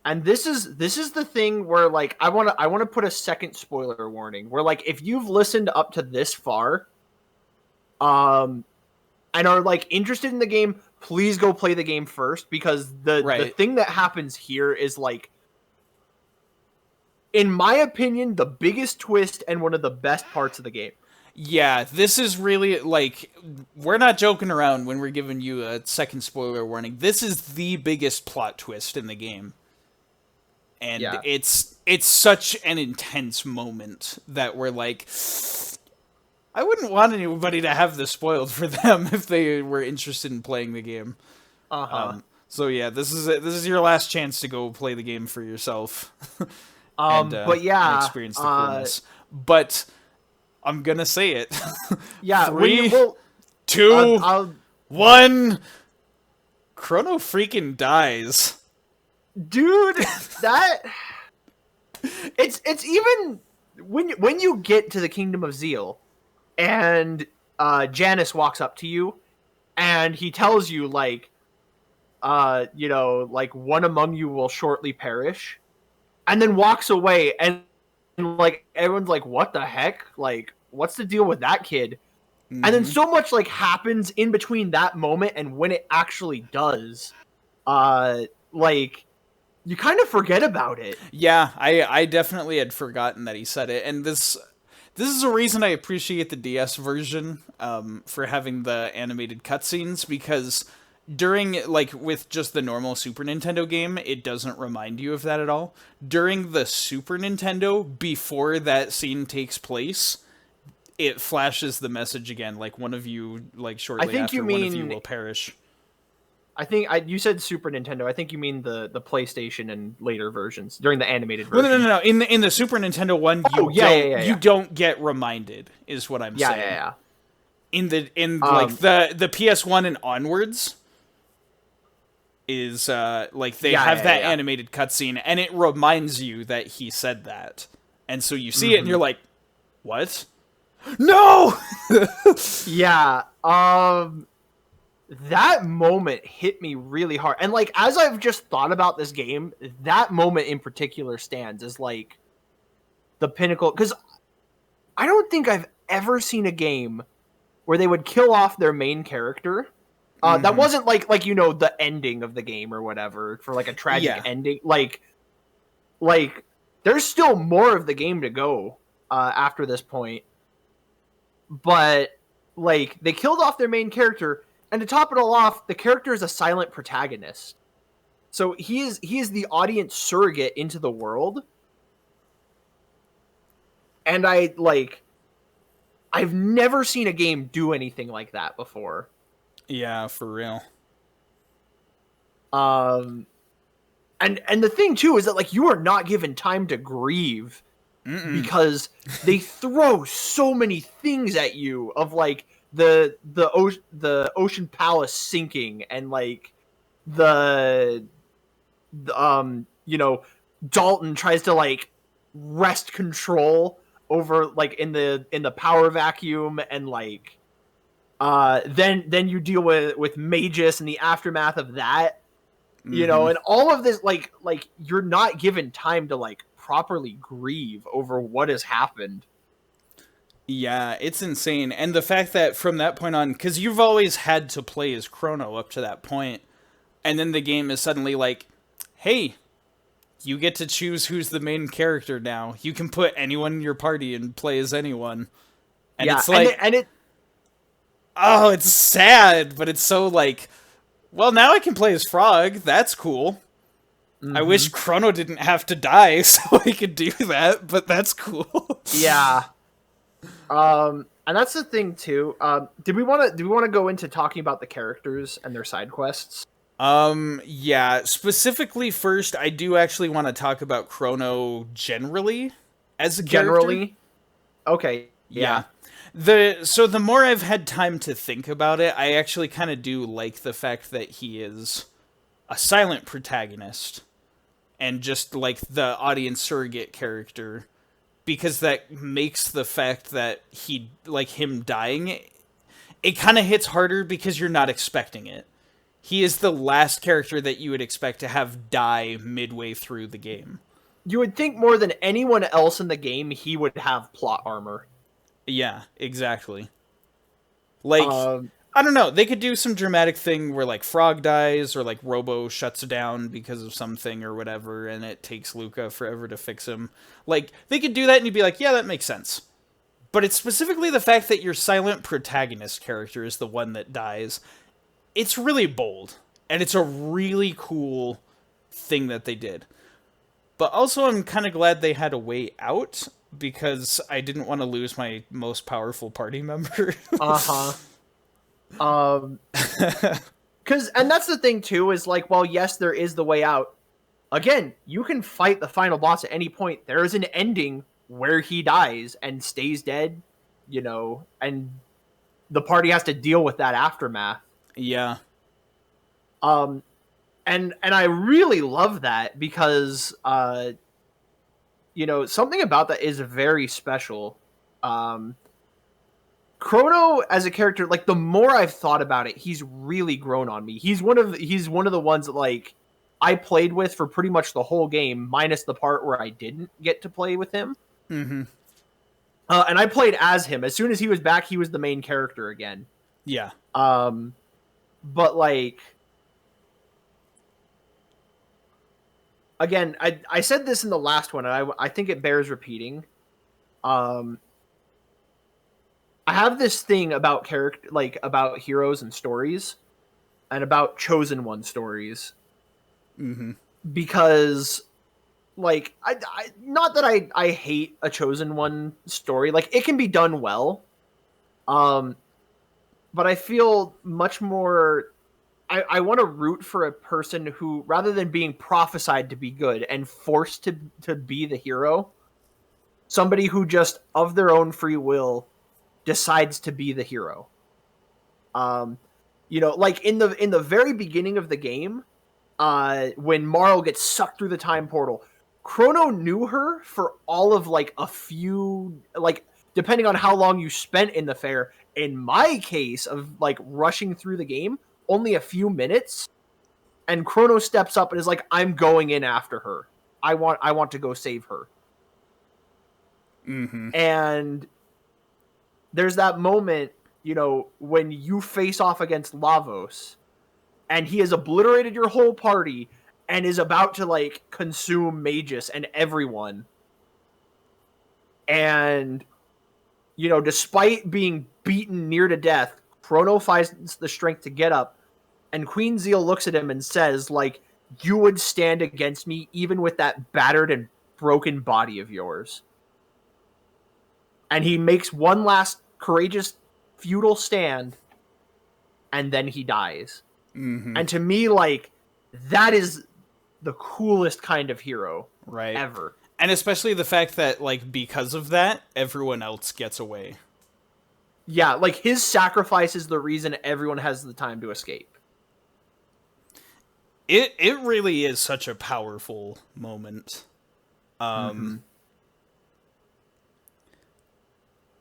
And this is the thing where like I want to put a second spoiler warning where like if you've listened up to this far and are like interested in the game, please go play the game first, because the Right. thing that happens here is like, in my opinion, the biggest twist and one of the best parts of the game. Yeah, this is really, like, we're not joking around when we're giving you a second spoiler warning. This is the biggest plot twist in the game. And Yeah. it's such an intense moment that we're like, I wouldn't want anybody to have this spoiled for them if they were interested in playing the game. So yeah, this is your last chance to go play the game for yourself. But yeah, and experience the coolness. But I'm gonna say it. yeah, 3, well, 2, I'll 1. Chrono freaking dies. dude, that it's even when you get to the Kingdom of Zeal and Janus walks up to you and he tells you like you know, like one among you will shortly perish, and then walks away, and like everyone's like, what the heck, like what's the deal with that kid? And then so much like happens in between that moment and when it actually does, like you kind of forget about it. Yeah, I definitely had forgotten that he said it, and this is a reason I appreciate the DS version for having the animated cutscenes, because during, like, with just the normal Super Nintendo game, it doesn't remind you of that at all. During the Super Nintendo, before that scene takes place, it flashes the message again, like, one of you, like, shortly after, one of you will perish. I think you said Super Nintendo. I think you mean the PlayStation and later versions during the animated version. No. In the Super Nintendo one, you don't get reminded, is what I'm saying. Yeah. In like the PS1 and onwards is like they have that animated cutscene, and it reminds you that he said that, and so you see it and you're like, what? No. Yeah. That moment hit me really hard. And like as I've just thought about this game, that moment in particular stands as like the pinnacle, cuz I don't think I've ever seen a game where they would kill off their main character. That wasn't like you know, the ending of the game or whatever, for like a tragic ending. Like there's still more of the game to go after this point. But like they killed off their main character, and to top it all off, the character is a silent protagonist. So he is the audience surrogate into the world. And I've never seen a game do anything like that before. Yeah, for real. And the thing too is that like you are not given time to grieve. Because they throw so many things at you of like the ocean palace sinking, and like the you know, Dalton tries to like wrest control over like in the power vacuum, and like then you deal with Magus and the aftermath of that, you know, and all of this like you're not given time to like properly grieve over what has happened. Yeah, it's insane. And the fact that from that point on, because you've always had to play as Chrono up to that point, and then the game is suddenly like, hey, you get to choose who's the main character now. You can put anyone in your party and play as anyone. And it's like, oh, it's sad, but it's so like, well, now I can play as Frog. That's cool. I wish Chrono didn't have to die so I could do that, but that's cool. Yeah. And that's the thing too. Do we want to go into talking about the characters and their side quests? Yeah, specifically first, I do actually want to talk about Chrono generally as a character. Generally? Okay. Yeah. So the more I've had time to think about it, I actually kind of do like the fact that he is a silent protagonist and just like the audience surrogate character, because that makes the fact that him dying, it kind of hits harder because you're not expecting it. He is the last character that you would expect to have die midway through the game. You would think more than anyone else in the game, he would have plot armor. Yeah, exactly. Like, Um, I don't know. They could do some dramatic thing where, like, Frog dies or, like, Robo shuts down because of something or whatever, and it takes Luca forever to fix him. Like, they could do that and you'd be like, yeah, that makes sense. But it's specifically the fact that your silent protagonist character is the one that dies. It's really bold. And it's a really cool thing that they did. But also, I'm kind of glad they had a way out, because I didn't want to lose my most powerful party member. and that's the thing too, is like, well, yes, there is the way out. Again, you can fight the final boss at any point. There is an ending where he dies and stays dead, and the party has to deal with that aftermath. Yeah. And I really love that, because something about that is very special. Chrono as a character, like, the more I've thought about it, he's really grown on me. He's one of the ones that, like, I played with for pretty much the whole game, minus the part where I didn't get to play with him. Mm-hmm. And I played as him. As soon as he was back, he was the main character again. Yeah. But, like, again, I said this in the last one, and I think it bears repeating. I have this thing about about heroes and stories, and about chosen one stories. Mm-hmm. Because, like, I not that I hate a chosen one story. Like, it can be done well. But I feel much more. I want to root for a person who, rather than being prophesied to be good and forced to be the hero, somebody who just of their own free will decides to be the hero. Like in the very beginning of the game, when Marl gets sucked through the time portal, Chrono knew her for all of, like, a few, like, depending on how long you spent in the fair. In my case of, like, rushing through the game, only a few minutes, and Chrono steps up and is like, I'm going in after her. I want to go save her. Mm-hmm. And there's that moment, when you face off against Lavos, and he has obliterated your whole party and is about to, like, consume Magus and everyone. And, despite being beaten near to death, Chrono finds the strength to get up, and Queen Zeal looks at him and says, like, you would stand against me even with that battered and broken body of yours. And he makes one last courageous, futile stand, and then he dies. Mm-hmm. And to me, like, that is the coolest kind of hero right ever. And especially the fact that, like, because of that, everyone else gets away. Yeah, like, his sacrifice is the reason everyone has the time to escape. It really is such a powerful moment. And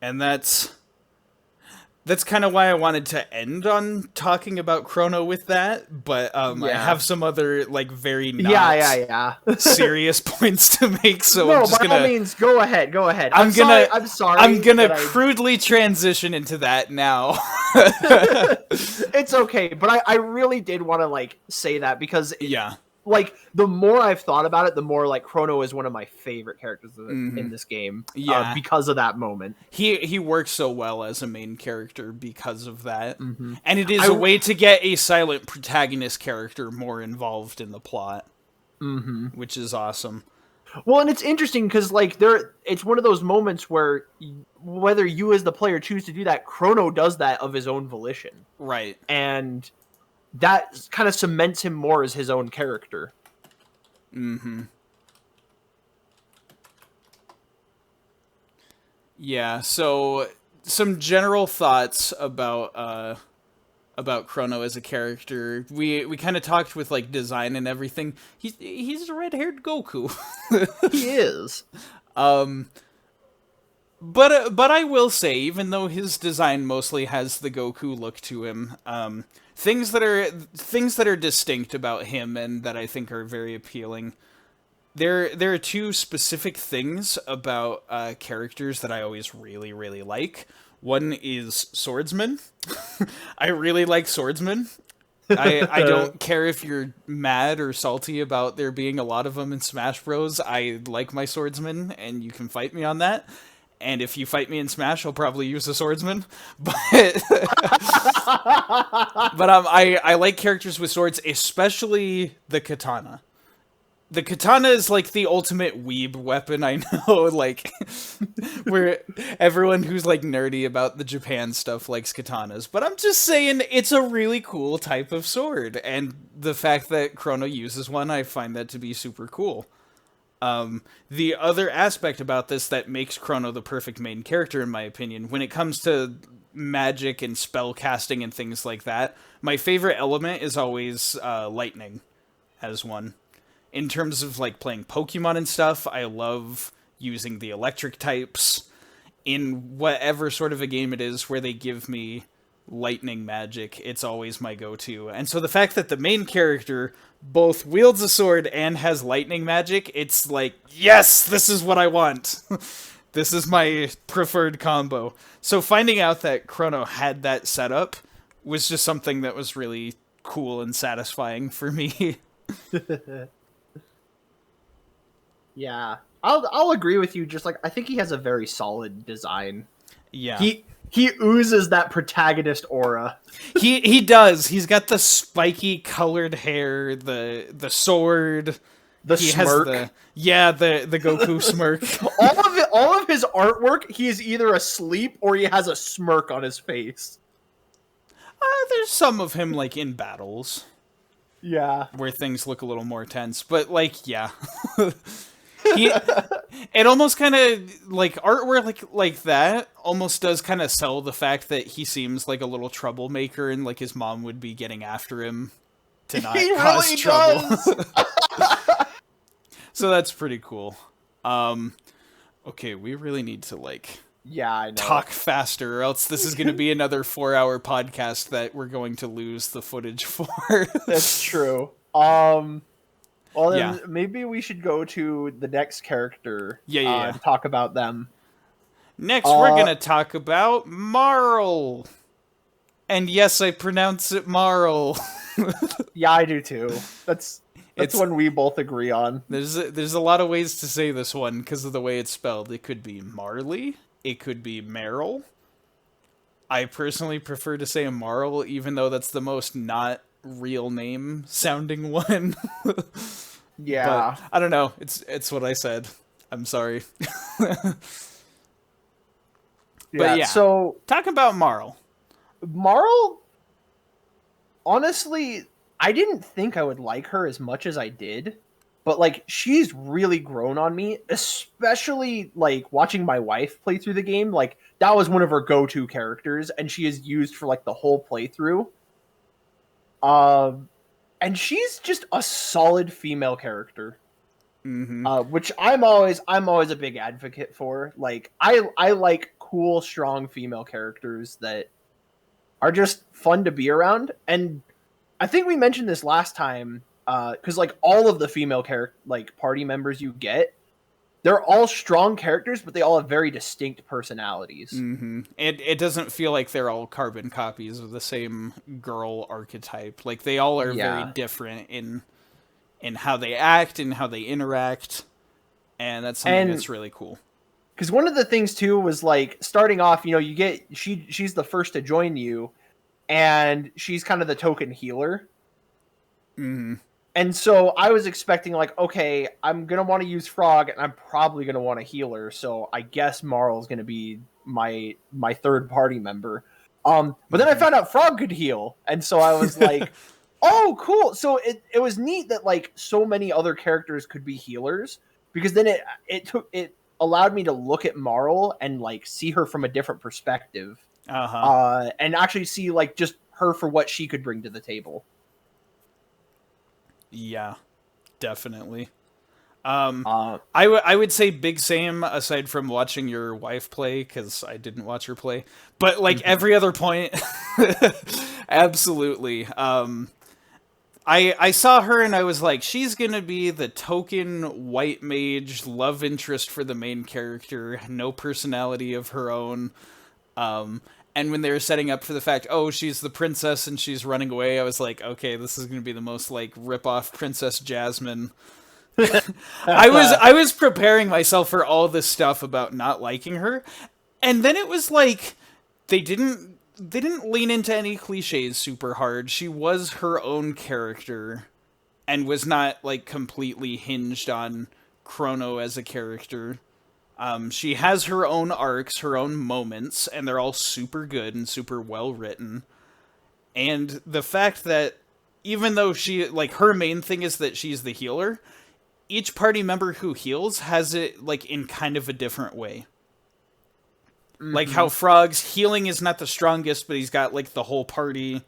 that's kind of why I wanted to end on talking about Chrono with that, but I have some other, like, very not serious points to make, so no, I'm just by all means, go ahead. I'm sorry. I'm gonna crudely transition into that now. It's okay, but I really did want to, like, say that, because yeah. Like, the more I've thought about it, the more, like, Chrono is one of my favorite characters in this game. Yeah. Because of that moment. He works so well as a main character because of that. Mm-hmm. And it is a way to get a silent protagonist character more involved in the plot. Mm-hmm. Which is awesome. Well, and it's interesting because, like, it's one of those moments where whether you as the player choose to do that, Chrono does that of his own volition. Right. And that kind of cements him more as his own character. Mm-hmm. Yeah, so some general thoughts about Chrono as a character. We kind of talked with, like, design and everything. He's a red-haired Goku. He is. But I will say, even though his design mostly has the Goku look to him, things that are distinct about him and that I think are very appealing. There are two specific things about characters that I always really really like. One is swordsman. I really like swordsman. I don't care if you're mad or salty about there being a lot of them in Smash Bros. I like my swordsman, and you can fight me on that. And if you fight me in Smash, I'll probably use a swordsman. But I like characters with swords, especially the katana. The katana is like the ultimate weeb weapon, I know, like, where everyone who's like nerdy about the Japan stuff likes katanas, but I'm just saying it's a really cool type of sword, and the fact that Chrono uses one, I find that to be super cool. The other aspect about this that makes Chrono the perfect main character, in my opinion, when it comes to magic and spell casting and things like that, my favorite element is always lightning as one. In terms of like playing Pokemon and stuff, I love using the electric types in whatever sort of a game it is where they give me lightning magic. It's always my go-to. And so the fact that the main character both wields a sword and has lightning magic, it's like, yes, this is what I want. This is my preferred combo. So finding out that Chrono had that setup was just something that was really cool and satisfying for me. Yeah, I'll agree with you. Just like I think he has a very solid design. Yeah. He oozes that protagonist aura. He does. He's got the spiky colored hair, the sword, The he smirk. has the Goku smirk. all of his artwork, he is either asleep or he has a smirk on his face. There's some of him like in battles Yeah. where things look a little more tense, but like yeah. It almost kind of like artwork like that almost does kind of sell the fact that he seems like a little troublemaker and like his mom would be getting after him to not He cause really trouble. does. So that's pretty cool. Okay, we really need to like Yeah, I know. talk faster, or else this is going to be another 4-hour podcast that we're going to lose the footage for. That's true. Well, then Yeah. maybe we should go to the next character. Yeah. And talk about them. Next, we're going to talk about Marl. And yes, I pronounce it Marl. Yeah, I do too. That's It's- one we both agree on. There's a lot of ways to say this one because of the way it's spelled. It could be Marley. It could be Meryl. I personally prefer to say Marl, even though that's the most not real name sounding one. Yeah. But I don't know. It's what I said. I'm sorry. yeah. So Talk about Marl. Marl, honestly, I didn't think I would like her as much as I did, but like she's really grown on me, especially like watching my wife play through the game. Like that was one of her go-to characters, and she is used for like the whole playthrough. And she's just a solid female character. Mm-hmm. Which I'm always a big advocate for. Like I like cool, strong female characters that are just fun to be around. And I think we mentioned this last time, because like all of the female party members you get, they're all strong characters, but they all have very distinct personalities. Mm-hmm. It doesn't feel like they're all carbon copies of the same girl archetype. Like they all are very different in how they act and how they interact, and that's something that's really cool. Because one of the things too was like starting off, you get she's the first to join you, and she's kind of the token healer. Mm-hmm. And so I was expecting like, okay, I'm gonna want to use Frog, and I'm probably gonna want to heal her. So I guess Marl's gonna be my third party member. But then I found out Frog could heal, and so I was like, oh, cool. So it was neat that like so many other characters could be healers, because then it allowed me to look at Marl and like see her from a different perspective, and actually see like just her for what she could bring to the table. Yeah, definitely. I would say big same aside from watching your wife play, because I didn't watch her play. But like every other point, Absolutely. I saw her and I was like, she's gonna be the token white mage love interest for the main character, no personality of her own. And when they were setting up for the fact, oh, she's the princess and she's running away, I was like, okay, this is gonna be the most like rip off Princess Jasmine. I was preparing myself for all this stuff about not liking her, and then it was like they didn't lean into any cliches super hard. She was her own character and was not like completely hinged on Chrono as a character. She has her own arcs, her own moments, and they're all super good and super well written. And the fact that even though she like her main thing is that she's the healer, each party member who heals has it like in kind of a different way. Like how Frog's healing is not the strongest, but he's got like the whole party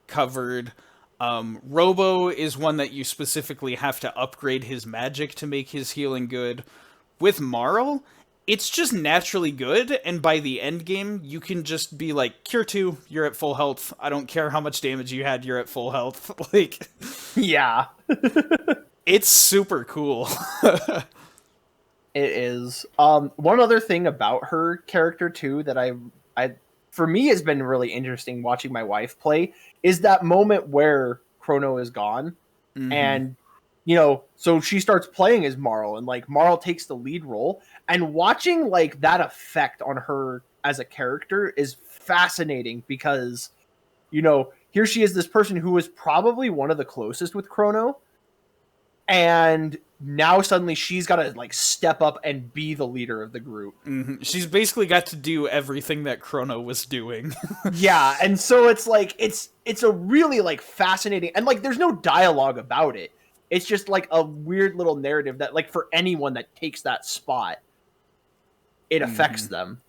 covered. Robo is one that you specifically have to upgrade his magic to make his healing good. With Marl, it's just naturally good, and by the end game, you can just be like, Cure 2, you're at full health. I don't care how much damage you had, you're at full health. Like, Yeah. it's super cool. It is. One other thing about her character too that I for me has been really interesting watching my wife play is that moment where Chrono is gone, and so she starts playing as Marl, and like Marl takes the lead role, and watching like that effect on her as a character is fascinating because here she is, this person who was probably one of the closest with Chrono, and now suddenly she's got to like step up and be the leader of the group. She's basically got to do everything that Chrono was doing. Yeah, and so it's like it's a really like fascinating, and like there's no dialogue about it. It's just like a weird little narrative that like for anyone that takes that spot, it affects them.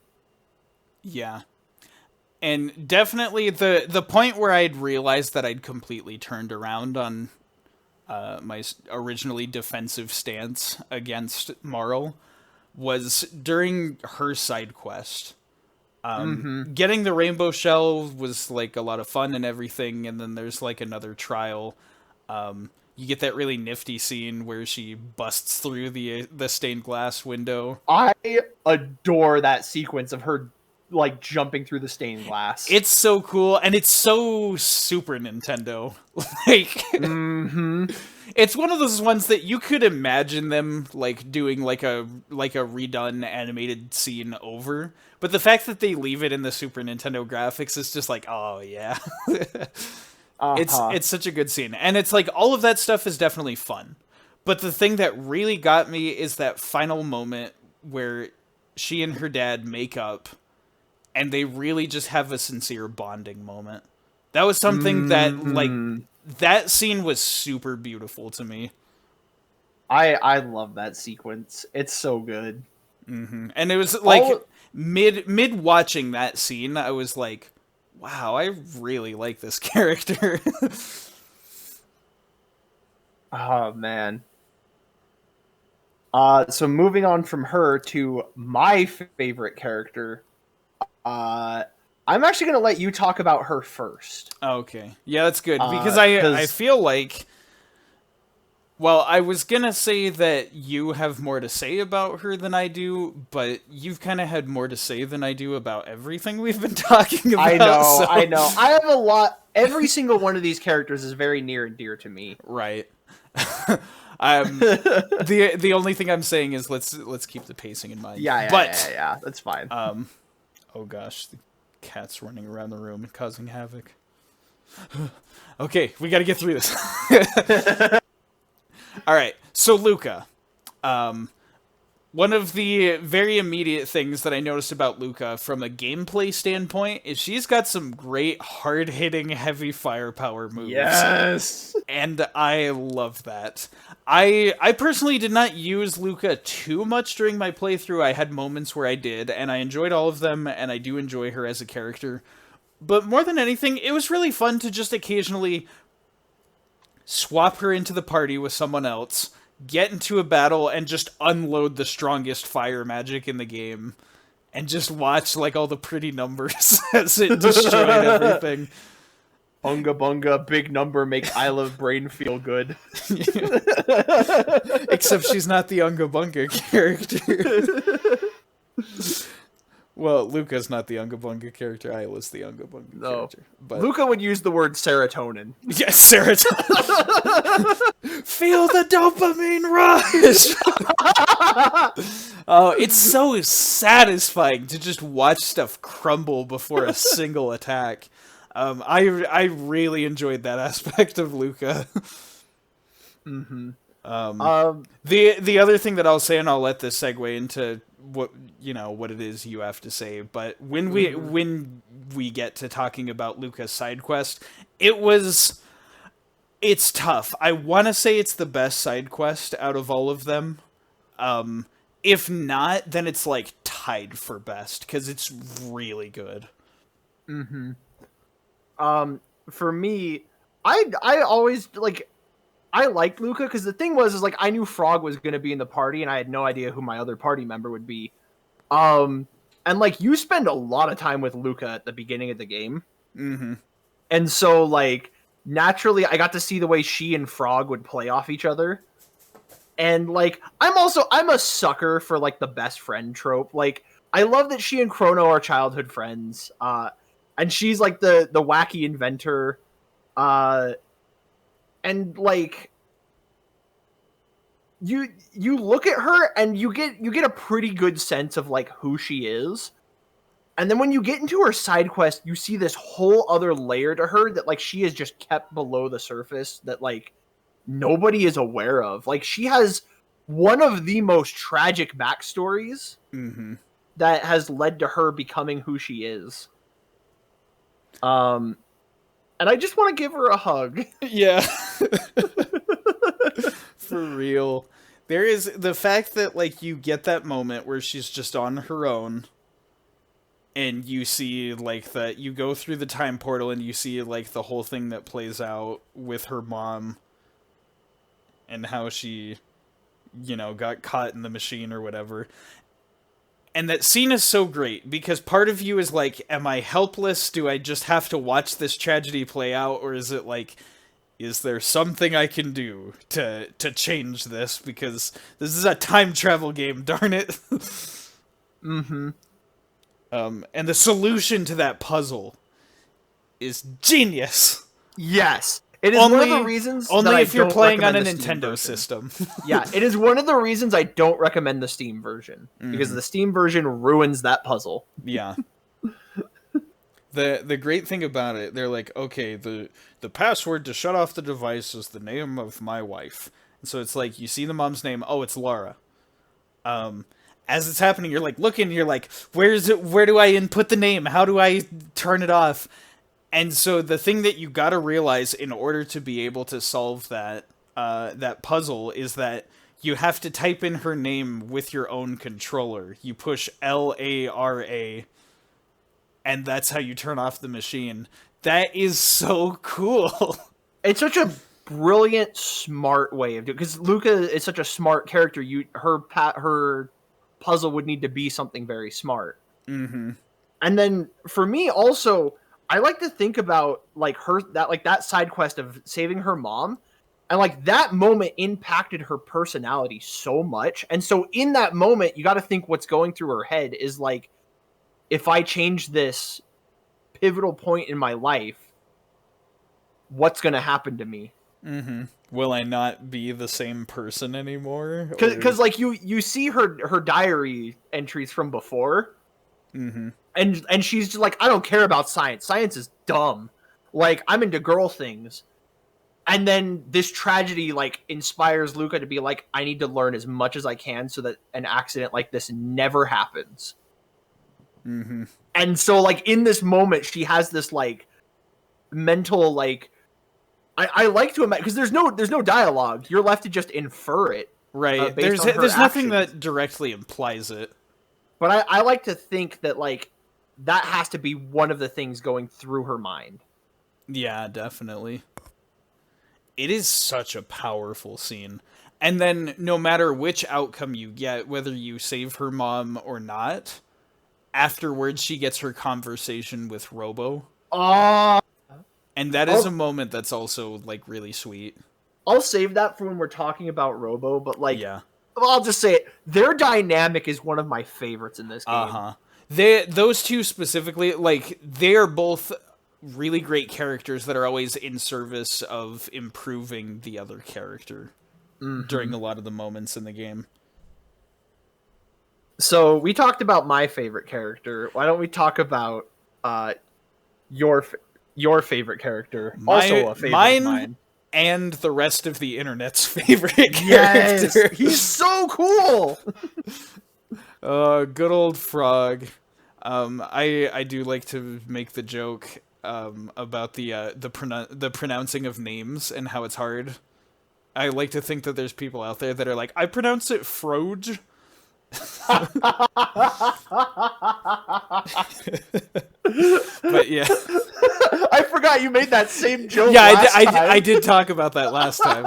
Yeah. And definitely the point where I'd realized that I'd completely turned around on my originally defensive stance against Marl was during her side quest. Getting the rainbow shell was like a lot of fun and everything, and then there's like another trial. You get that really nifty scene where she busts through the stained glass window. I adore that sequence of her like jumping through the stained glass. It's so cool, and it's so Super Nintendo. Like, it's one of those ones that you could imagine them like doing like a redone animated scene over, but the fact that they leave it in the Super Nintendo graphics is just like, oh yeah. It's such a good scene, and it's like all of that stuff is definitely fun. But the thing that really got me is that final moment where she and her dad make up, and they really just have a sincere bonding moment. That was something that, like, that scene was super beautiful to me. I love that sequence. It's so good. And it was like mid watching that scene, I was like, wow, I really like this character. Oh man. So moving on from her to my favorite character, I'm actually going to let you talk about her first. Okay. Yeah, that's good. Because I feel like... Well, I was going to say that you have more to say about her than I do, but you've kind of had more to say than I do about everything we've been talking about. I know. I have a lot... Every single one of these characters is very near and dear to me. Right. The only thing I'm saying is let's keep the pacing in mind. Yeah, that's fine. Oh gosh, the cat's running around the room and causing havoc. Okay, we got to get through this. All right, so Luca. One of the very immediate things that I noticed about Luca from a gameplay standpoint is she's got some great hard-hitting heavy firepower moves. Yes! And I love that. I personally did not use Luca too much during my playthrough. I had moments where I did, and I enjoyed all of them, and I do enjoy her as a character. But more than anything, it was really fun to just occasionally swap her into the party with someone else, get into a battle, and just unload the strongest fire magic in the game, and just watch like all the pretty numbers as it destroyed everything. Unga bunga, big number, make I Love Brain feel good. Except she's not the Unga Bunga character. Well, Luca's not the Unga Bunga character. Isla's the Unga Bunga character. But Luca would use the word serotonin. yes, serotonin. Feel the dopamine rush. Oh, it's so satisfying to just watch stuff crumble before a single attack. I really enjoyed that aspect of Luca. Mm-hmm. The other thing that I'll say, and I'll let this segue into what it is you have to say, but when we get to talking about Luca's side quest, it's tough. I want to say it's the best side quest out of all of them. If not, then it's like tied for best because it's really good. Mm-hmm. For me, I always like. I liked Luca because the thing was I knew Frog was going to be in the party and I had no idea who my other party member would be. And you spend a lot of time with Luca at the beginning of the game. Mm-hmm. And so naturally I got to see the way she and Frog would play off each other. And I'm a sucker for the best friend trope. I love that she and Chrono are childhood friends. And she's the wacky inventor. And you look at her and you get a pretty good sense of who she is. And then when you get into her side quest, you see this whole other layer to her that she is just kept below the surface that nobody is aware of. She has one of the most tragic backstories mm-hmm. that has led to her becoming who she is. And I just want to give her a hug. Yeah. For real. There is the fact that you get that moment where she's just on her own and you see you go through the time portal and you see the whole thing that plays out with her mom and how she got caught in the machine or whatever. And that scene is so great because part of you is am I helpless? Do I just have to watch this tragedy play out? Or is it is there something I can do to change this? Because this is a time travel game, darn it. Mm-hmm. And the solution to that puzzle is genius. Yes. It is one of the reasons only if you're playing on a Nintendo system. Yeah, it is one of the reasons I don't recommend the Steam version. Because the Steam version ruins that puzzle. Yeah. The great thing about it, they're okay, the password to shut off the device is the name of my wife. And so it's you see the mom's name, oh, it's Laura. As it's happening, you're looking, you're where is it? Where do I input the name? How do I turn it off? And so the thing that you gotta realize in order to be able to solve that puzzle is that you have to type in her name with your own controller. You push LARA, and that's how you turn off the machine. That is so cool. It's such a brilliant, smart way of doing it. Because Luca is such a smart character. Her puzzle would need to be something very smart. Mm-hmm. And then for me also, I like to think about that side quest of saving her mom, and that moment impacted her personality so much. And so in that moment, you got to think what's going through her head is if I change this pivotal point in my life, what's going to happen to me? Mm-hmm. Will I not be the same person anymore? Because you see her diary entries from before. Mm-hmm. And she's just I don't care about science. Science is dumb. I'm into girl things. And then this tragedy inspires Luca to be I need to learn as much as I can so that an accident like this never happens. Mm-hmm. And so in this moment she has this mental I like to imagine because there's no dialogue. You're left to just infer it. Right. There's nothing that directly implies it. But I like to think that that has to be one of the things going through her mind. Yeah, definitely. It is such a powerful scene. And then no matter which outcome you get, whether you save her mom or not, afterwards she gets her conversation with Robo. And that is a I'll, moment that's also, like, really sweet. I'll save that for when we're talking about Robo, but like, Yeah. I'll just say it. Their dynamic is one of my favorites in this game. Uh-huh. Those two specifically, like, they're both really great characters that are always in service of improving the other character during a lot of the moments in the game. So we talked about my favorite character. Why don't we talk about your your favorite character? Also a favorite of Mine mine. and the rest of the internet's favorite Yes, character. he's so cool. Good old Frog. I do like to make the joke about the pronouncing of names and how it's hard. I like to think that there's people out there that are like, I pronounce it Froge. But yeah. I forgot you made that same joke. Yeah, last time. I did talk about that last time.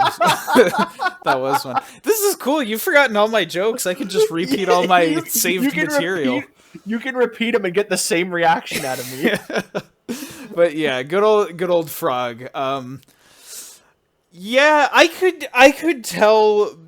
That was fun. This is cool. You've forgotten all my jokes. I can just repeat all my saved material. You can repeat them and get the same reaction out of me. But yeah, good old Frog. Yeah, I could tell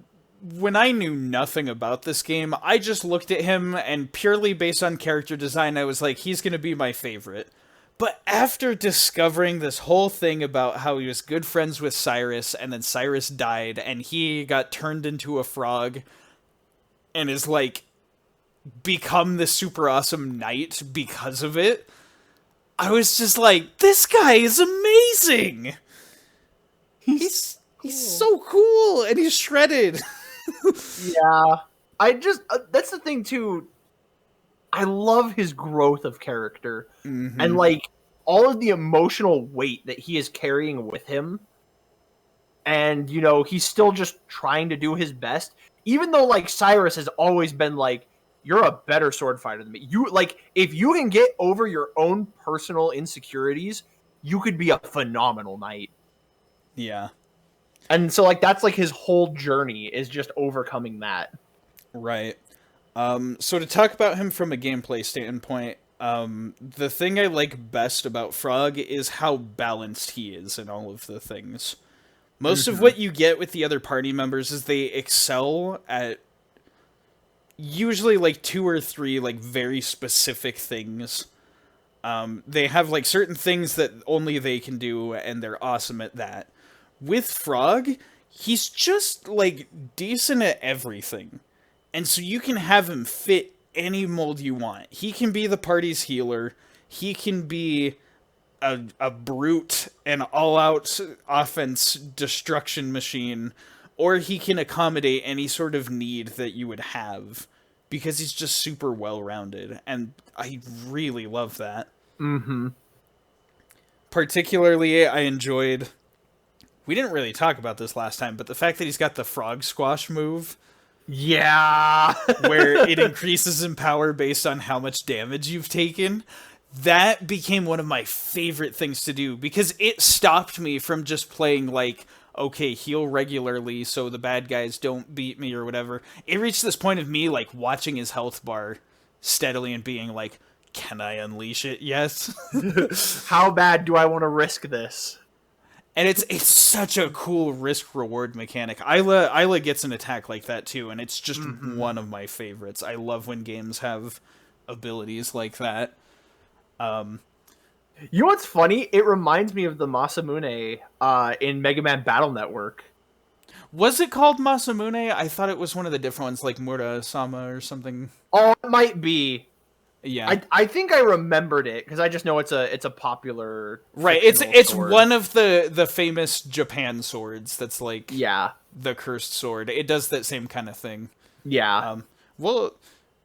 when I knew nothing about this game. I just looked at him and purely based on character design, I was like, he's gonna be my favorite. But after discovering this whole thing about how he was good friends with Cyrus, and then Cyrus died, and he got turned into a frog, and is like, become the super awesome knight because of it, I was just like, this guy is amazing! He's so cool, and he's shredded. Yeah. I just, that's the thing too. I love his growth of character. And like all of the emotional weight that he is carrying with him. And, you know, he's still just trying to do his best. Even though like Cyrus has always been like, you're a better sword fighter than me. You like, if you can get over your own personal insecurities, you could be a phenomenal knight. Yeah. And so like that's like his whole journey is just overcoming that. Right. So to talk about him from a gameplay standpoint, the thing I like best about Frog is how balanced he is in all of the things. Most of what you get with the other party members is they excel at usually like 2 or 3 like very specific things. They have like certain things that only they can do and they're awesome at that. With Frog, he's just like decent at everything. And so you can have him fit any mold you want. He can be the party's healer. He can be a brute, an all-out offense destruction machine. Or he can accommodate any sort of need that you would have. Because he's just super well-rounded. And I really love that. Particularly, I enjoyed... We didn't really talk about this last time, but the fact that he's got the frog squash move... Yeah. where it increases in power based on how much damage you've taken. That became one of my favorite things to do because it stopped me from just playing like, okay, heal regularly so the bad guys don't beat me or whatever. It reached this point of me like watching his health bar steadily and being like, can I unleash it? Yes. How bad do I want to risk this? And it's such a cool risk-reward mechanic. Isla gets an attack like that, too, and it's just one of my favorites. I love when games have abilities like that. You know what's funny? It reminds me of the Masamune in Mega Man Battle Network. Was it called Masamune? I thought it was one of the different ones, like Mura-sama or something. Oh, it might be. Yeah, I think I remembered it because I just know it's a popular right. It's sword. one of the famous Japan swords. That's like the cursed sword. It does that same kind of thing. Yeah. Well,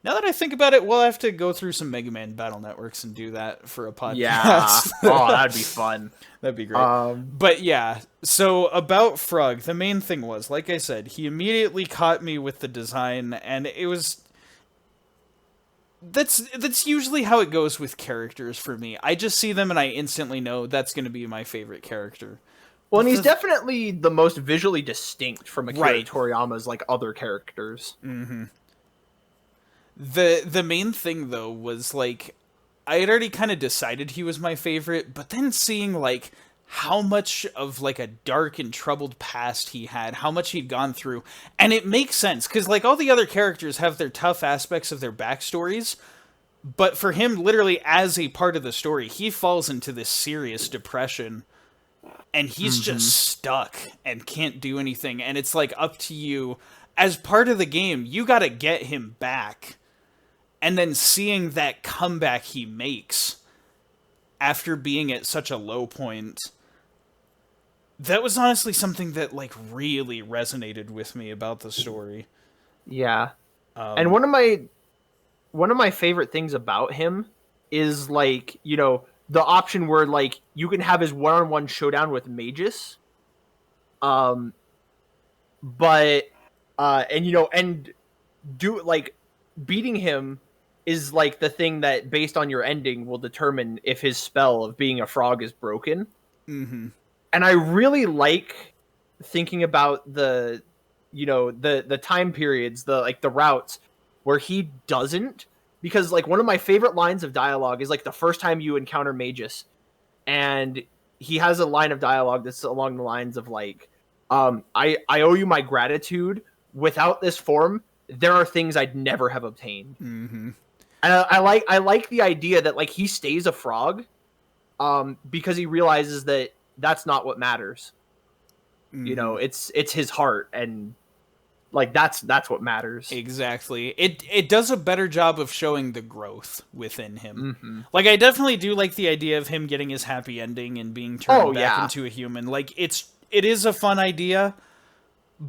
now that I think about it, we'll have to go through some Mega Man Battle Networks and do that for a podcast. Yeah. Oh, that'd be fun. That'd be great. But yeah, so about Frog, the main thing was, like I said, he immediately caught me with the design, and it was. That's usually how it goes with characters for me. I just see them and I instantly know that's going to be my favorite character. Well, and he's definitely the most visually distinct from Akira Right. Toriyama's like other characters. The main thing though was like I had already kind of decided he was my favorite, but then seeing like how much of like a dark and troubled past he had, how much he'd gone through. And it makes sense because like all the other characters have their tough aspects of their backstories, but for him, literally as a part of the story, he falls into this serious depression and he's just stuck and can't do anything. And it's like up to you as part of the game, you got to get him back. And then seeing that comeback he makes after being at such a low point, that was honestly something that like really resonated with me about the story. Yeah. And one of my favorite things about him is like, you know, the option where like you can have his one-on-one showdown with Magus. But and you know, and do like beating him is like the thing that based on your ending will determine if his spell of being a frog is broken. Mm-hmm. And I really like thinking about the, you know, the time periods, the like the routes where he doesn't, because like one of my favorite lines of dialogue is like the first time you encounter Magus, and he has a line of dialogue that's along the lines of like, I owe you my gratitude. Without this form, there are things I'd never have obtained. Mm-hmm. And I like the idea that like he stays a frog, because he realizes that that's not what matters. Mm-hmm. You know, it's his heart, and like that's what matters. Exactly. It does a better job of showing the growth within him. Mm-hmm. Like I definitely do like the idea of him getting his happy ending and being turned back yeah. into a human. Like it is a fun idea,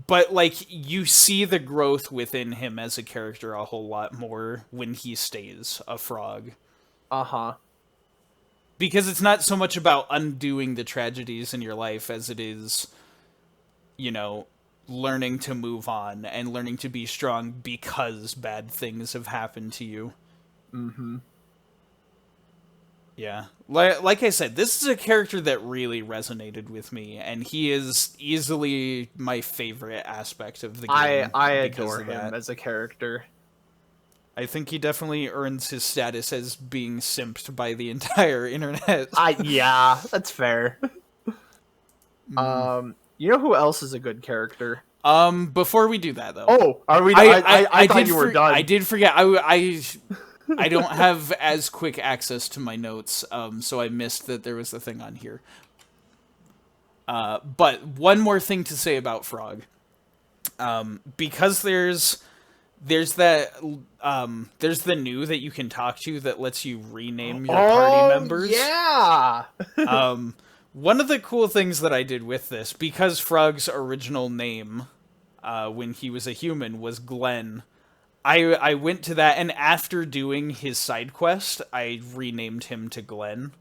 but like you see the growth within him as a character a whole lot more when he stays a frog. Uh-huh. Because it's not so much about undoing the tragedies in your life as it is, you know, learning to move on and learning to be strong because bad things have happened to you. Mm-hmm. Yeah. Like I said, this is a character that really resonated with me, and he is easily my favorite aspect of the game. I because adore of him that. as a character. I think he definitely earns his status as being simped by the entire internet. Yeah, that's fair. You know who else is a good character? Before we do that though. Oh, are we? I thought you were done. I did forget. I don't have as quick access to my notes, so I missed that there was a thing on here. But one more thing to say about Frog. Because there's the new that you can talk to that lets you rename your party members. Yeah. One of the cool things that I did with this, because Frog's original name, when he was a human, was Glenn, I went to that, and after doing his side quest, I renamed him to Glenn.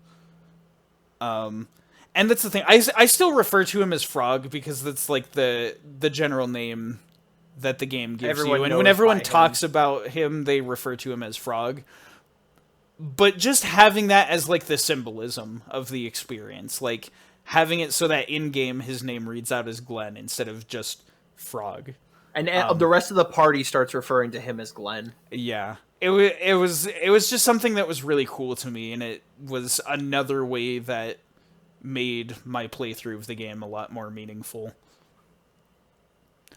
And that's the thing. I still refer to him as Frog because that's like the general name that the game gives you. And when everyone talks about him, they refer to him as Frog. But just having that as like the symbolism of the experience, like having it so that in game his name reads out as Glenn instead of just Frog. And the rest of the party starts referring to him as Glenn. Yeah. It was just something that was really cool to me, and it was another way that made my playthrough of the game a lot more meaningful.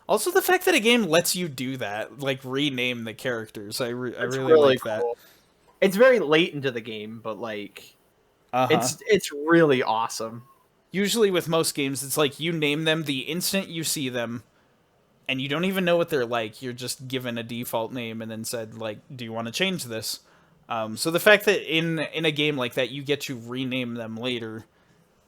Also, the fact that a game lets you do that, like rename the characters, I really like that. Cool. It's very late into the game, but like, it's really awesome. Usually with most games, it's like you name them the instant you see them, and you don't even know what they're like. You're just given a default name and then said, like, do you want to change this? So the fact that in a game like that, you get to rename them later,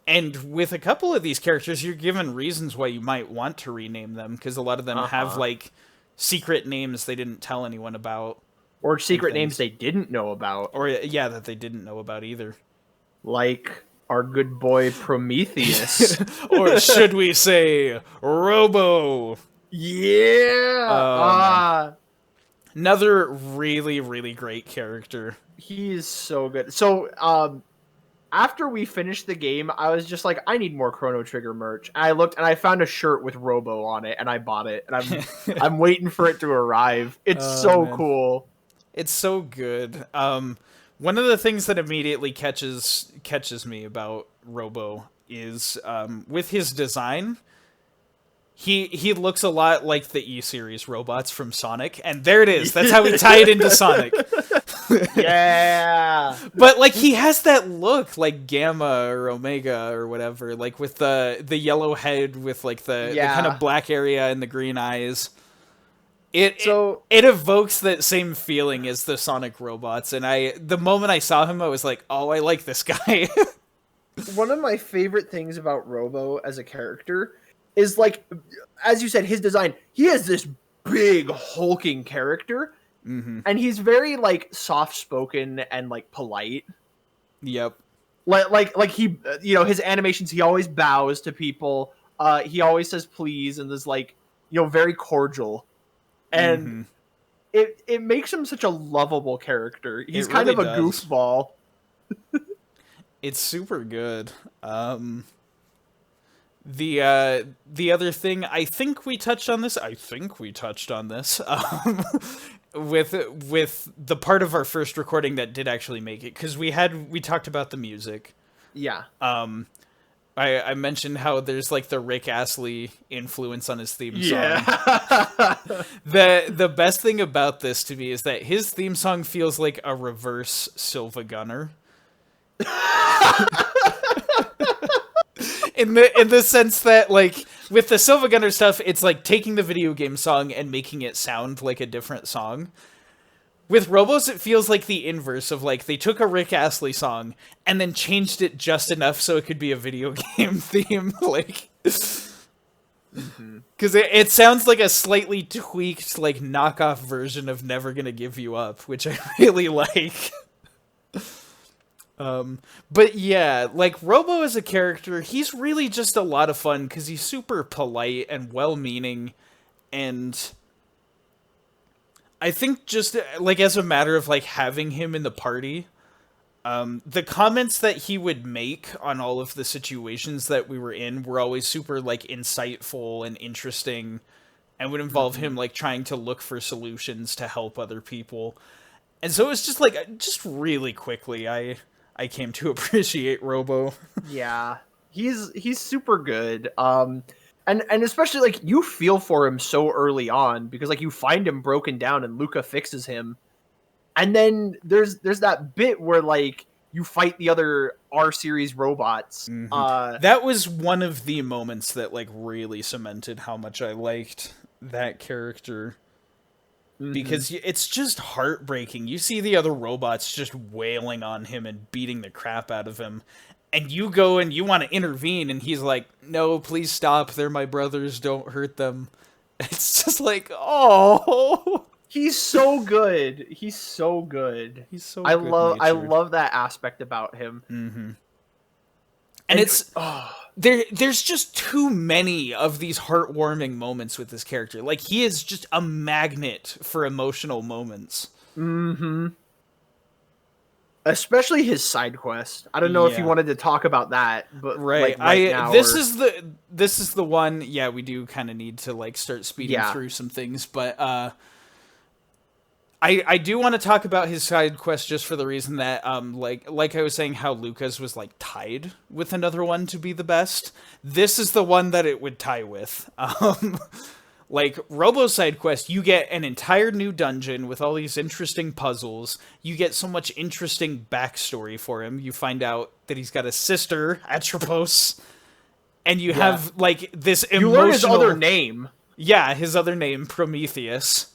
and with a couple of these characters, you're given reasons why you might want to rename them, because a lot of them have, like, secret names they didn't tell anyone about. Or secret names they didn't know about. Or, yeah, that they didn't know about either. Like our good boy Prometheus. Or should we say, Robo? Yeah! Another really, really great character. He's so good. So, after we finished the game, I was just like, I need more Chrono Trigger merch. And I looked and I found a shirt with Robo on it, and I bought it. And I'm waiting for it to arrive. It's so cool. It's so good. One of the things that immediately catches me about Robo is with his design. He looks a lot like the E-series robots from Sonic, and there it is. That's how we tie it into Sonic. Yeah. But like he has that look like Gamma or Omega or whatever, like with the yellow head with like the kind of black area and the green eyes. It evokes that same feeling as the Sonic robots, and the moment I saw him, I was like, oh, I like this guy. One of my favorite things about Robo as a character is, like, as you said, his design. He has this big hulking character, and he's very like soft spoken and like polite. Yep. Like he, his animations. He always bows to people. He always says please and is like, very cordial. And it makes him such a lovable character. He's kind of a goofball. It's super good. The other thing, I think we touched on this. With the part of our first recording that did actually make it, because we talked about the music. Yeah. I mentioned how there's like the Rick Astley influence on his theme song. Yeah. The best thing about this to me is that his theme song feels like a reverse Silva Gunner. in the sense that, like, with the Silva Gunner stuff, it's like taking the video game song and making it sound like a different song. With Robos, it feels like the inverse of, like, they took a Rick Astley song and then changed it just enough so it could be a video game theme. Like, because it sounds like a slightly tweaked, like, knockoff version of Never Gonna Give You Up, which I really like. But yeah, like, Robo as a character, he's really just a lot of fun because he's super polite and well-meaning, and I think just, like, as a matter of, like, having him in the party, the comments that he would make on all of the situations that we were in were always super, like, insightful and interesting, and would involve him, like, trying to look for solutions to help other people. And so it was just, like, just really quickly, I came to appreciate Robo. Yeah, he's super good. And especially, like, you feel for him so early on because, like, you find him broken down and Luca fixes him, and then there's that bit where, like, you fight the other R series robots. That was one of the moments that, like, really cemented how much I liked that character. Because it's just heartbreaking. You see the other robots just wailing on him and beating the crap out of him. And you go and you want to intervene, and he's like, no, please stop. They're my brothers. Don't hurt them. It's just like, oh. He's so good. He's so good. He's so I good-natured. love that aspect about him. And it's... There's just too many of these heartwarming moments with this character. Like, he is just a magnet for emotional moments. Especially his side quest. I don't know if you wanted to talk about that, but right. Like, now, this is the one. Yeah, we do kind of need to, like, start speeding through some things, but I do want to talk about his side quest just for the reason that, like I was saying, how Lucas was, like, tied with another one to be the best. This is the one that it would tie with. Like, Robo's side quest, you get an entire new dungeon with all these interesting puzzles. You get so much interesting backstory for him. You find out that he's got a sister, Atropos, and you have, like, this emotional... You learn his other name. Yeah, his other name, Prometheus.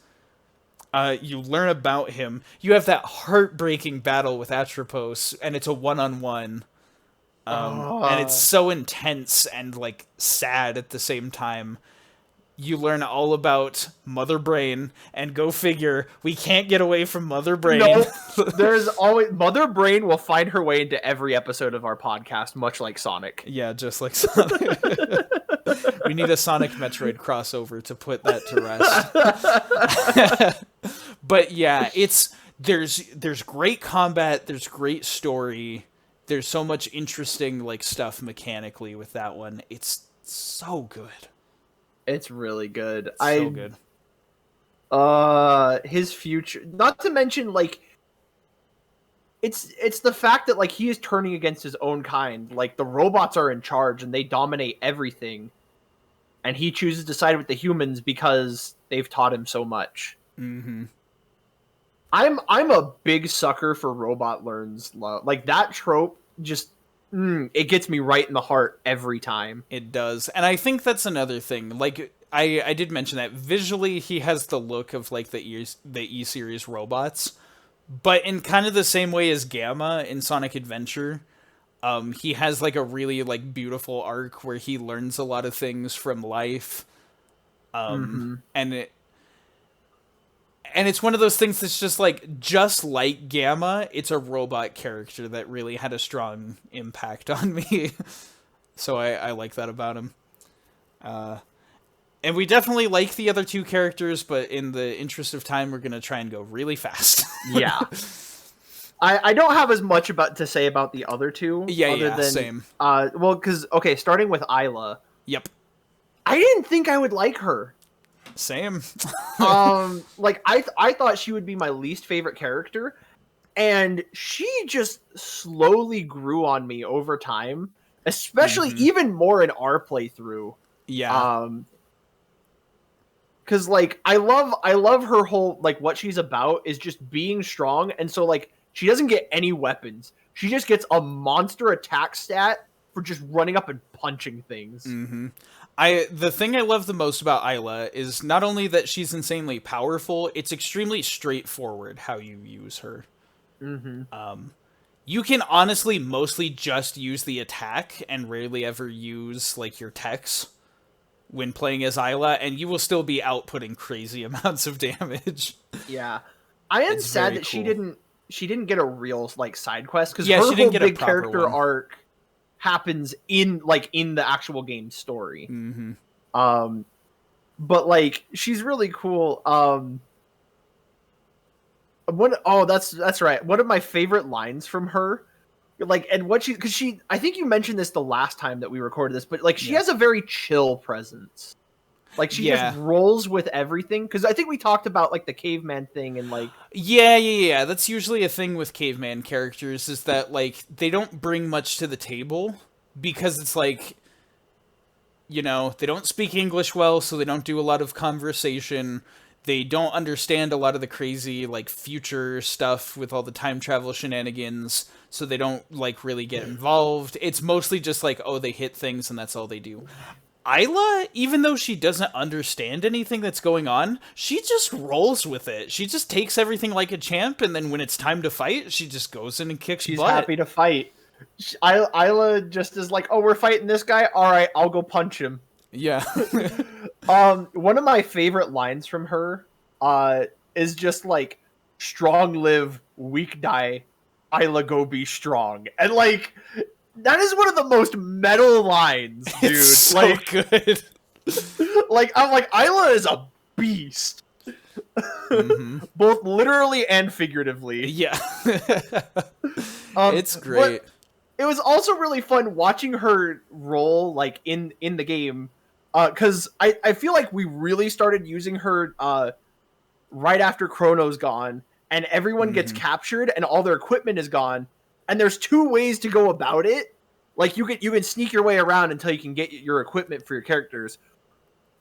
You learn about him. You have that heartbreaking battle with Atropos, and it's a one-on-one. And it's so intense and, like, sad at the same time. You learn all about Mother Brain, and go figure, we can't get away from Mother Brain. No, there's always... Mother Brain will find her way into every episode of our podcast, much like Sonic. Yeah, just like Sonic. We need a Sonic Metroid crossover to put that to rest. But yeah, there's great combat, there's great story, there's so much interesting, like, stuff mechanically with that one. It's so good. It's really good. So good. His future, not to mention, like, it's the fact that like he is turning against his own kind. Like the robots are in charge and they dominate everything, and he chooses to side with the humans because they've taught him so much. Mm-hmm. I'm a big sucker for robot learns love. Like that trope just it gets me right in the heart every time. It does. And I think that's another thing. Like I did mention that visually he has the look of like the E series robots, but in kind of the same way as Gamma in Sonic Adventure, he has like a really like beautiful arc where he learns a lot of things from life. And it's one of those things that's just like Gamma, it's a robot character that really had a strong impact on me. So I like that about him. And we definitely like the other two characters, but in the interest of time, we're going to try and go really fast. Yeah. I don't have as much to say about the other two. Yeah, same. Well, because, okay, starting with Isla. Yep. I didn't think I would like her. Same. Like, I thought she would be my least favorite character, and she just slowly grew on me over time, especially even more in our playthrough. Yeah. Because like I love her whole like what she's about is just being strong, and so like she doesn't get any weapons. She just gets a monster attack stat for just running up and punching things. Mm-hmm. The thing I love the most about Isla is not only that she's insanely powerful, it's extremely straightforward how you use her. Mm-hmm. You can honestly mostly just use the attack and rarely ever use like your techs when playing as Isla, and you will still be outputting crazy amounts of damage. Yeah, I am It's sad very that cool. she didn't get a real like side quest because Yeah, her she whole didn't get a big proper character one. arc happens in the actual game story. Mm-hmm. But like she's really cool. That's right. One of my favorite lines from her, like, and what because she, I think you mentioned this the last time that we recorded this, but like she Yeah. has a very chill presence. Like she Yeah. just rolls with everything. Because I think we talked about like the caveman thing and like Yeah. That's usually a thing with caveman characters, is that, like, they don't bring much to the table, because it's like, you know, they don't speak English well, so they don't do a lot of conversation. They don't understand a lot of the crazy, like, future stuff with all the time travel shenanigans, so they don't, like, really get involved. It's mostly just like, oh, they hit things and that's all they do. Isla, even though she doesn't understand anything that's going on, she just rolls with it. She just takes everything like a champ, and then when it's time to fight, she just goes in and kicks she's butt. happy to fight. Isla just is like, oh, we're fighting this guy. All right, I'll go punch him. Yeah. One of my favorite lines from her, is just like, "Strong live, weak die. Isla go be strong," and like, that is one of the most metal lines, dude. It's so like, good. like I'm like, Isla is a beast, both literally and figuratively. Yeah. It's But great. it was also really fun watching her role like in the game, because I feel like we really started using her right after Chrono's gone and everyone gets captured and all their equipment is gone, and there's two ways to go about it. Like you can sneak your way around until you can get your equipment for your characters,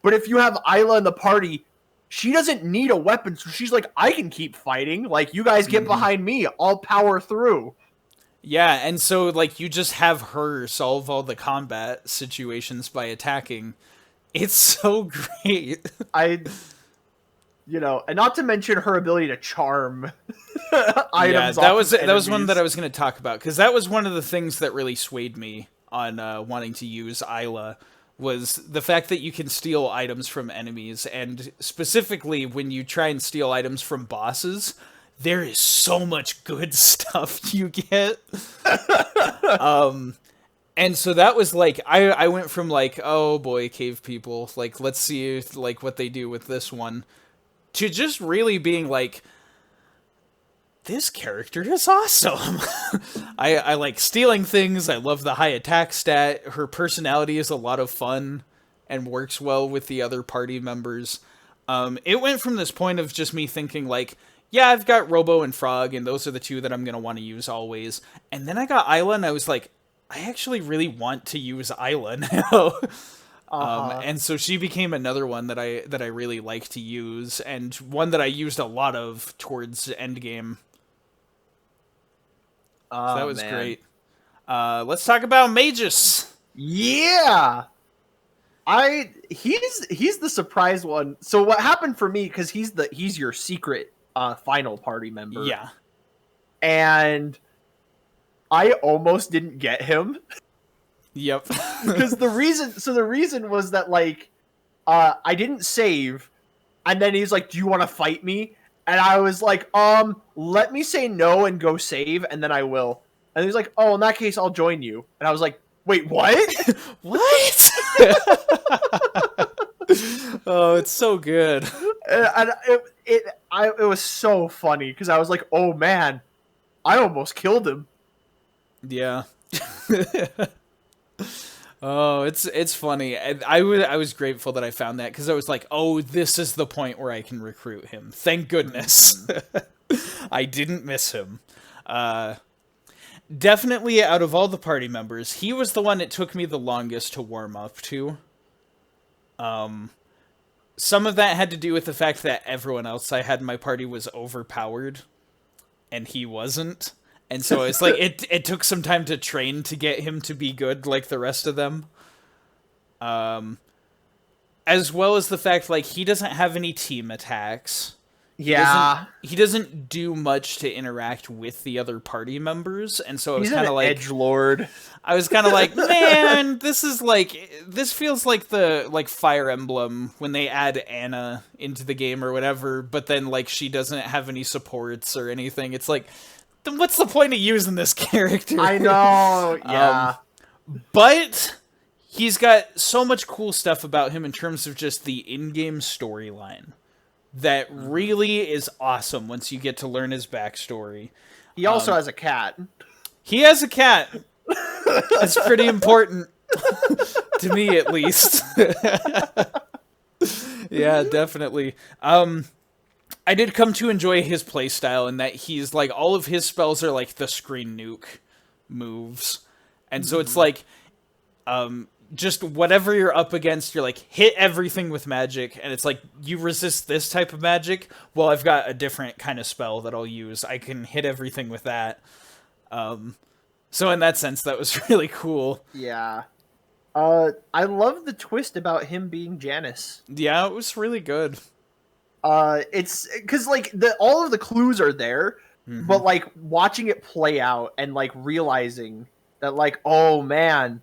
but if you have Isla in the party, she doesn't need a weapon, so she's like, I can keep fighting, like, you guys get behind me, I'll power through. Yeah, and so, like, you just have her solve all the combat situations by attacking. It's so great. And not to mention her ability to charm Yeah, items. that off was of that was one enemies. that I was going to talk about, because that was one of the things that really swayed me on wanting to use Isla, was the fact that you can steal items from enemies, and specifically when you try and steal items from bosses, there is so much good stuff you get. And so that was like, I went from like, oh boy, cave people, like, let's see like what they do with this one, to just really being like, this character is awesome. I like stealing things. I love the high attack stat. Her personality is a lot of fun and works well with the other party members. It went from this point of just me thinking like, yeah, I've got Robo and Frog, and those are the two that I'm gonna want to use always. And then I got Isla, and I was like, I actually really want to use Isla now. Uh-huh. And so she became another one that I really like to use, and one that I used a lot of towards endgame. So that Oh was man. great. Let's talk about Magus. Yeah. He's the surprise one. So what happened for me, because he's your secret final party member. Yeah. And I almost didn't get him. Yep. Because the reason was that like I didn't save, and then he's like, "Do you want to fight me?" And I was like, let me say no and go save, and then I will." And he's like, "Oh, in that case, I'll join you." And I was like, "Wait, what?" What? Oh, it's so good. And it was so funny because I was like, "Oh man, I almost killed him." Yeah. Oh, it's funny. I was grateful that I found that because I was like, oh, this is the point where I can recruit him. Thank goodness. I didn't miss him. Definitely out of all the party members, he was the one it took me the longest to warm up to. Some of that had to do with the fact that everyone else I had in my party was overpowered, and he wasn't. And so it's like it took some time to train to get him to be good like the rest of them. As well as the fact like he doesn't have any team attacks. Yeah, He doesn't do much to interact with the other party members, and so he's an edge lord. I was kind of like, man, this feels like the like Fire Emblem when they add Anna into the game or whatever, but then like she doesn't have any supports or anything. It's like, then what's the point of using this character? I know. Yeah. But he's got so much cool stuff about him in terms of just the in-game storyline that really is awesome once you get to learn his backstory. He also has a cat. He has a cat. That's pretty important. To me, at least. Yeah, definitely. I did come to enjoy his playstyle in that he's like, all of his spells are like the screen nuke moves. And so it's like, just whatever you're up against, you're like, hit everything with magic, and it's like, you resist this type of magic, well, I've got a different kind of spell that I'll use. I can hit everything with that. So in that sense, that was really cool. Yeah. I love the twist about him being Janice. Yeah, it was really good. It's because like all of the clues are there, but like watching it play out and like realizing that like, oh man,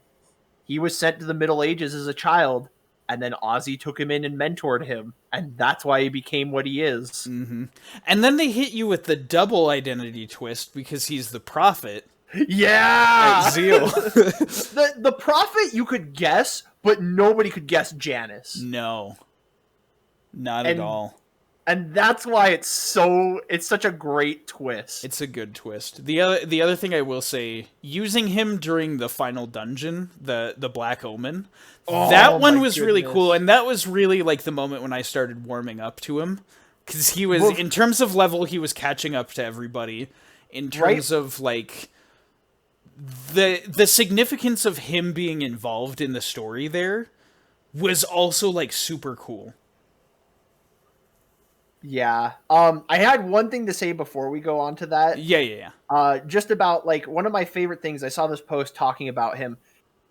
he was sent to the Middle Ages as a child, and then Ozzy took him in and mentored him, and that's why he became what he is. And then they hit you with the double identity twist because he's the prophet. Yeah, Zeal. the prophet you could guess, but nobody could guess Janice. No, not at all. And that's why it's such a great twist. It's a good twist. The other thing I will say, using him during the final dungeon, the Black Omen, that one was really cool, and that was really like the moment when I started warming up to him, because he was, in terms of level, he was catching up to everybody. In terms of like the significance of him being involved in the story, there was also like super cool. Yeah. I had one thing to say before we go on to that. Yeah. Just about like one of my favorite things. I saw this post talking about him,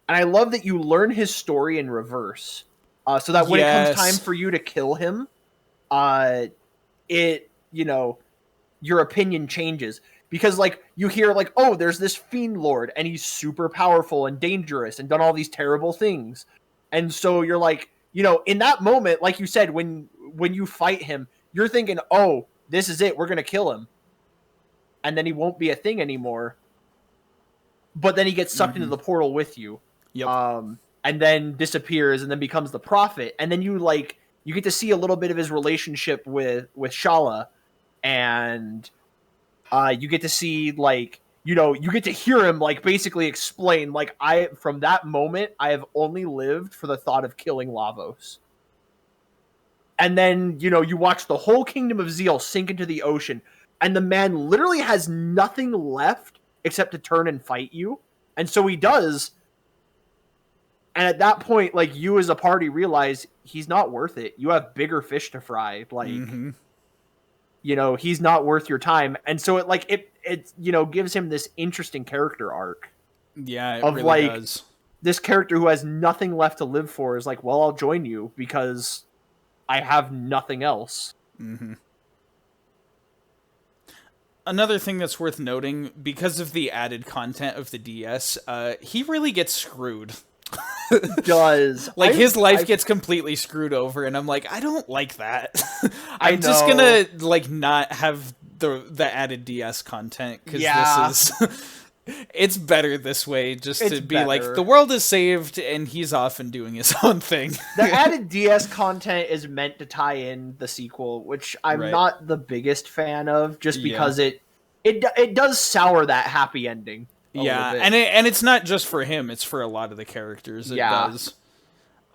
and I love that you learn his story in reverse. So that when it comes time for you to kill him, your opinion changes. Because like you hear like, oh, there's this fiend lord, and he's super powerful and dangerous and done all these terrible things. And so you're like, in that moment, like you said, when you fight him, you're thinking, oh, this is it. We're going to kill him. And then he won't be a thing anymore. But then he gets sucked into the portal with you. Yep. And then disappears and then becomes the prophet. And then you get to see a little bit of his relationship with Shala. And you get to see you get to hear him like basically explain like, from that moment, I have only lived for the thought of killing Lavos. And then, you watch the whole kingdom of Zeal sink into the ocean, and the man literally has nothing left except to turn and fight you. And so he does. And at that point, like, you as a party realize he's not worth it. You have bigger fish to fry. Like, he's not worth your time. And so it gives him this interesting character arc. Yeah, it of really does. This character who has nothing left to live for is like, well, I'll join you because I have nothing else. Another thing that's worth noting, because of the added content of the DS, he really gets screwed. Does. Like, his life gets completely screwed over, and I'm like, I don't like that. I'm just gonna, like, not have the added DS content, because this is... It's better this way, just to be better. Like, the world is saved, and he's off and doing his own thing. The added DS content is meant to tie in the sequel, which I'm not the biggest fan of, just because it does sour that happy ending. Yeah, and it's not just for him; it's for a lot of the characters. It does.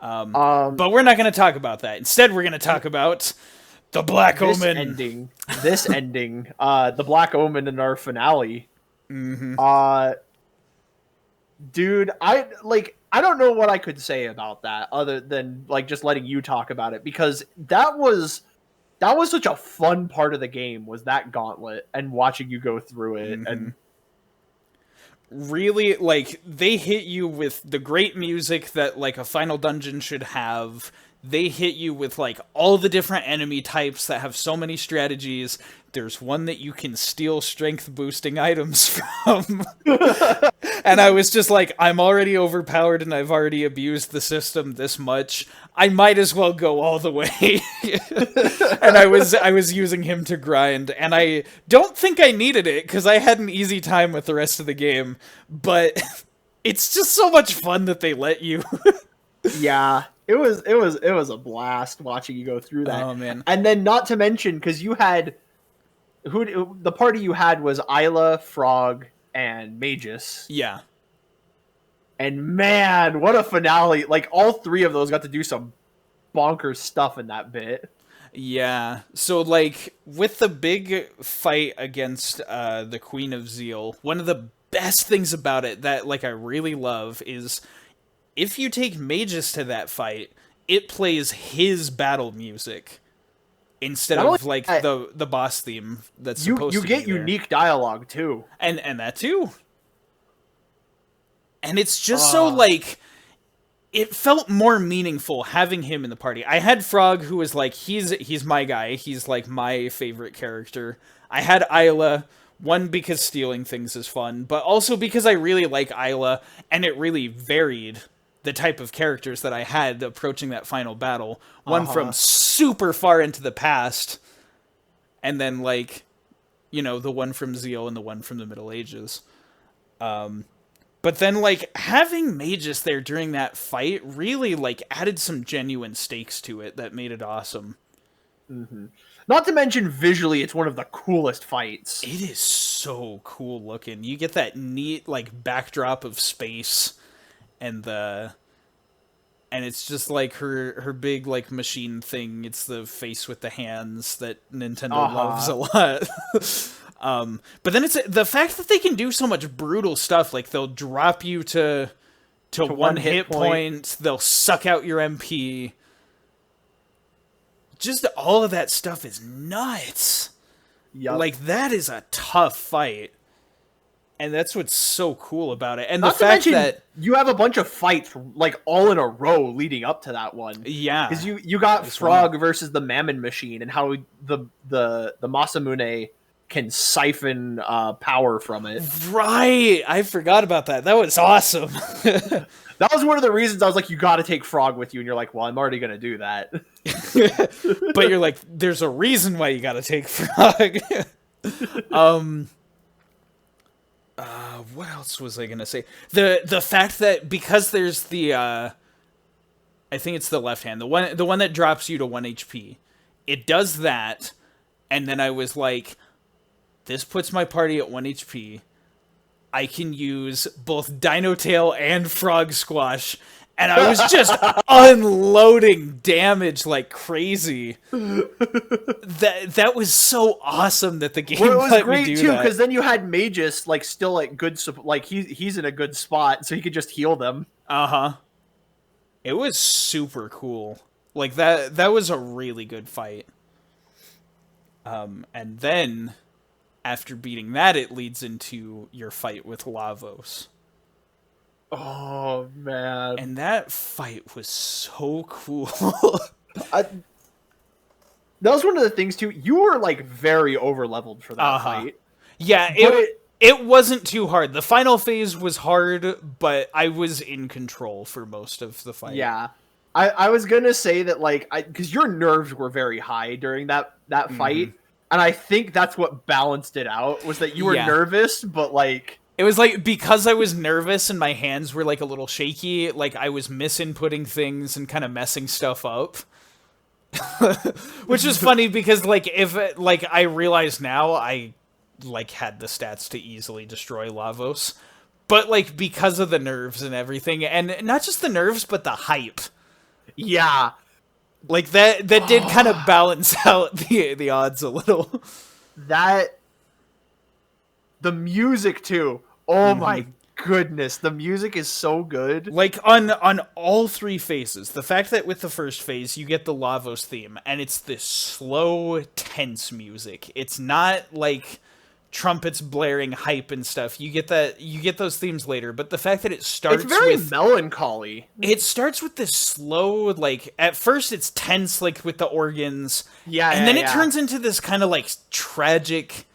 But we're not going to talk about that. Instead, we're going to talk about the Black Omen. This ending, the Black Omen in our finale. Dude, I don't know what I could say about that other than like just letting you talk about it, because that was such a fun part of the game, was that gauntlet and watching you go through it. And really, like, they hit you with the great music that like a final dungeon should have. They hit you with like all the different enemy types that have so many strategies. There's one that you can steal strength boosting items from. And I was just like, I'm already overpowered and I've already abused the system this much. I might as well go all the way. And I was using him to grind, and I don't think I needed it because I had an easy time with the rest of the game, but it's just so much fun that they let you. Yeah. It was a blast watching you go through that. Oh man. And then, not to mention, because you had the party you had was Isla, Frog, and Magus. Yeah. And man, what a finale. Like, all three of those got to do some bonkers stuff in that bit. Yeah. So, like, with the big fight against the Queen of Zeal, one of the best things about it that, like, I really love is, if you take Magus to that fight, it plays his battle music instead of like the boss theme that's supposed to be there. You get unique dialogue too. And that too. And it's just so like, it felt more meaningful having him in the party. I had Frog, who was like, he's my guy. He's like my favorite character. I had Isla, one because stealing things is fun, but also because I really like Isla, and it really varied the type of characters that I had approaching that final battle. One from super far into the past, and then, like, the one from Zeal and the one from the Middle Ages. But then, like, having Magus there during that fight really, like, added some genuine stakes to it that made it awesome. Not to mention, visually, it's one of the coolest fights. It is so cool looking. You get that neat, like, backdrop of space, and it's just like her big, like, machine thing. It's the face with the hands that Nintendo loves a lot. But then it's the fact that they can do so much brutal stuff. Like, they'll drop you to one hit point. They'll suck out your MP. Just all of that stuff is nuts. Yep. Like, that is a tough fight. And that's what's so cool about it. And Not the fact that you have a bunch of fights, like, all in a row leading up to that one. Yeah. Because you got Frog versus the Mammon Machine, and how the Masamune can siphon power from it. Right! I forgot about that. That was awesome. That was one of the reasons I was like, you got to take Frog with you, and you're like, well, I'm already going to do that. But you're like, there's a reason why you got to take Frog. What else was I gonna say? The fact that, because there's the I think it's the left hand, the one that drops you to 1 HP. It does that, and then I was like, this puts my party at 1 HP. I can use both Dino Tail and Frog Squash, and I was just unloading damage like crazy. That was so awesome that the game Well, it was let me great do too that. because then you had Magus like still like good, like he's in a good spot, so he could just heal them. It was super cool. Like that was a really good fight. And then after beating that, it leads into your fight with Lavos. Oh man! And that fight was so cool. That was one of the things too. You were like very over leveled for that fight. Yeah, it wasn't too hard. The final phase was hard, but I was in control for most of the fight. Yeah. I was gonna say that like because your nerves were very high during that fight, and I think that's what balanced it out was that you were nervous, but like it was like because I was nervous and my hands were like a little shaky, like I was misinputting things and kind of messing stuff up. Which is funny because like if like I realize now I like had the stats to easily destroy Lavos, but like because of the nerves and everything, and not just the nerves but the hype. Yeah. Like that did kind of balance out the odds a little. The music too. Oh my goodness, the music is so good. Like on all three phases, the fact that with the first phase you get the Lavos theme and it's this slow, tense music. It's not like trumpets blaring hype and stuff. You get those themes later, but the fact that it starts it's very melancholy. It starts with this slow, like at first it's tense like with the organs. Yeah. And then it turns into this kind of like tragic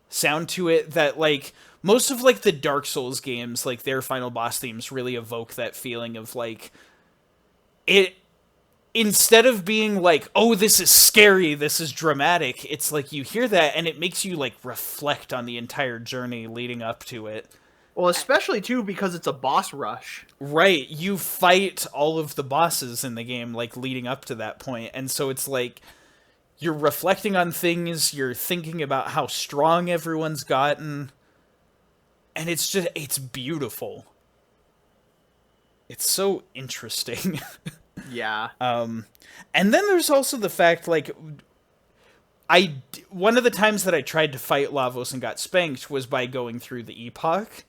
sound to it that like most of like the Dark Souls games, like their final boss themes really evoke that feeling of like it instead of being like, oh, this is scary, this is dramatic, it's like you hear that and it makes you like reflect on the entire journey leading up to it. Well, especially too because it's a boss rush. Right, you fight all of the bosses in the game like leading up to that point, and so it's like you're reflecting on things, you're thinking about how strong everyone's gotten. And it's beautiful. It's so interesting. Yeah. And then there's also the fact, like, one of the times that I tried to fight Lavos and got spanked was by going through the Epoch.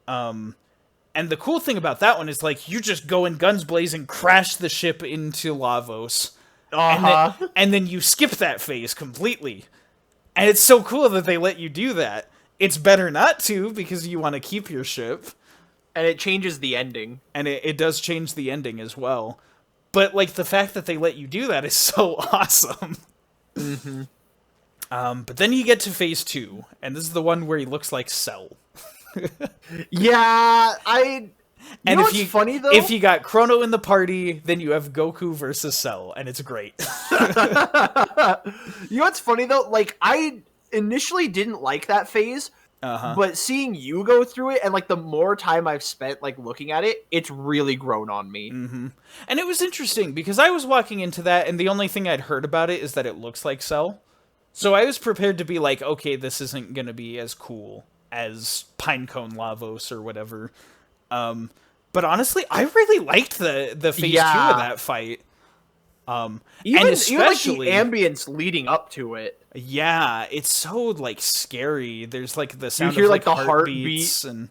And the cool thing about that one is, like, you just go in guns blazing, crash the ship into Lavos, and then you skip that phase completely. And it's so cool that they let you do that. It's better not to, because you want to keep your ship. And it changes the ending. And it does change the ending as well. But, like, the fact that they let you do that is so awesome. But then you get to phase 2, and this is the one where he looks like Cell. Yeah, You know what's funny, though? If you got Chrono in the party, then you have Goku versus Cell, and it's great. You know what's funny, though? Like, I initially didn't like that phase, but seeing you go through it, and, like, the more time I've spent, like, looking at it, it's really grown on me. And it was interesting, because I was walking into that, and the only thing I'd heard about it is that it looks like Cell. So I was prepared to be like, okay, this isn't going to be as cool as Pinecone Lavos or whatever. But honestly, I really liked the phase 2 of that fight. Even and like especially the ambience leading up to it. Yeah, it's so like scary. There's like the sound you hear of like the heartbeats and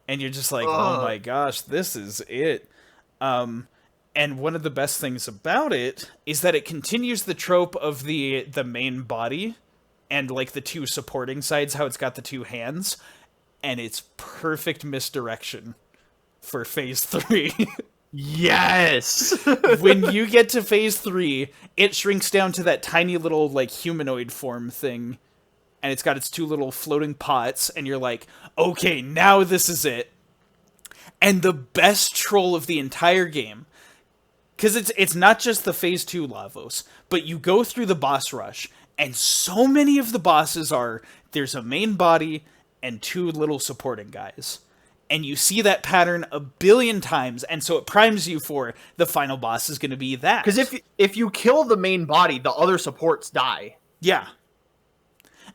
you're just like, oh my gosh, this is it. And one of the best things about it is that it continues the trope of the main body and like the two supporting sides, how it's got the two hands, and it's perfect misdirection for phase 3. Yes. When you get to phase 3, it shrinks down to that tiny little like humanoid form thing, and it's got its two little floating pots, and you're like, okay, now this is it. And the best troll of the entire game, because it's not just the phase 2 Lavos, but you go through the boss rush, and so many of the bosses there's a main body and two little supporting guys. And you see that pattern a billion times, and so it primes you for the final boss is going to be that. Because if you kill the main body, the other supports die. Yeah.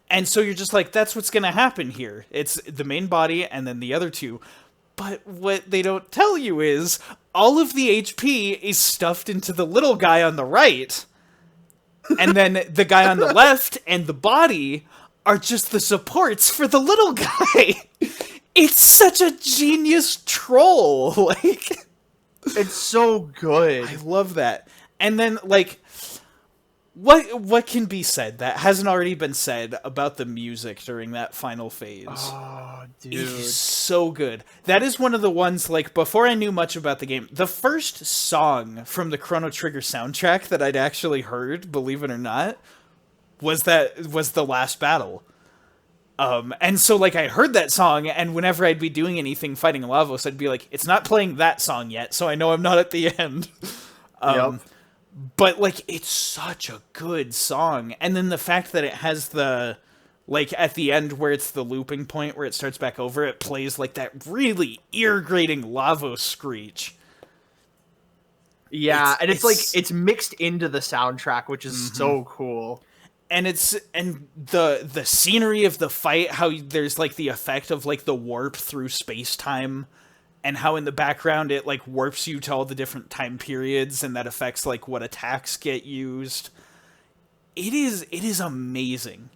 And so you're just like, that's what's going to happen here. It's the main body and then the other two. But what they don't tell you is all of the HP is stuffed into the little guy on the right. And then the guy on the left and the body are just the supports for the little guy. It's such a genius troll. Like, It's so good. I love that. And then, like, what can be said that hasn't already been said about the music during that final phase? Oh, dude. It is so good. That is one of the ones, like, before I knew much about the game, the first song from the Chrono Trigger soundtrack that I'd actually heard, believe it or not, was the last battle. And so, like, I heard that song, and whenever I'd be doing anything fighting Lavos, I'd be like, it's not playing that song yet, so I know I'm not at the end. Yep. But, like, it's such a good song. And then the fact that it has the, like, at the end where it's the looping point where it starts back over, it plays, like, that really ear-grating Lavos screech. Yeah, and it's like, it's mixed into the soundtrack, which is so cool. And the scenery of the fight, how there's, like, the effect of, like, the warp through space-time, and how in the background it, like, warps you to all the different time periods, and that affects, like, what attacks get used. It is amazing.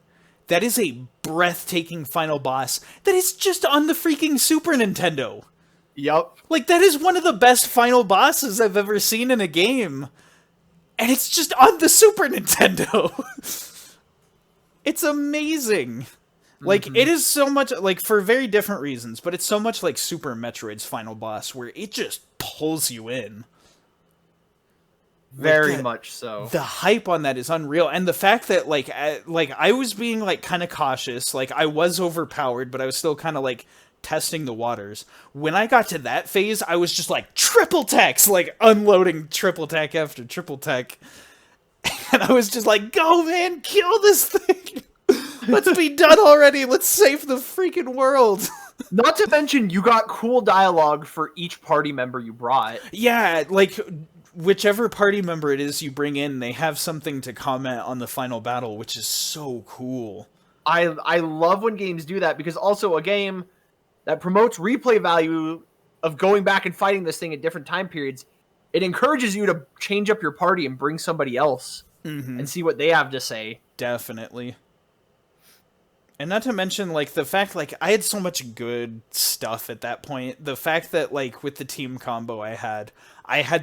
That is a breathtaking final boss that is just on the freaking Super Nintendo. Yep. Like, that is one of the best final bosses I've ever seen in a game. And it's just on the Super Nintendo. It's amazing. Like, it is so much, like, for very different reasons, but it's so much like Super Metroid's final boss, where it just pulls you in. Very Like, much so. The hype on that is unreal, and the fact that, like, I was being, like, kind of cautious, like, I was overpowered, but I was still kind of, like, testing the waters. When I got to that phase, I was just, like, triple techs, like, unloading triple tech after triple tech, and I was just like, go, man, kill this thing! Let's be done already. Let's save the freaking world. Not to mention, you got cool dialogue for each party member you brought. Yeah, like, whichever party member it is you bring in, they have something to comment on the final battle, which is so cool. I love when games do that, because also a game that promotes replay value of going back and fighting this thing at different time periods, it encourages you to change up your party and bring somebody else and see what they have to say. Definitely. And not to mention, like, the fact, like, I had so much good stuff at that point. The fact that, like, with the team combo I had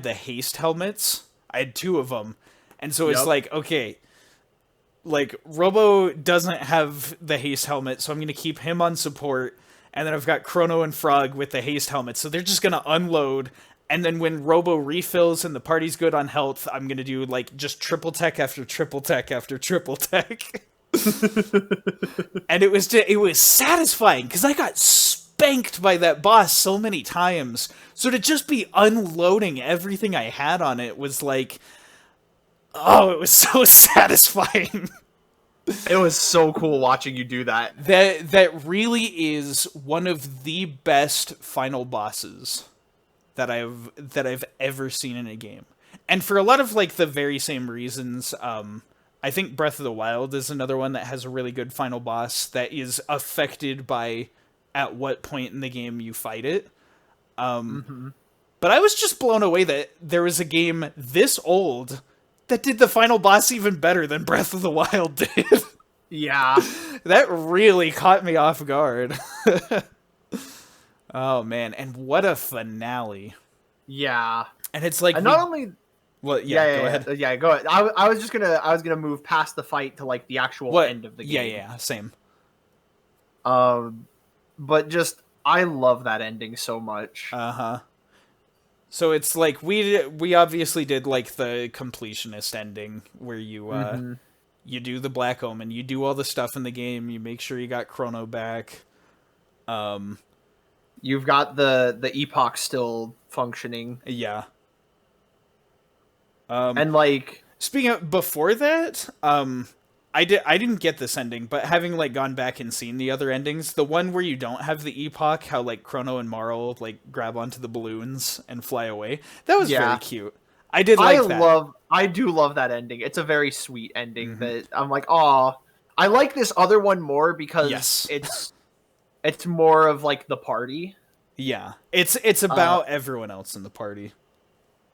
the haste helmets. I had 2 of them. And so it's like, okay, like, Robo doesn't have the haste helmet, so I'm going to keep him on support. And then I've got Chrono and Frog with the haste helmet, so they're just going to unload. And then when Robo refills and the party's good on health, I'm going to do, like, just triple tech after triple tech after triple tech. And it was satisfying because I got spanked by that boss so many times. So to just be unloading everything I had on it was like, oh, it was so satisfying. It was so cool watching you do that. That really is one of the best final bosses that I've ever seen in a game. And for a lot of, like, the very same reasons, I think Breath of the Wild is another one that has a really good final boss that is affected by at what point in the game you fight it. But I was just blown away that there was a game this old that did the final boss even better than Breath of the Wild did. Yeah. That really caught me off guard. Oh, man. And what a finale. Yeah. And it's like... And not only... Well, Go ahead. Go ahead. I was gonna move past the fight to, like, the actual end of the game. Yeah, same. But just, I love that ending so much. So it's like we obviously did, like, the completionist ending where you you do the Black Omen, you do all the stuff in the game, you make sure you got Chrono back. You've got the epoch still functioning. Yeah. And, like, speaking of before that, I didn't get this ending, but having, like, gone back and seen the other endings, the one where you don't have the epoch, how, like, Chrono and Marl, like, grab onto the balloons and fly away, that was very cute. I did like that. I do love that ending. It's a very sweet ending that I'm like, aw. I like this other one more because it's more of, like, the party. Yeah, it's about everyone else in the party.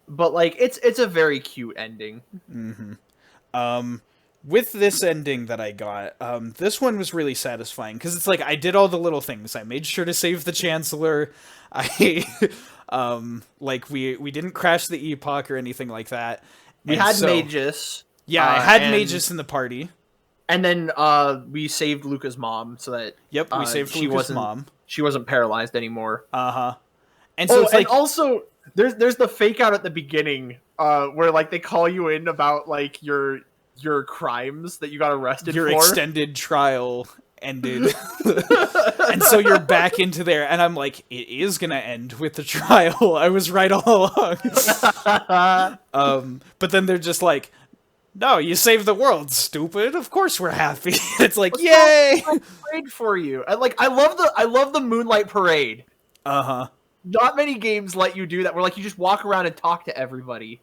But like it's a very cute ending. With this ending that I got, this one was really satisfying because it's like I did all the little things. I made sure to save the Chancellor. I, like we didn't crash the epoch or anything like that. We And had so, Magus. Yeah, I had and, Magus in the party. And then we saved Luca's mom so that Yep, we saved Luca's mom. She wasn't paralyzed anymore. And so it's like, and also there's the fake out at the beginning where like they call you in about like your crimes that you got arrested your for. extended trial ended. And so you're back into there, and I'm like, it is gonna end with the trial. I was right all along. But then they're just like, no, you saved the world, stupid. Of course we're happy. It's like, yay! Parade for you. I love the Moonlight Parade. Not many games let you do that, where like you just walk around and talk to everybody.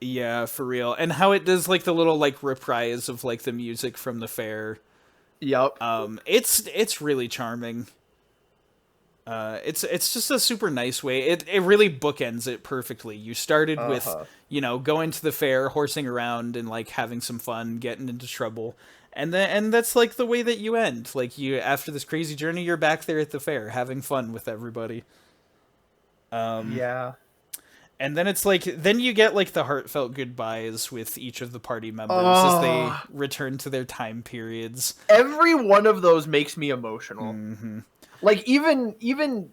Yeah, for real. And how it does like the little like reprise of like the music from the fair. Yep. It's really charming. It's just a super nice way. It really bookends it perfectly. You started with, going to the fair, horsing around and like having some fun, getting into trouble. And that's like the way that you end. Like you after this crazy journey, you're back there at the fair having fun with everybody. Yeah. And then it's like, then you get like the heartfelt goodbyes with each of the party members as they return to their time periods. Every one of those makes me emotional. Like even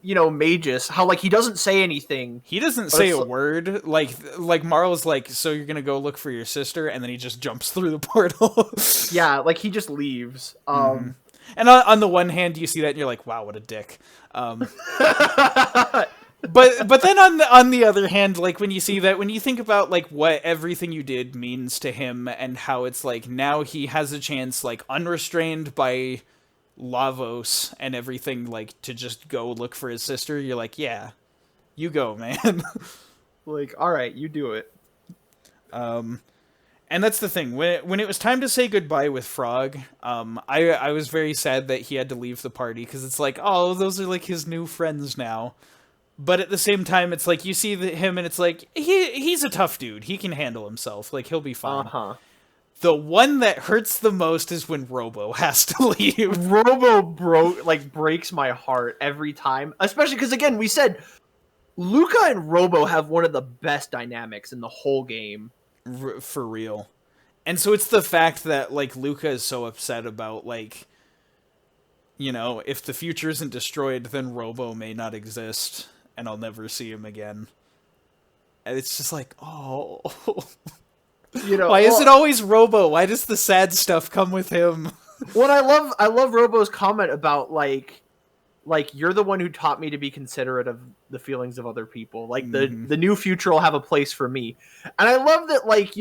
Magus, how like he doesn't say anything. He doesn't say a word. Like Marl's like, so you're gonna go look for your sister, and then he just jumps through the portal. Yeah, like he just leaves. And on the one hand, you see that and you're like, wow, what a dick. But then on the other hand, like when you see that, when you think about like what everything you did means to him and how it's like now he has a chance, like unrestrained by Lavos and everything, like to just go look for his sister, you're like, yeah, you go, man. Like, all right, you do it. And that's the thing. When it was time to say goodbye with Frog, I was very sad that he had to leave the party because it's like, oh, those are like his new friends now. But at the same time, it's like you see him and it's like he's a tough dude. He can handle himself. Like he'll be fine. The one that hurts the most is when Robo has to leave. Robo breaks my heart every time, especially because again we said Luca and Robo have one of the best dynamics in the whole game. For real. And so it's the fact that like Luca is so upset about like, if the future isn't destroyed, then Robo may not exist and I'll never see him again. And it's just like, oh. Why is it always Robo? Why does the sad stuff come with him? Well, I love Robo's comment about like you're the one who taught me to be considerate of the feelings of other people. Like the new future will have a place for me. And I love that like,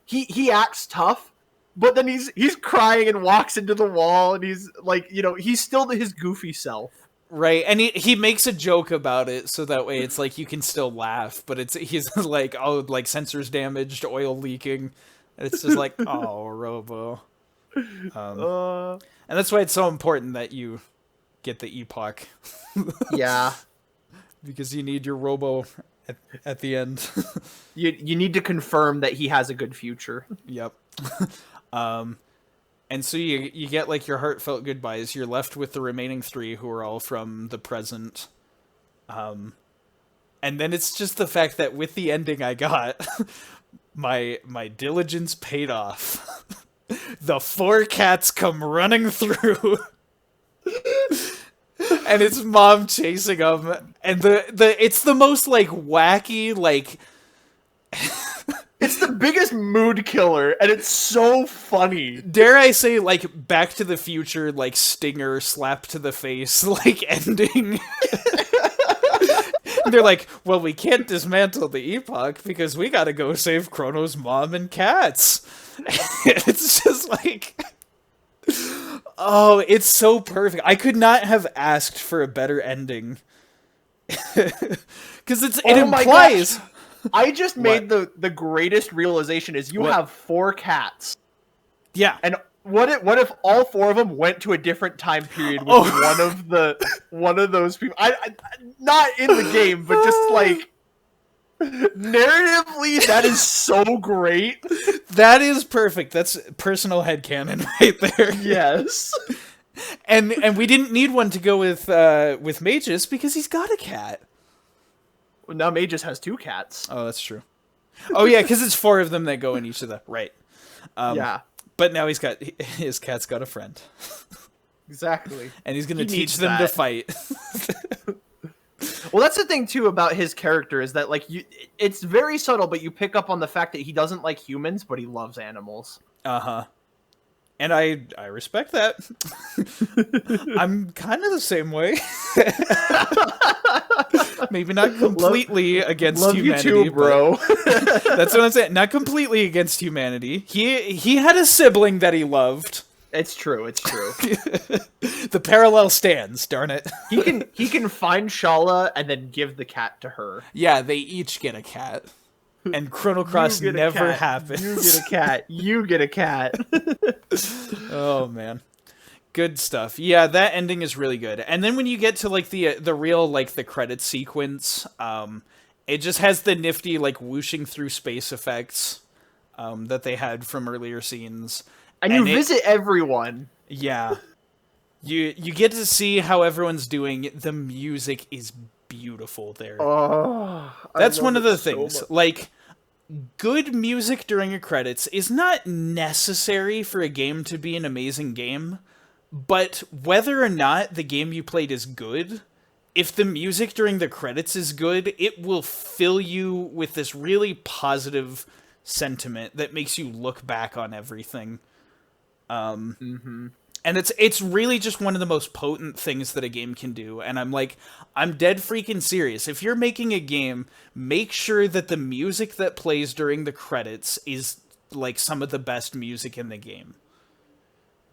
he acts tough, but then he's crying and walks into the wall and he's like, he's still his goofy self. Right, and he makes a joke about it, so that way it's like you can still laugh, but he's like, oh, like sensors damaged, oil leaking, and it's just like, oh, Robo. And that's why it's so important that you get the epoch. Yeah. Because you need your Robo at the end. you need to confirm that he has a good future. Yep. And so you get like your heartfelt goodbyes. You're left with the remaining 3 who are all from the present. And then it's just the fact that with the ending I got, my diligence paid off. The 4 cats come running through. And it's mom chasing them. And it's the most like wacky, like it's the biggest mood killer, and it's so funny. Dare I say, like, Back to the Future, like, stinger, slap to the face, like, ending. They're like, well, we can't dismantle the epoch because we gotta go save Chrono's mom and cats. It's just like... Oh, it's so perfect. I could not have asked for a better ending. Because it implies... I just made the greatest realization is you have 4 cats. Yeah. And What if all four of them went to a different time period with one of those people? Not in the game, but just like narratively, that is so great. That is perfect. That's personal headcanon right there. Yes. And we didn't need one to go with Magus because he's got a cat. Well, now Magus has 2 cats. Oh, that's true. Oh yeah, because it's 4 of them that go in each of the right. Yeah. But now his cat's got a friend. Exactly. And he's going to teach them to fight. Well, that's the thing too about his character is that like it's very subtle, but you pick up on the fact that he doesn't like humans, but he loves animals. Uh-huh. And I respect that. I'm kind of the same way. Maybe not completely against humanity. Love you too, bro. That's what I'm saying. Not completely against humanity. He had a sibling that he loved. It's true. It's true. The parallel stands. Darn it. He can find Shala and then give the cat to her. Yeah, they each get a cat. And Chrono Cross never happens. You get a cat. You get a cat. Oh man, good stuff. Yeah, that ending is really good. And then when you get to like the real like the credit sequence, it just has the nifty like whooshing through space effects that they had from earlier scenes. And you visit everyone. Yeah, you get to see how everyone's doing. The music is beautiful there. Oh, that's one of the things. Like, good music during the credits is not necessary for a game to be an amazing game, but whether or not the game you played is good, if the music during the credits is good, it will fill you with this really positive sentiment that makes you look back on everything. And it's really just one of the most potent things that a game can do. And I'm dead freaking serious. If you're making a game, make sure that the music that plays during the credits is like some of the best music in the game.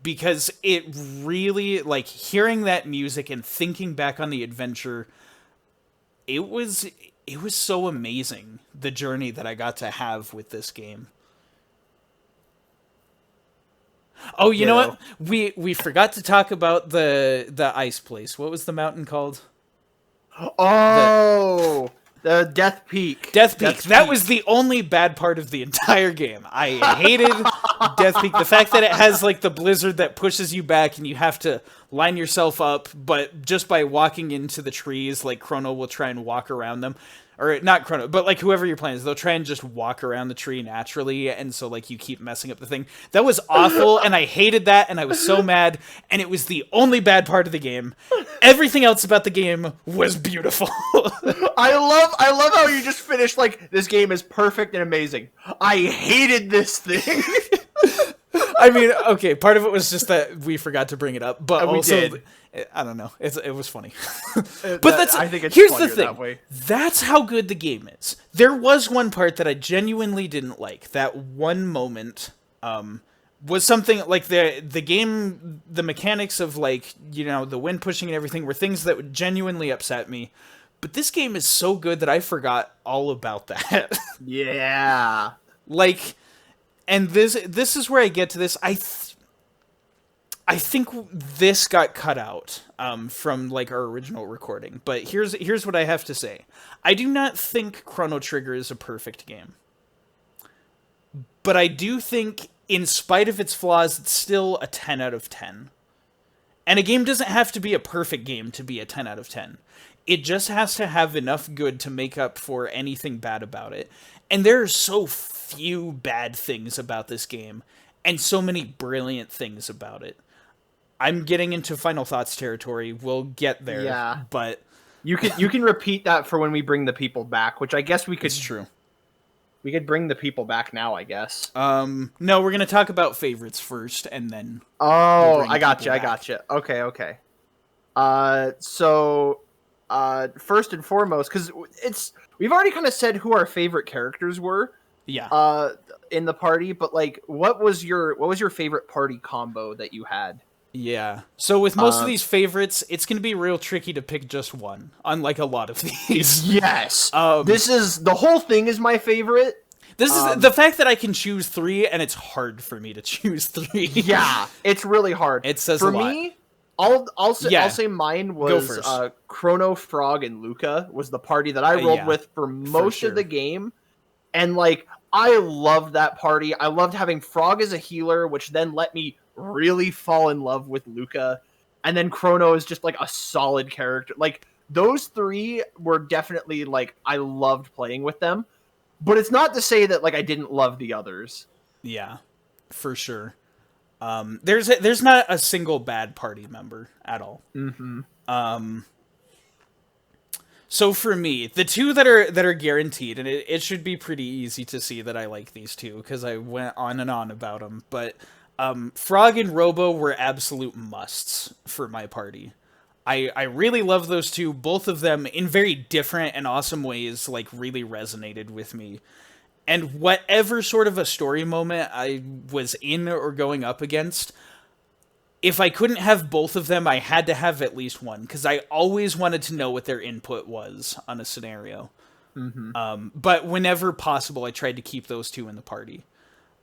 Because it really, like, hearing that music and thinking back on the adventure, it was so amazing, the journey that I got to have with this game. Oh, you know what? We forgot to talk about the ice place. What was the mountain called? Oh, the Death Peak. Death Peak. That was the only bad part of the entire game. I hated Death Peak. The fact that it has like the blizzard that pushes you back and you have to line yourself up, but just by walking into the trees, like Chrono will try and walk around them. Or not Chrono, but like whoever you're playing, they'll try and just walk around the tree naturally, and so like you keep messing up the thing. That was awful, and I hated that, and I was so mad, and it was the only bad part of the game. Everything else about the game was beautiful. I love how you just finished like, this game is perfect and amazing. I hated this thing. I mean, okay, part of it was just that we forgot to bring it up, but also, I don't know, it was funny. But I think it's here's the thing. That way. That's how good the game is. There was one part that I genuinely didn't like. That one moment was something like the game, the mechanics of like, you know, the wind pushing and everything were things that would genuinely upset me. But this game is so good that I forgot all about that. Yeah. Like, and this is where I get to this. I think this got cut out from like our original recording. But here's what I have to say. I do not think Chrono Trigger is a perfect game. But I do think, in spite of its flaws, it's still a 10 out of 10. And a game doesn't have to be a perfect game to be a 10 out of 10. It just has to have enough good to make up for anything bad about it. And there are so few bad things about this game, and so many brilliant things about it. I'm getting into final thoughts territory. We'll get there. Yeah. But you can repeat that for when we bring the people back, which I guess we could. It's true. We could bring the people back now, I guess. No, we're gonna talk about favorites first, and then. Oh, I got you. Okay. So, first and foremost, because we've already kind of said who our favorite characters were. Yeah. In the party, but like, what was your favorite party combo that you had? Yeah. So with most of these favorites, it's going to be real tricky to pick just one, unlike a lot of these. Yes. The whole thing is my favorite. This is the fact that I can choose 3, and it's hard for me to choose 3. Yeah, it's really hard. It says for a lot. me. I'll say mine was Chrono, Frog, and Luca was the party that I rolled with for most of the game, and like I loved that party. I loved having Frog as a healer, which then let me really fall in love with Luca, and then Chrono is just like a solid character. Like those 3 were definitely like I loved playing with them, but it's not to say that like I didn't love the others. Yeah, for sure. There's not a single bad party member at all. So for me, the 2 that are guaranteed, and it should be pretty easy to see that I like these 2 because I went on and on about them. But Frog and Robo were absolute musts for my party. I really love those 2. Both of them in very different and awesome ways, like really resonated with me. And whatever sort of a story moment I was in or going up against, if I couldn't have both of them, I had to have at least one, because I always wanted to know what their input was on a scenario. But whenever possible, I tried to keep those 2 in the party.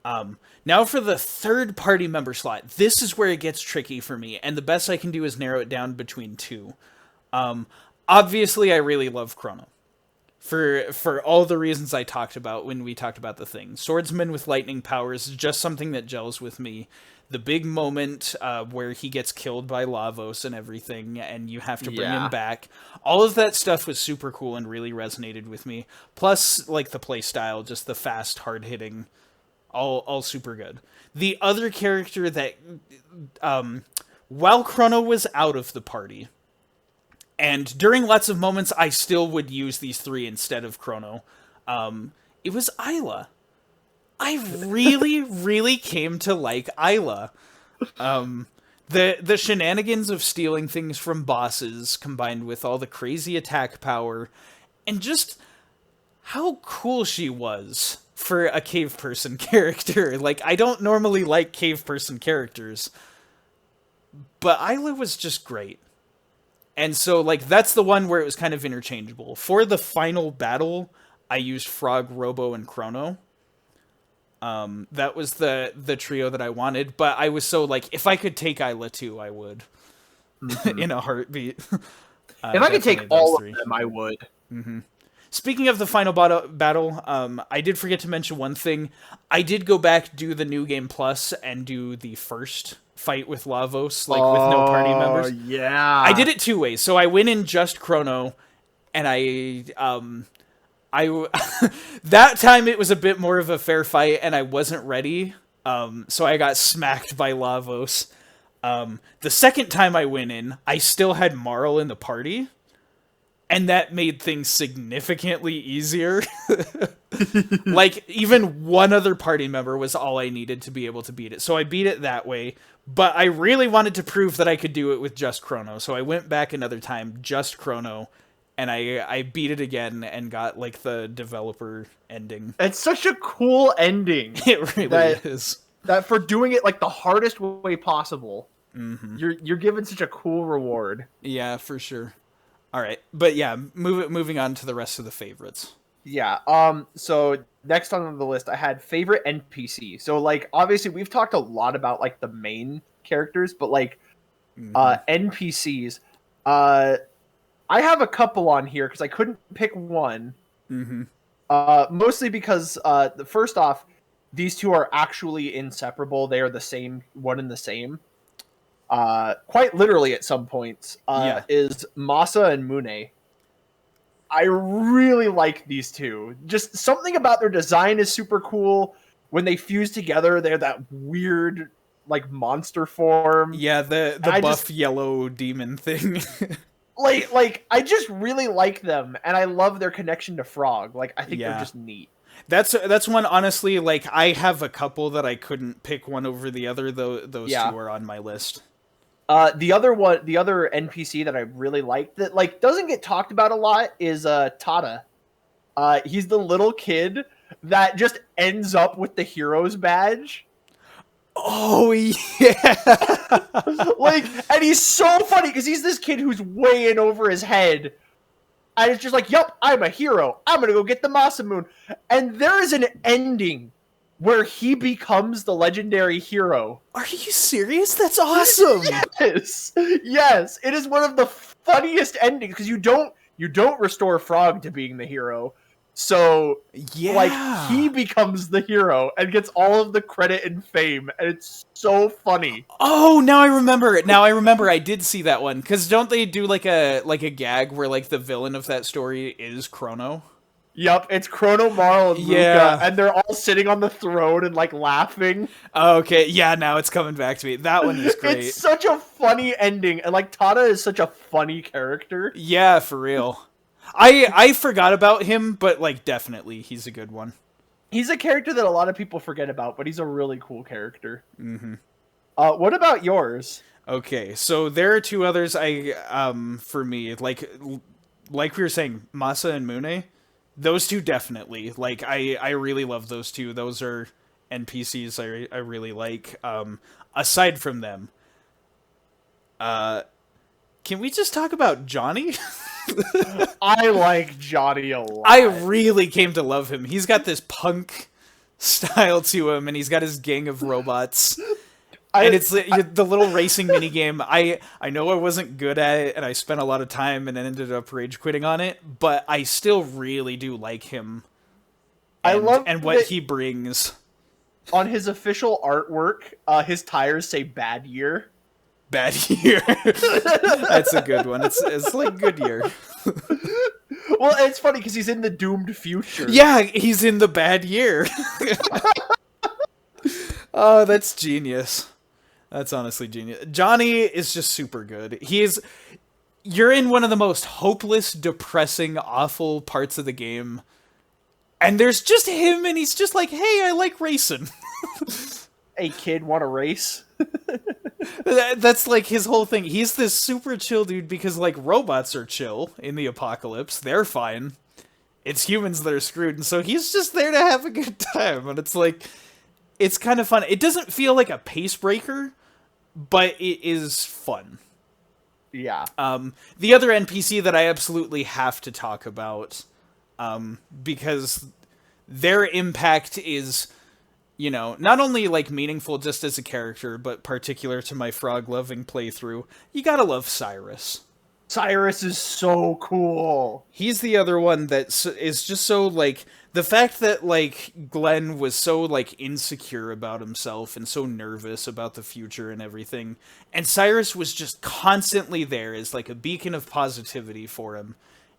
Now for the 3rd party member slot, this is where it gets tricky for me, and the best I can do is narrow it down between 2. Obviously, I really love Chrono. For all the reasons I talked about when we talked about the thing. Swordsman with lightning powers is just something that gels with me. The big moment where he gets killed by Lavos and everything, and you have to bring him back. All of that stuff was super cool and really resonated with me. Plus, like, the play style, just the fast, hard-hitting, all super good. The other character that, while Chrono was out of the party, and during lots of moments, I still would use these 3 instead of Chrono. It was Isla. I really, really came to like Isla. The shenanigans of stealing things from bosses, combined with all the crazy attack power, and just how cool she was for a cave person character. Like, I don't normally like cave person characters, but Isla was just great. And so, like, that's the one where it was kind of interchangeable. For the final battle, I used Frog, Robo, and Chrono. That was the trio that I wanted, but I was so, like, if I could take Isla too, I would. In a heartbeat. If I could take all of them, I would. Speaking of the final battle, I did forget to mention one thing. I did go back, do the New Game Plus, and do the first fight with Lavos, like, with no party members. Yeah. I did it 2 ways. So I went in just Chrono, and I that time it was a bit more of a fair fight, and I wasn't ready. So I got smacked by Lavos. The second time I went in, I still had Marl in the party, and that made things significantly easier. Like, even one other party member was all I needed to be able to beat it. So I beat it that way, but I really wanted to prove that I could do it with just Chrono. So I went back another time, just Chrono, and I beat it again and got, like, the developer ending. It's such a cool ending. It really is. That for doing it, like, the hardest way possible, you're given such a cool reward. Yeah, for sure. All right, but yeah, moving on to the rest of the favorites. Yeah. So next on the list, I had favorite NPC. So, like, obviously we've talked a lot about, like, the main characters, but, like, NPCs. I have a couple on here because I couldn't pick one. Mostly because first off, these 2 are actually inseparable. They are the same, one and the same. Quite literally at some points, is Masa and Mune. I really like these 2. Just something about their design is super cool. When they fuse together, they're that weird, like, monster form. Yeah, the buff yellow demon thing. like I just really like them, and I love their connection to Frog. Like, I think they're just neat. That's one, honestly, like, I have a couple that I couldn't pick one over the other, though those 2 are on my list. The other NPC that I really like that, like, doesn't get talked about a lot is Tada. He's the little kid that just ends up with the hero's badge. Oh yeah. Like, and he's so funny because he's this kid who's way in over his head. And it's just like, yup, I'm a hero. I'm gonna go get the Masamune. And there is an ending where he becomes the legendary hero. Are you serious? That's awesome. Yes, yes, it is one of the funniest endings because you don't restore Frog to being the hero. So Yeah. like he becomes the hero and gets all of the credit and fame, and it's so funny. Oh, now I remember it. Now I remember I did see that one. Cause don't they do like a gag where like the villain of that story is Chrono? Yup, it's Chrono, Marl, and Yeah. Luca, and they're all sitting on the throne and like laughing. Okay, yeah, now it's coming back to me. That one is great. It's such a funny ending, and like Tada is such a funny character. Yeah, for real. I forgot about him, but like definitely he's a good one. He's a character that a lot of people forget about, but he's a really cool character. Mm-hmm. What about yours? Okay, so there are two others for me, like we were saying, Masa and Mune. Those two definitely. Like I really love those two. Those are NPCs I really like. Aside from them, can we just talk about Johnny? I like Johnny a lot. I really came to love him. He's got this punk style to him, and he's got his gang of robots. And it's the little racing minigame. I know I wasn't good at it, and I spent a lot of time and ended up rage quitting on it, but I still really do like him. And, I love and what he brings. On his official artwork, his tires say "Bad Year." Bad Year. That's a good one. It's like Goodyear. Well, it's funny because he's in the doomed future. Yeah, he's in the bad year. Oh, that's genius. That's honestly genius. Johnny is just super good. You're in one of the most hopeless, depressing, awful parts of the game. And there's just him, and he's just like, hey, I like racing. Hey, kid, want to race? That's like his whole thing. He's this super chill dude because like robots are chill in the apocalypse. They're fine. It's humans that are screwed. And so he's just there to have a good time. And it's like, it's kind of fun. It doesn't feel like a pace breaker, but it is fun. Yeah. The other NPC that I absolutely have to talk about, because their impact is, you know, not only like meaningful just as a character, but particular to my frog-loving playthrough. You gotta love Cyrus. Cyrus is so cool. He's the other one that is just so, like, the fact that, like, Glenn was so, like, insecure about himself and so nervous about the future and everything, and Cyrus was just constantly there as, like, a beacon of positivity for him,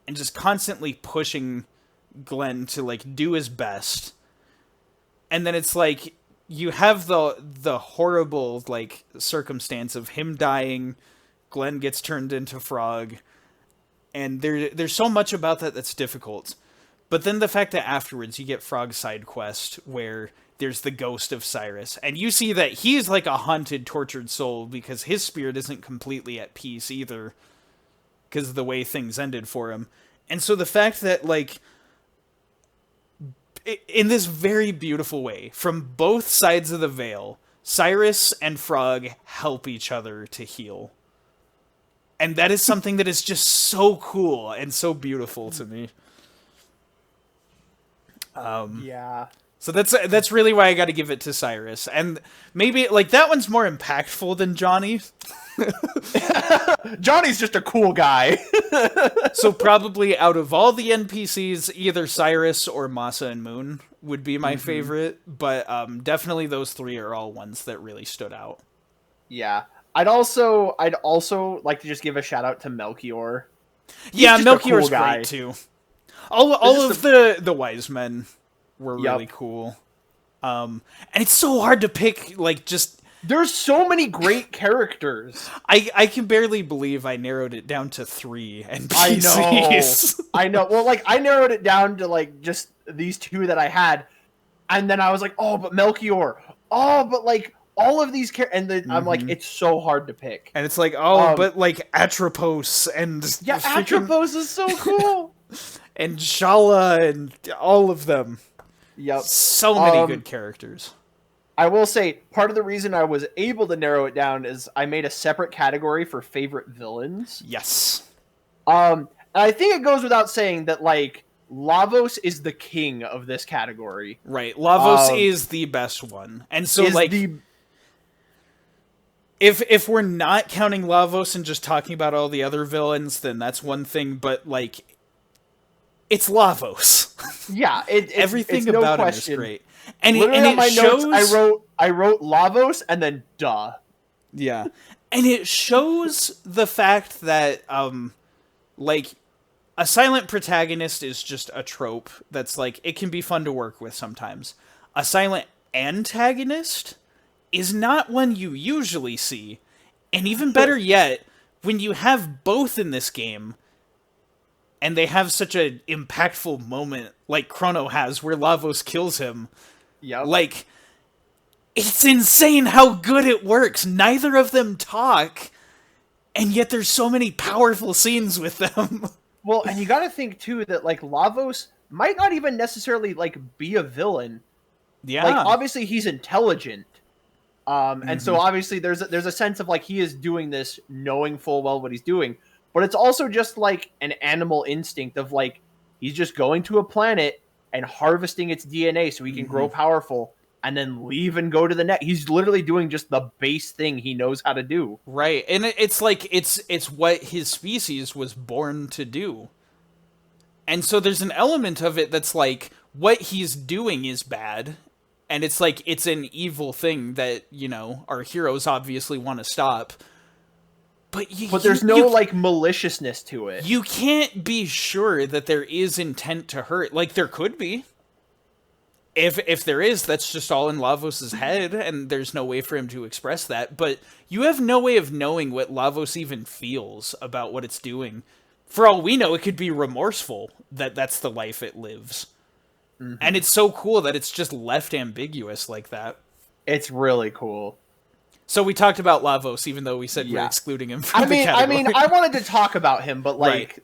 and just constantly pushing Glenn to, like, do his best. And then it's, like, you have the horrible, like, circumstance of him dying, Glenn gets turned into Frog, and there's so much about that that's difficult. But then the fact that afterwards you get Frog's side quest where there's the ghost of Cyrus, and you see that he's like a haunted, tortured soul because his spirit isn't completely at peace either because of the way things ended for him. And so the fact that, like, in this very beautiful way, from both sides of the veil, Cyrus and Frog help each other to heal. And that is something that is just so cool and so beautiful to me. Yeah. So that's really why I got to give it to Cyrus. And maybe, like, that one's more impactful than Johnny. Johnny's just a cool guy. So probably out of all the NPCs, either Cyrus or Masa and Moon would be my favorite. But definitely those three are all ones that really stood out. Yeah. I'd also like to just give a shout out to Melchior. Yeah, just a Melchior's cool guy. great too. All of the wise men were really cool. And it's so hard to pick, like, just... There's so many great characters. I can barely believe I narrowed it down to 3 NPCs. I know. Well, like, I narrowed it down to, like, just these 2 that I had. And then I was like, oh, but Melchior. Oh, but, like, all of these characters. And then I'm like, it's so hard to pick. And it's like, oh, but, like, Atropos and... Yeah, Atropos is so cool. And Shala and all of them. Yep. So many good characters. I will say, part of the reason I was able to narrow it down is I made a separate category for favorite villains. Yes. And And I think it goes without saying that like Lavos is the king of this category. Right. Lavos is the best one. And so like if we're not counting Lavos and just talking about all the other villains, then that's one thing, but like it's Lavos. Yeah, everything it's about no him is question. great. And Literally on my shows... notes I wrote Lavos and then duh. Yeah. And it shows the fact that like a silent protagonist is just a trope that's like it can be fun to work with sometimes. A silent antagonist is not one you usually see. And even better yet, when you have both in this game and they have such an impactful moment like Chrono has where Lavos kills him. Yep. Like, it's insane how good it works. Neither of them talk, and yet there's so many powerful scenes with them. Well, and you gotta think too that like Lavos might not even necessarily like be a villain. Yeah. Like obviously he's intelligent. And so obviously there's a sense of like he is doing this knowing full well what he's doing. But it's also just like an animal instinct of like he's just going to a planet and harvesting its DNA so he can grow powerful and then leave and go to the next. He's literally doing just the base thing he knows how to do. Right. And it's like it's what his species was born to do. And so there's an element of it that's like what he's doing is bad. And it's like it's an evil thing that, you know, our heroes obviously want to stop. But there's no like maliciousness to it. You can't be sure that there is intent to hurt. Like there could be. If there is, that's just all in Lavos' head, and there's no way for him to express that. But you have no way of knowing what Lavos even feels about what it's doing. For all we know, it could be remorseful that that's the life it lives. And it's so cool that it's just left ambiguous like that. It's really cool. So we talked about Lavos, even though we said we're excluding him from the category. I wanted to talk about him, but like... Right.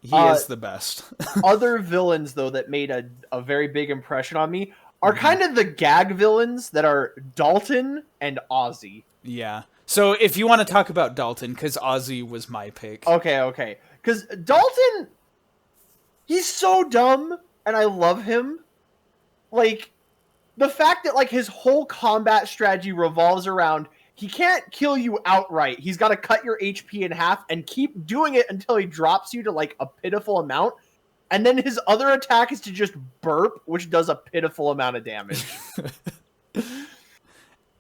He is the best. Other villains, though, that made a very big impression on me are kind of the gag villains that are Dalton and Ozzy. Yeah. So if you want to talk about Dalton, because Ozzy was my pick. Okay. Because Dalton, he's so dumb, and I love him. Like, the fact that like his whole combat strategy revolves around he can't kill you outright. He's got to cut your HP in half and keep doing it until he drops you to like a pitiful amount. And then his other attack is to just burp, which does a pitiful amount of damage.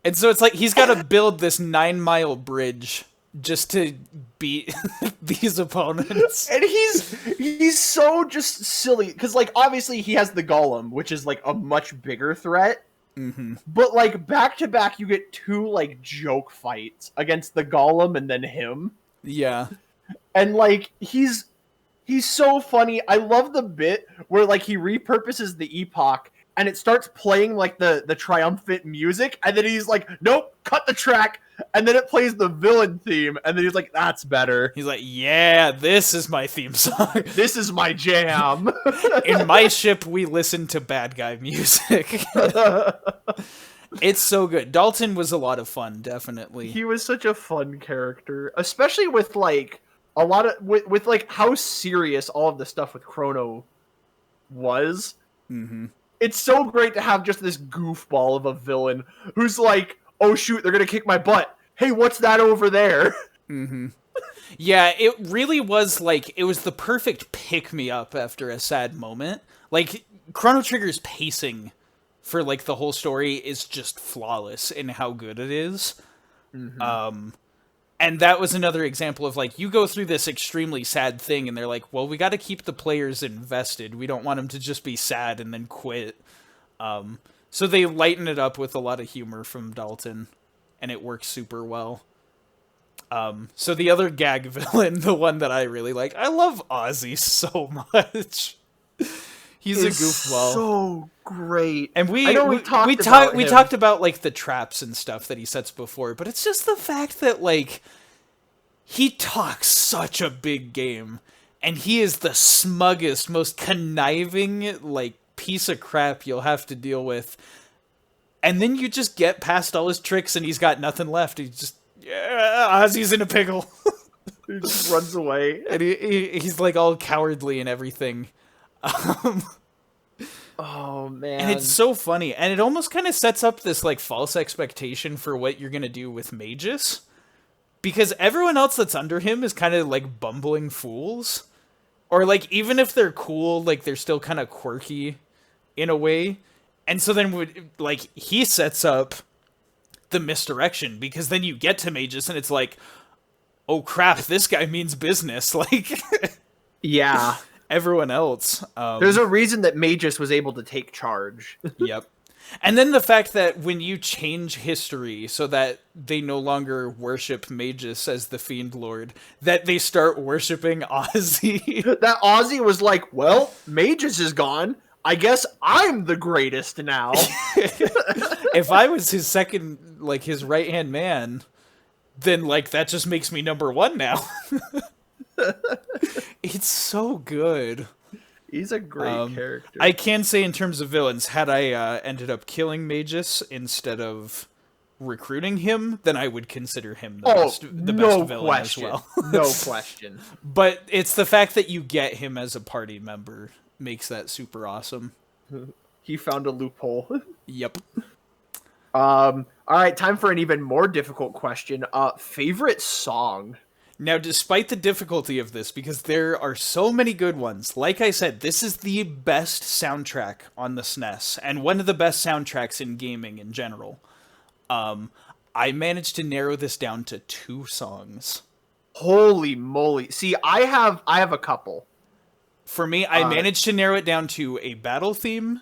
And so it's like he's got to build this 9-mile bridge just to beat these opponents. And he's so just silly because like obviously he has the Golem, which is like a much bigger threat. But like back to back, you get two like joke fights against the Golem and then him. Yeah, and like he's so funny. I love the bit where like he repurposes the epoch and it starts playing like the triumphant music, and then he's like, "Nope, cut the track." And then it plays the villain theme, and then he's like, "That's better." He's like, "Yeah, this is my theme song. This is my jam." In my ship, we listen to bad guy music. It's so good. Dalton was a lot of fun, definitely. He was such a fun character, especially with like a lot of with like how serious all of the stuff with Chrono was. It's so great to have just this goofball of a villain who's like, "Oh shoot, they're gonna kick my butt. Hey, what's that over there?" Yeah, it really was like, it was the perfect pick-me-up after a sad moment. Like, Chrono Trigger's pacing for like the whole story is just flawless in how good it is. And that was another example of like, you go through this extremely sad thing and they're like, well, we got to keep the players invested. We don't want them to just be sad and then quit. So they lighten it up with a lot of humor from Dalton, and it works super well. So the other gag villain, the one that I really like, I love Ozzy so much. He's a goofball. So great. And we talked about like the traps and stuff that he sets before, but it's just the fact that like he talks such a big game, and he is the smuggest, most conniving like piece of crap you'll have to deal with. And then you just get past all his tricks and he's got nothing left. He's just, yeah, Ozzy's in a pickle. He just runs away. And he's like all cowardly and everything. Oh man. And it's so funny. And it almost kind of sets up this like false expectation for what you're going to do with mages. Because everyone else that's under him is kind of like bumbling fools. Or like even if they're cool, like they're still kind of quirky in a way. And so then like he sets up the misdirection, because then you get to mages and it's like, oh crap, this guy means business. Like, yeah. Everyone else. There's a reason that Magus was able to take charge. Yep. And then the fact that when you change history so that they no longer worship Magus as the Fiend Lord, that they start worshipping Ozzy. That Ozzy was like, well, Magus is gone. I guess I'm the greatest now. If I was his second, like his right-hand man, then like that just makes me number one now. It's so good. He's a great character. I can say in terms of villains, had I ended up killing Magus instead of recruiting him, then I would consider him the best villain question. as well. No question. But it's the fact that you get him as a party member makes that super awesome. He found a loophole. Yep. All right, time for an even more difficult question. Favorite song? Now, despite the difficulty of this, because there are so many good ones, like I said, this is the best soundtrack on the SNES, and one of the best soundtracks in gaming in general. I managed to narrow this down to 2 songs. Holy moly. See, I have a couple. For me, I managed to narrow it down to a battle theme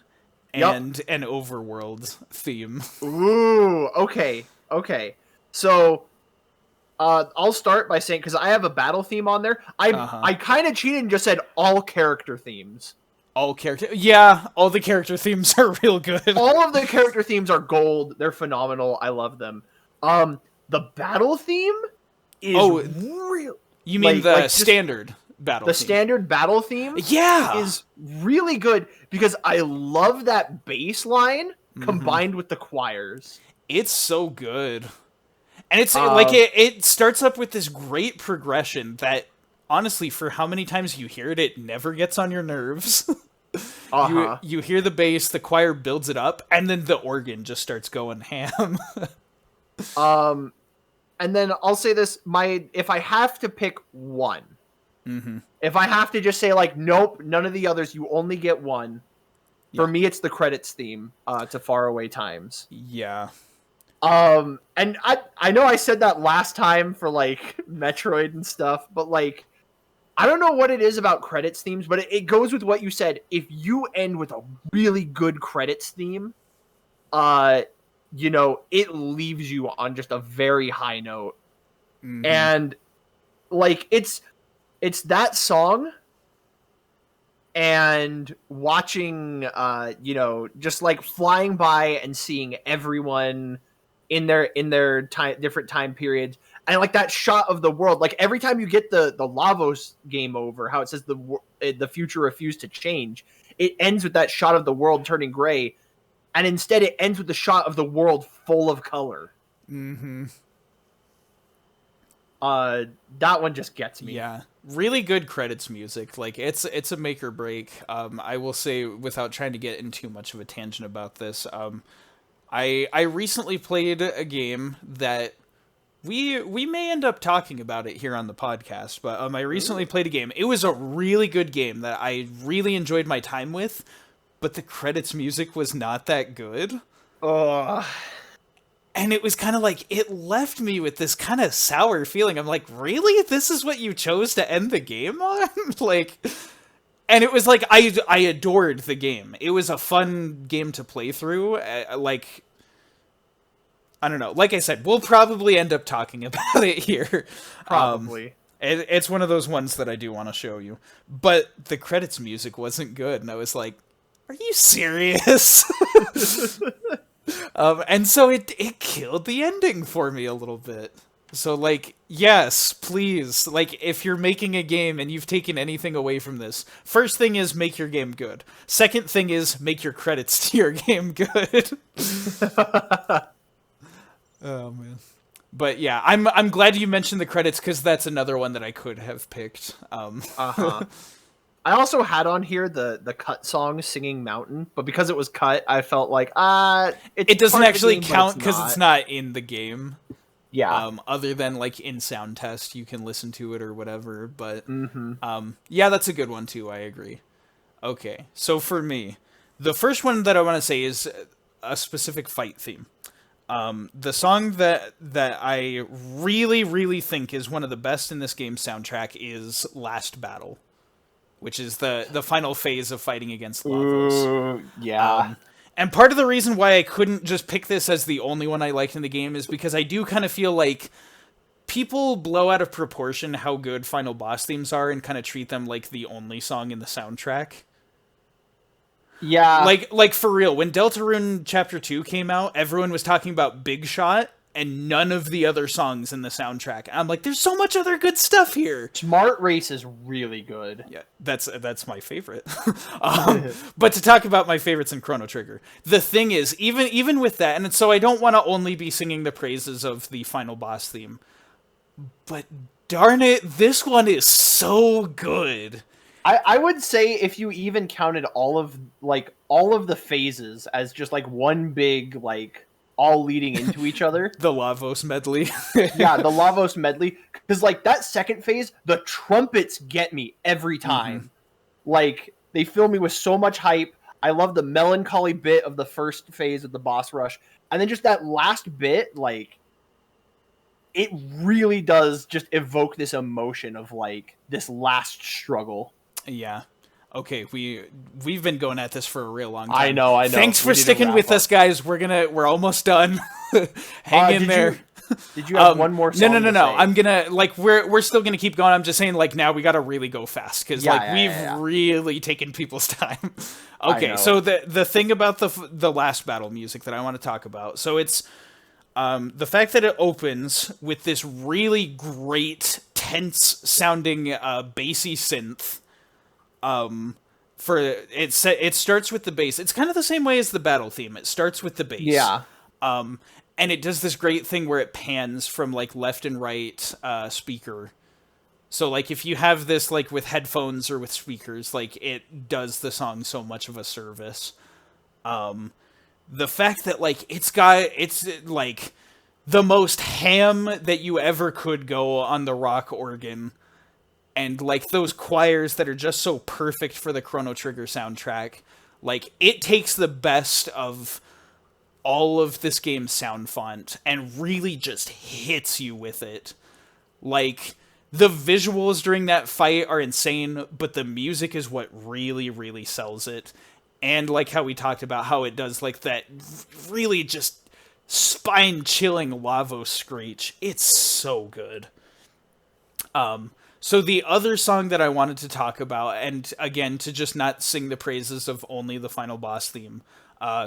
and an overworld theme. Ooh, okay. So, I'll start by saying, because I have a battle theme on there, I kind of cheated and just said all character themes. All the character themes are real good. All of the character themes are gold. They're phenomenal. I love them. The battle theme is real. You mean the standard battle theme? The standard battle theme is really good, because I love that bass line combined with the choirs. It's so good. And it's like it starts up with this great progression that, honestly, for how many times you hear it, it never gets on your nerves. You hear the bass, the choir builds it up, and then the organ just starts going ham. And then I'll say this: if I have to pick one, if I have to just say like, nope, none of the others, you only get one. For me, it's the credits theme to Faraway Times. Yeah. And I know I said that last time for like Metroid and stuff, but like, I don't know what it is about credits themes, but it goes with what you said. If you end with a really good credits theme, it leaves you on just a very high note. And like, it's that song and watching, just like flying by and seeing everyone in their different time periods, and like that shot of the world, like every time you get the Lavos game over, how it says the future refused to change, it ends with that shot of the world turning gray, and instead it ends with the shot of the world full of color. That one just gets me. Yeah, really good credits music. Like it's a make or break. I will say, without trying to get in too much of a tangent about this, I recently played a game that we may end up talking about it here on the podcast, but I recently played a game. It was a really good game that I really enjoyed my time with, but the credits music was not that good. And it was kind of like, it left me with this kind of sour feeling. I'm like, really? This is what you chose to end the game on? Like... And it was like, I adored the game. It was a fun game to play through. Like, I don't know. Like I said, we'll probably end up talking about it here. Probably. It's one of those ones that I do want to show you. But the credits music wasn't good. And I was like, are you serious? And so it killed the ending for me a little bit. So, like, yes, please, like, if you're making a game and you've taken anything away from this, first thing is make your game good. Second thing is make your credits to your game good. Oh, man. But yeah, I'm glad you mentioned the credits because that's another one that I could have picked. Uh-huh. I also had on here the cut song Singing Mountain, but because it was cut, I felt like it's It doesn't part of the actually game, but count it's because it's not. not in the game. Yeah. Other than like in sound test, you can listen to it or whatever. But Mm-hmm. yeah, that's a good one too. I agree. Okay, so for me, the first one that I want to say is a specific fight theme. The song that I really think is one of the best in this game's soundtrack is "Last Battle," which is the final phase of fighting against Lavos. Ooh, yeah. And part of the reason why I couldn't just pick this as the only one I liked in the game is because I do kind of feel like people blow out of proportion how good final boss themes are and kind of treat them like the only song in the soundtrack. Yeah. Like for real, when Deltarune Chapter 2 came out, everyone was talking about Big Shot and none of the other songs in the soundtrack. I'm like, there's so much other good stuff here. Smart Race is really good. Yeah, that's my favorite. But to talk about my favorites in Chrono Trigger, the thing is, even with that, and so I don't want to only be singing the praises of the final boss theme, but darn it, this one is so good. I would say if you even counted all of the phases as just like one big like all leading into each other. The Lavos medley. Yeah, the Lavos medley. Because like that second phase, the trumpets get me every time. Like they fill me with so much hype. I love the melancholy bit of the first phase of the boss rush. And then just that last bit, like it really does just evoke this emotion of like this last struggle. Yeah. Okay, we've been going at this for a real long time. I know. Thanks for sticking with us, guys. We're almost done. Hang in there. Did you have one more song? No. I'm gonna we're still gonna keep going. I'm just saying we gotta really go fast because we've really taken people's time. Okay, so the thing about the last battle music that I want to talk about. So it's the fact that it opens with this really great tense sounding bassy synth. It starts with the bass. It's kind of the same way as the battle theme. It starts with the bass. Yeah. And it does this great thing where it pans from like left and right speaker. So like if you have this like with headphones or with speakers, like it does the song so much of a service. The fact that like it's like the most ham that you ever could go on the rock organ. And, like, those choirs that are just so perfect for the Chrono Trigger soundtrack. Like, it takes the best of all of this game's sound font and really just hits you with it. Like, the visuals during that fight are insane, but the music is what really sells it. And, like, how we talked about how it does, like, that really just spine-chilling Lavos screech. It's so good. So the other song that I wanted to talk about, and again, to just not sing the praises of only the final boss theme,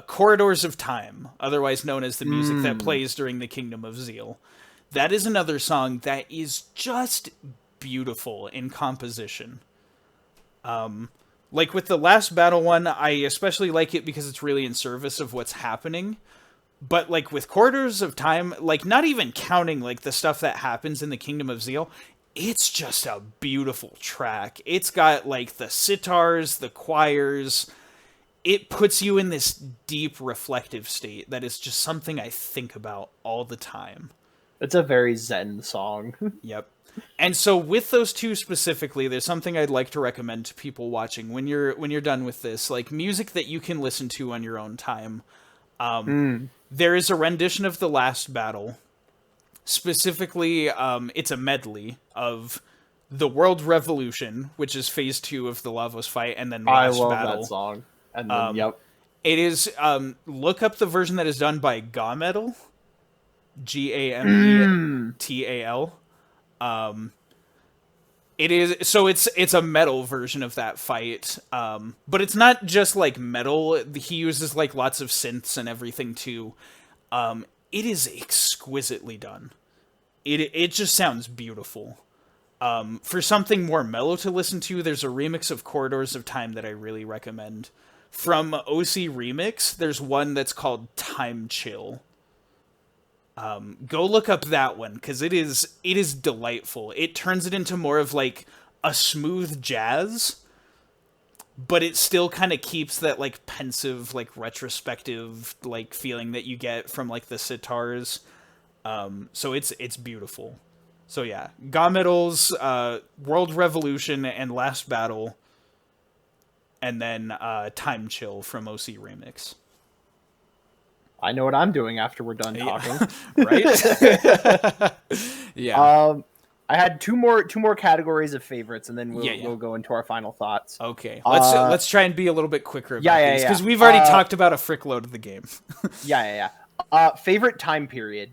Corridors of Time, otherwise known as the music that plays during the Kingdom of Zeal. That is another song that is just beautiful in composition. Like with the last battle one, I especially like it because it's really in service of what's happening. But like with Corridors of Time, like not even counting like the stuff that happens in the Kingdom of Zeal, it's just a beautiful track. It's got like the sitars, the choirs. It puts you in this deep reflective state that is just something I think about all the time. It's a very zen song. Yep. And so with those two specifically, there's something I'd like to recommend to people watching when you're done with this, like music that you can listen to on your own time. There is a rendition of the last battle. Specifically, it's a medley of the World Revolution, which is phase 2 of the Lavos fight, and then Last Battle. I love that song. And then, yep. It is, look up the version that is done by Gametal. Gametal. It is, so it's a metal version of that fight. But it's not just like metal. He uses like lots of synths and everything too. It is exquisitely done. It just sounds beautiful. For something more mellow to listen to, there's a remix of Corridors of Time that I really recommend. From OC Remix, there's one that's called Time Chill. Go look up that one because it is delightful. It turns it into more of like a smooth jazz, but it still kind of keeps that like pensive, like retrospective, like feeling that you get from like the sitars. So it's beautiful. So yeah, Ga World Revolution, and Last Battle, and then Time Chill from OC Remix. I know what I'm doing after we're done talking. Right? Yeah. I had two more categories of favorites, and then Yeah. we'll go into our final thoughts. Okay. Let's try and be a little bit quicker about yeah, these yeah. because we've already talked about a frick load of the game. Yeah. Favorite time period.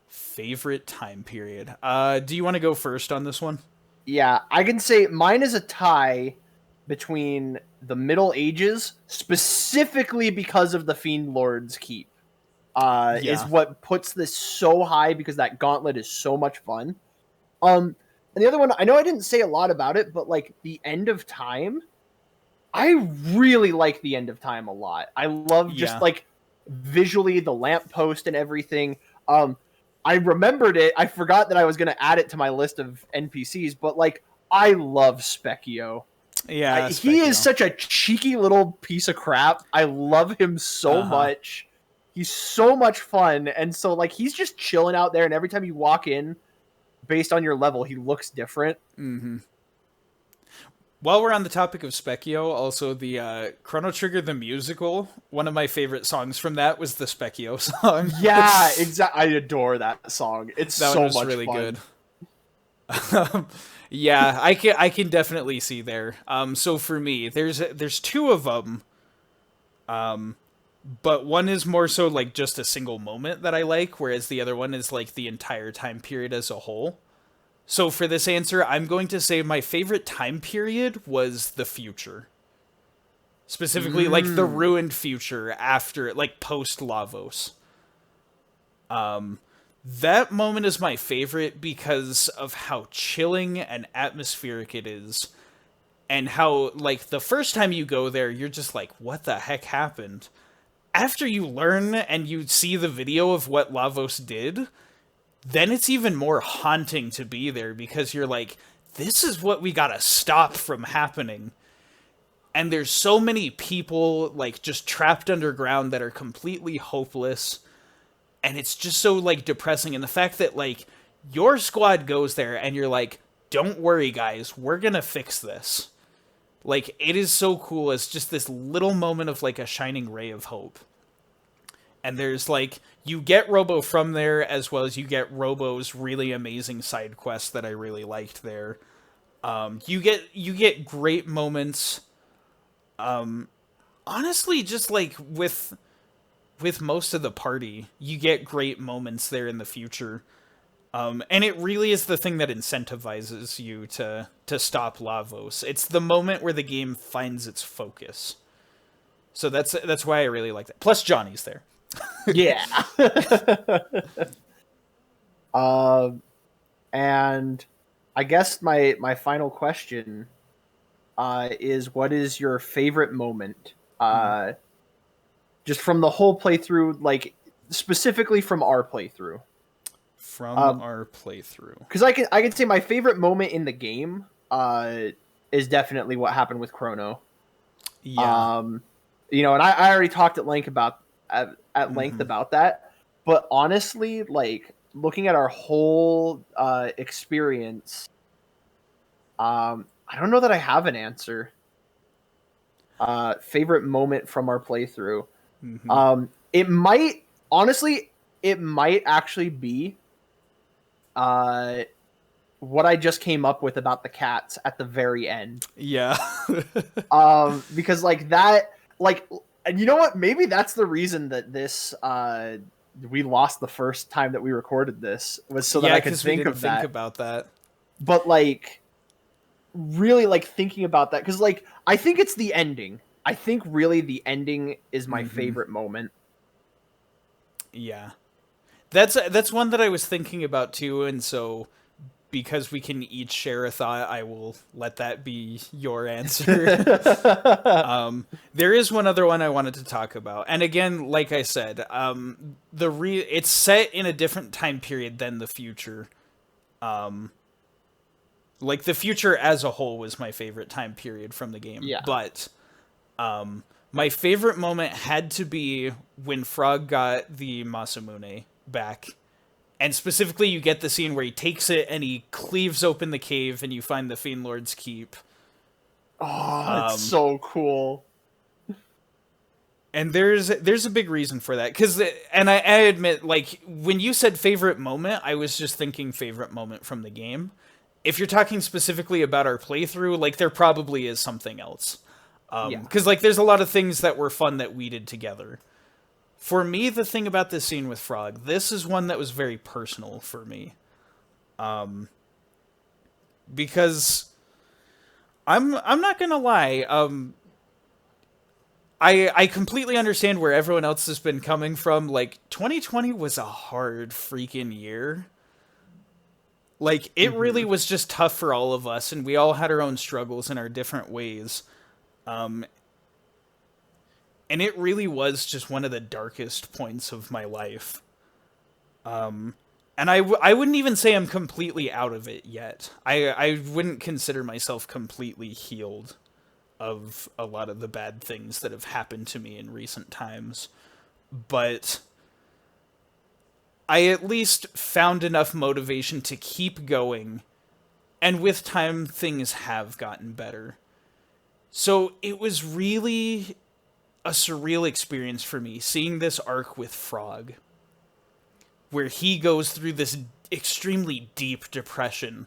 Favorite time period. Do you want to go first on this one? Yeah, I can say mine is a tie between the Middle Ages, specifically because of the Fiend Lord's Keep. Is what puts this so high because that gauntlet is so much fun. And the other one, I know I didn't say a lot about it, but like the End of Time, I really like the End of Time a lot. I love just like visually the lamppost and everything. I remembered it. I forgot that I was going to add it to my list of NPCs, but like I love Specchio. Yeah, he is such a cheeky little piece of crap. I love him so much. He's so much fun, and so like he's just chilling out there, and every time you walk in, based on your level, he looks different. Mm-hmm. While we're on the topic of Specchio, also the Chrono Trigger the musical, one of my favorite songs from that was the Specchio song. Yeah, exactly. I adore that song. It's that so one was much really fun. Good. Yeah, I can definitely see there. So for me, there's two of them. But one is more so like just a single moment that I like, whereas the other one is like the entire time period as a whole. So for this answer, I'm going to say my favorite time period was the future. Specifically, like the ruined future after, like post Lavos. That moment is my favorite because of how chilling and atmospheric it is. And how, like, the first time you go there, you're just like, what the heck happened? After you learn and you see the video of what Lavos did, then it's even more haunting to be there because you're like, this is what we gotta stop from happening. And there's so many people, like, just trapped underground that are completely hopeless. And it's just so, like, depressing. And the fact that, like, your squad goes there and you're like, don't worry, guys, we're gonna fix this. Like, it is so cool as just this little moment of, like, a shining ray of hope. And there's, like, you get Robo from there, as well as you get Robo's really amazing side quest that I really liked there. You get great moments. Honestly, just, like, with most of the party, you get great moments there in the future. And it really is the thing that incentivizes you to stop Lavos. It's the moment where the game finds its focus. So that's why I really like that. Plus Johnny's there. Yeah. And I guess my final question is, what is your favorite moment? Just from the whole playthrough, like specifically from our playthrough. From our playthrough. Because I can say my favorite moment in the game is definitely what happened with Chrono. Yeah. You know, and I already talked at length about that. But honestly, like looking at our whole experience, I don't know that I have an answer. Favorite moment from our playthrough. It might actually be what I just came up with about the cats at the very end. Yeah. Because like that, like, and you know what? Maybe that's the reason that this we lost the first time that we recorded this, was so that I could think about that. But like, really, like thinking about that, because like I think it's the ending. I think really the ending is my favorite moment. Yeah. That's one that I was thinking about too, and so because we can each share a thought, I will let that be your answer. There is one other one I wanted to talk about, and again, like I said, it's set in a different time period than the future. Like the future as a whole was my favorite time period from the game, Yeah. but my favorite moment had to be when Frog got the Masamune back. And specifically, you get the scene where he takes it and he cleaves open the cave and you find the Fiend Lord's Keep. Oh, it's so cool. And there's a big reason for that. And I admit, like, when you said favorite moment, I was just thinking favorite moment from the game. If you're talking specifically about our playthrough, like, there probably is something else. Because, like, there's a lot of things that were fun that we did together. For me, the thing about this scene with Frog, this is one that was very personal for me. Because I'm not gonna lie, I completely understand where everyone else has been coming from. Like, 2020 was a hard freaking year. Like, it really was just tough for all of us, and we all had our own struggles in our different ways. And it really was just one of the darkest points of my life. And I wouldn't even say I'm completely out of it yet. I wouldn't consider myself completely healed of a lot of the bad things that have happened to me in recent times. But I at least found enough motivation to keep going. And with time, things have gotten better. So it was really a surreal experience for me seeing this arc with Frog, where he goes through this extremely deep depression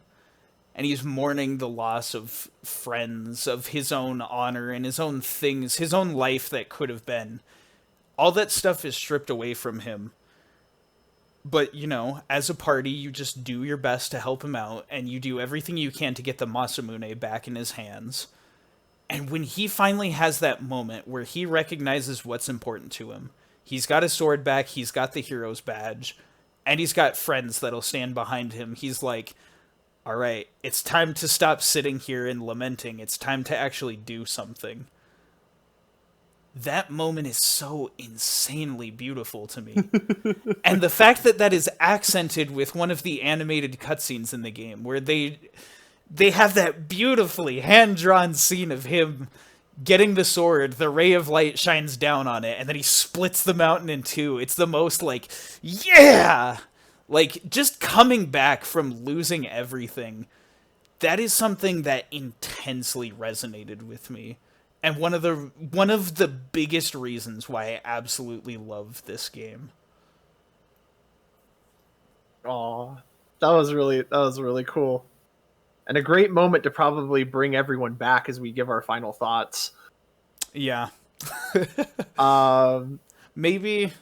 and he's mourning the loss of friends, of his own honor and his own things, his own life that could have been. All that stuff is stripped away from him. But, you know, as a party, you just do your best to help him out, and you do everything you can to get the Masamune back in his hands. And when he finally has that moment where he recognizes what's important to him, he's got his sword back, he's got the hero's badge, and he's got friends that'll stand behind him. He's like, all right, it's time to stop sitting here and lamenting. It's time to actually do something. That moment is so insanely beautiful to me. And the fact that that is accented with one of the animated cutscenes in the game, where they have that beautifully hand-drawn scene of him getting the sword, the ray of light shines down on it, and then he splits the mountain in two. It's the most, like, yeah! Like, just coming back from losing everything, that is something that intensely resonated with me. And one of the biggest reasons why I absolutely love this game. Aw, that was really cool. And a great moment to probably bring everyone back as we give our final thoughts. Yeah. Maybe.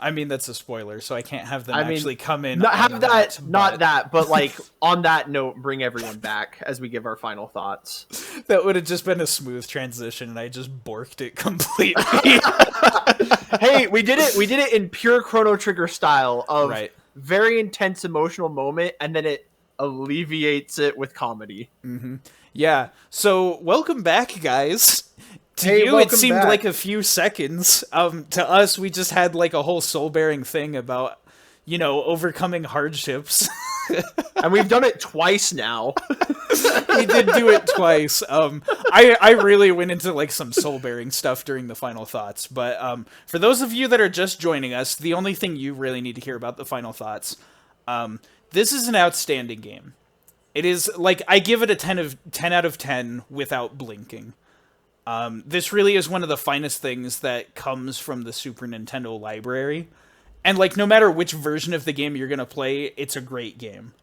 I mean, that's a spoiler, so I can't have them actually come in. Not that, but like on that note, bring everyone back as we give our final thoughts. That would have just been a smooth transition, and I just borked it completely. Hey, we did it in pure Chrono Trigger style of very intense emotional moment, and then it alleviates it with comedy. Mm-hmm. Yeah. So welcome back, guys. To you, it seemed like a few seconds. To us, we just had like a whole soul-bearing thing about, you know, overcoming hardships. And we've done it twice now. We did do it twice. I really went into like some soul-bearing stuff during the final thoughts. But for those of you that are just joining us, the only thing you really need to hear about the final thoughts, this is an outstanding game. It is, like, I give it a 10 out of 10 without blinking. This really is one of the finest things that comes from the Super Nintendo library. And, like, no matter which version of the game you're going to play, it's a great game.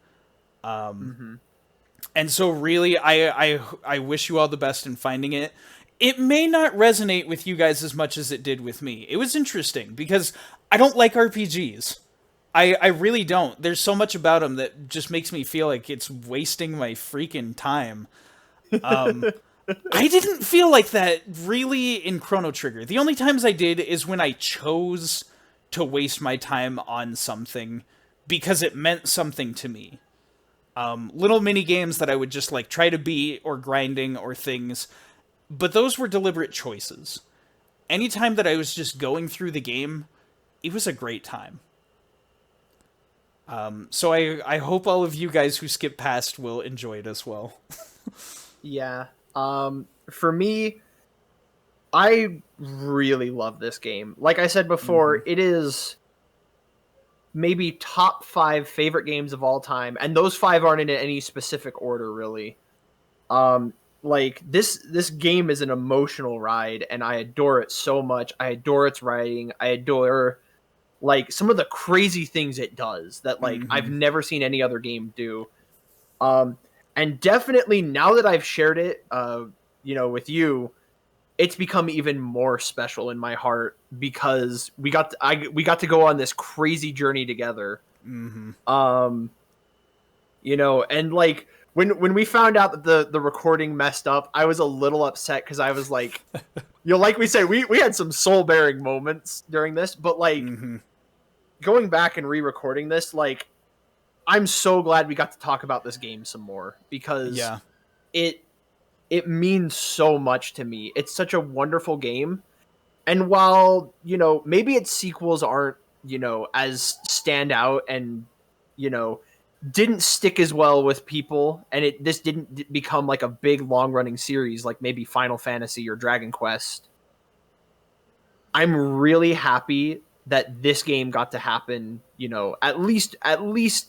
And so, really, I wish you all the best in finding it. It may not resonate with you guys as much as it did with me. It was interesting, because I don't like RPGs. I really don't. There's so much about them that just makes me feel like it's wasting my freaking time. I didn't feel like that really in Chrono Trigger. The only times I did is when I chose to waste my time on something because it meant something to me. little mini games that I would just like try to beat or grinding or things. But those were deliberate choices. Anytime that I was just going through the game, it was a great time. So I hope all of you guys who skip past will enjoy it as well. Yeah. For me, I really love this game. Like I said before, it is maybe top 5 favorite games of all time, and those 5 aren't in any specific order, really. Like this game is an emotional ride, and I adore it so much. I adore its writing. I adore like some of the crazy things it does that like I've never seen any other game do. And definitely now that I've shared it, with you, it's become even more special in my heart because we got to go on this crazy journey together. And like when we found out that the recording messed up, I was a little upset because I was like, like we said, we had some soul bearing moments during this, but like going back and re-recording this, like I'm so glad we got to talk about this game some more because it means so much to me. It's such a wonderful game. And while, maybe its sequels aren't, as stand out and, didn't stick as well with people, and this didn't become like a big long running series like maybe Final Fantasy or Dragon Quest, I'm really happy that this game got to happen, at least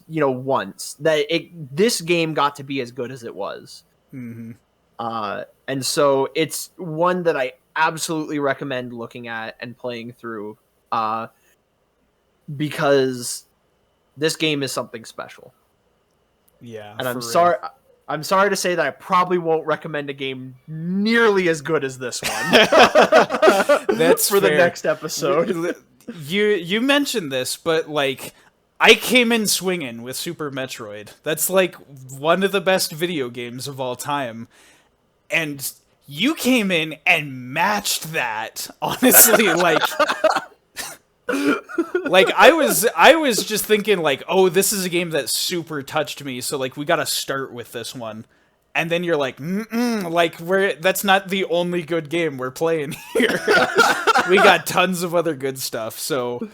once, that this game got to be as good as it was. And so it's one that I absolutely recommend looking at and playing through, because this game is something special. Yeah. And I'm sorry to say that I probably won't recommend a game nearly as good as this one. That's for fair. the next episode. You mentioned this, but like I came in swinging with Super Metroid. That's like one of the best video games of all time. And you came in and matched that, honestly, like like I was just thinking like, oh, this is a game that super touched me, so like we gotta start with this one. And then you're like, like that's not the only good game we're playing here. We got tons of other good stuff. So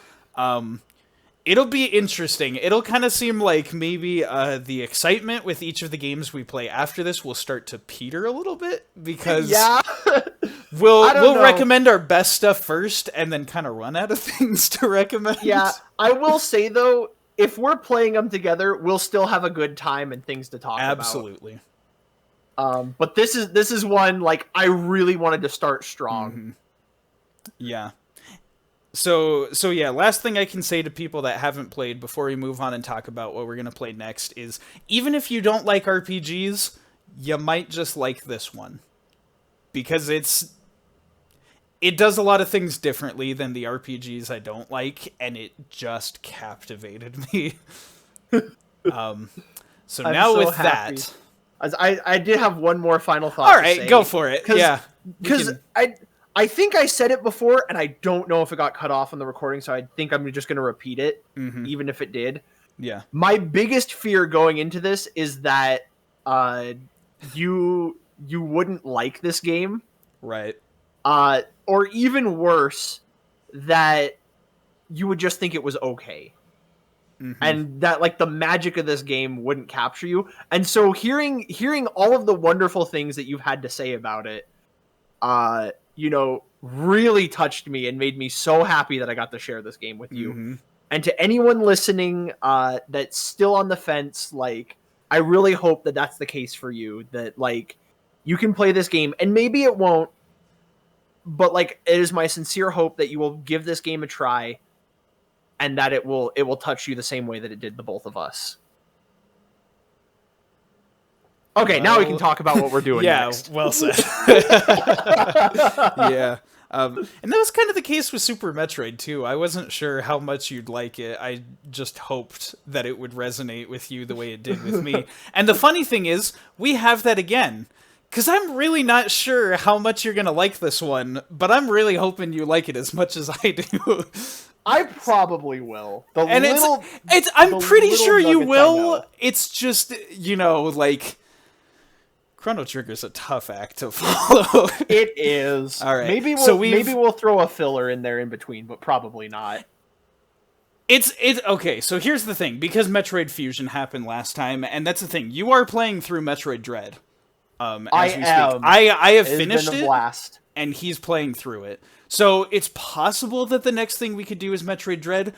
it'll be interesting. It'll kind of seem like maybe the excitement with each of the games we play after this will start to peter a little bit because we'll recommend our best stuff first and then kind of run out of things to recommend. Yeah, I will say though, if we're playing them together, we'll still have a good time and things to talk about. Absolutely. But this is one like I really wanted to start strong. Yeah. So yeah, last thing I can say to people that haven't played before we move on and talk about what we're going to play next is even if you don't like RPGs, you might just like this one. Because it does a lot of things differently than the RPGs I don't like, and it just captivated me. So now with happy. that... I did have one more final thought. All right, go for it. Yeah. Because I think I said it before, and I don't know if it got cut off on the recording, so I think I'm just going to repeat it, even if it did. Yeah. My biggest fear going into this is that you wouldn't like this game. Right. Or even worse, that you would just think it was okay. And that like the magic of this game wouldn't capture you. And so hearing all of the wonderful things that you've had to say about it, really touched me and made me so happy that I got to share this game with you. And to anyone listening that's still on the fence, like I really hope that that's the case for you, that like you can play this game, and maybe it won't, but like it is my sincere hope that you will give this game a try, and that it will touch you the same way that it did the both of us. Okay, now we can talk about what we're doing next. Well said. Yeah. And that was kind of the case with Super Metroid, too. I wasn't sure how much you'd like it. I just hoped that it would resonate with you the way it did with me. And the funny thing is, we have that again. Because I'm really not sure how much you're going to like this one, but I'm really hoping you like it as much as I do. I probably will. And I'm pretty sure you nuggets I will. know. It's just, like Chrono Trigger's a tough act to follow. It is. All right. Maybe So maybe we'll throw a filler in there in between, but probably not. It's okay. So here's the thing, because Metroid Fusion happened last time, and that's the thing. You are playing through Metroid Dread. As I we am. speak. I have It's finished been a it, blast. and he's playing through it. So it's possible that the next thing we could do is Metroid Dread.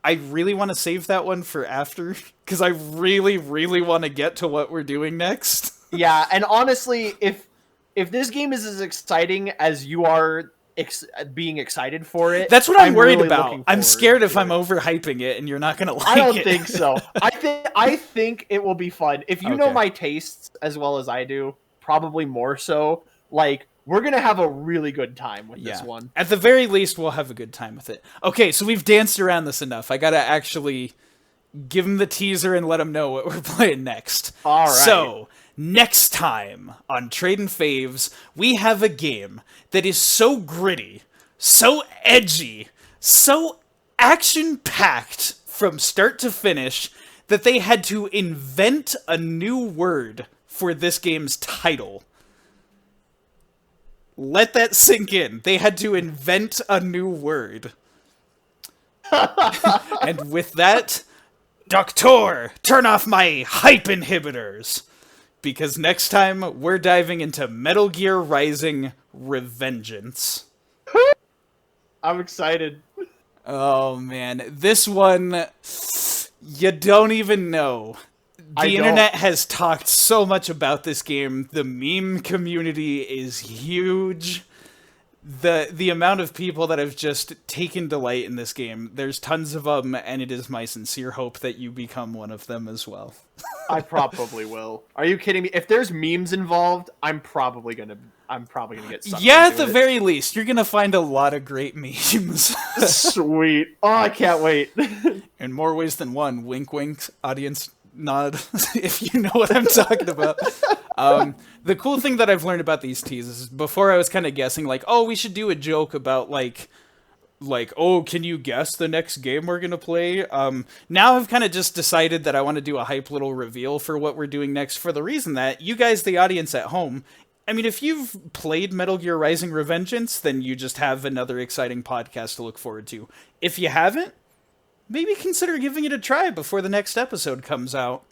I really want to save that one for after, because I really, really want to get to what we're doing next. Yeah, and honestly, if this game is as exciting as you are being excited for it, That's what I'm worried really about. looking I'm forward scared if to I'm it. overhyping it and you're not gonna like it. I don't think so. I think it will be fun. If you know Okay. my tastes as well as I do, probably more so, like, we're gonna have a really good time with this one. At the very least, we'll have a good time with it. Okay, so we've danced around this enough. I gotta actually give him the teaser and let him know what we're playing next. All right. So, next time on Tradin Faves, we have a game that is so gritty, so edgy, so action-packed from start to finish that they had to invent a new word for this game's title. Let that sink in. They had to invent a new word. And with that, Doctor, turn off my hype inhibitors. Because next time, we're diving into Metal Gear Rising Revengeance. I'm excited. Oh man, this one, you don't even know. The internet has talked so much about this game. The meme community is huge. The amount of people that have just taken delight in this game, there's tons of them, and it is my sincere hope that you become one of them as well. I probably will. Are you kidding me? If there's memes involved, I'm probably gonna get sucked Yeah, at into the it. very least, you're gonna find a lot of great memes. Sweet. Oh, I can't wait. In more ways than one. Wink, wink, audience nod, if you know what I'm talking about. The cool thing that I've learned about these teases is before I was kind of guessing, like, oh, we should do a joke about, like, oh, can you guess the next game we're gonna play? Now I've kind of just decided that I want to do a hype little reveal for what we're doing next, for the reason that you guys, the audience at home, I mean, if you've played Metal Gear Rising Revengeance, then you just have another exciting podcast to look forward to. If you haven't, maybe consider giving it a try before the next episode comes out.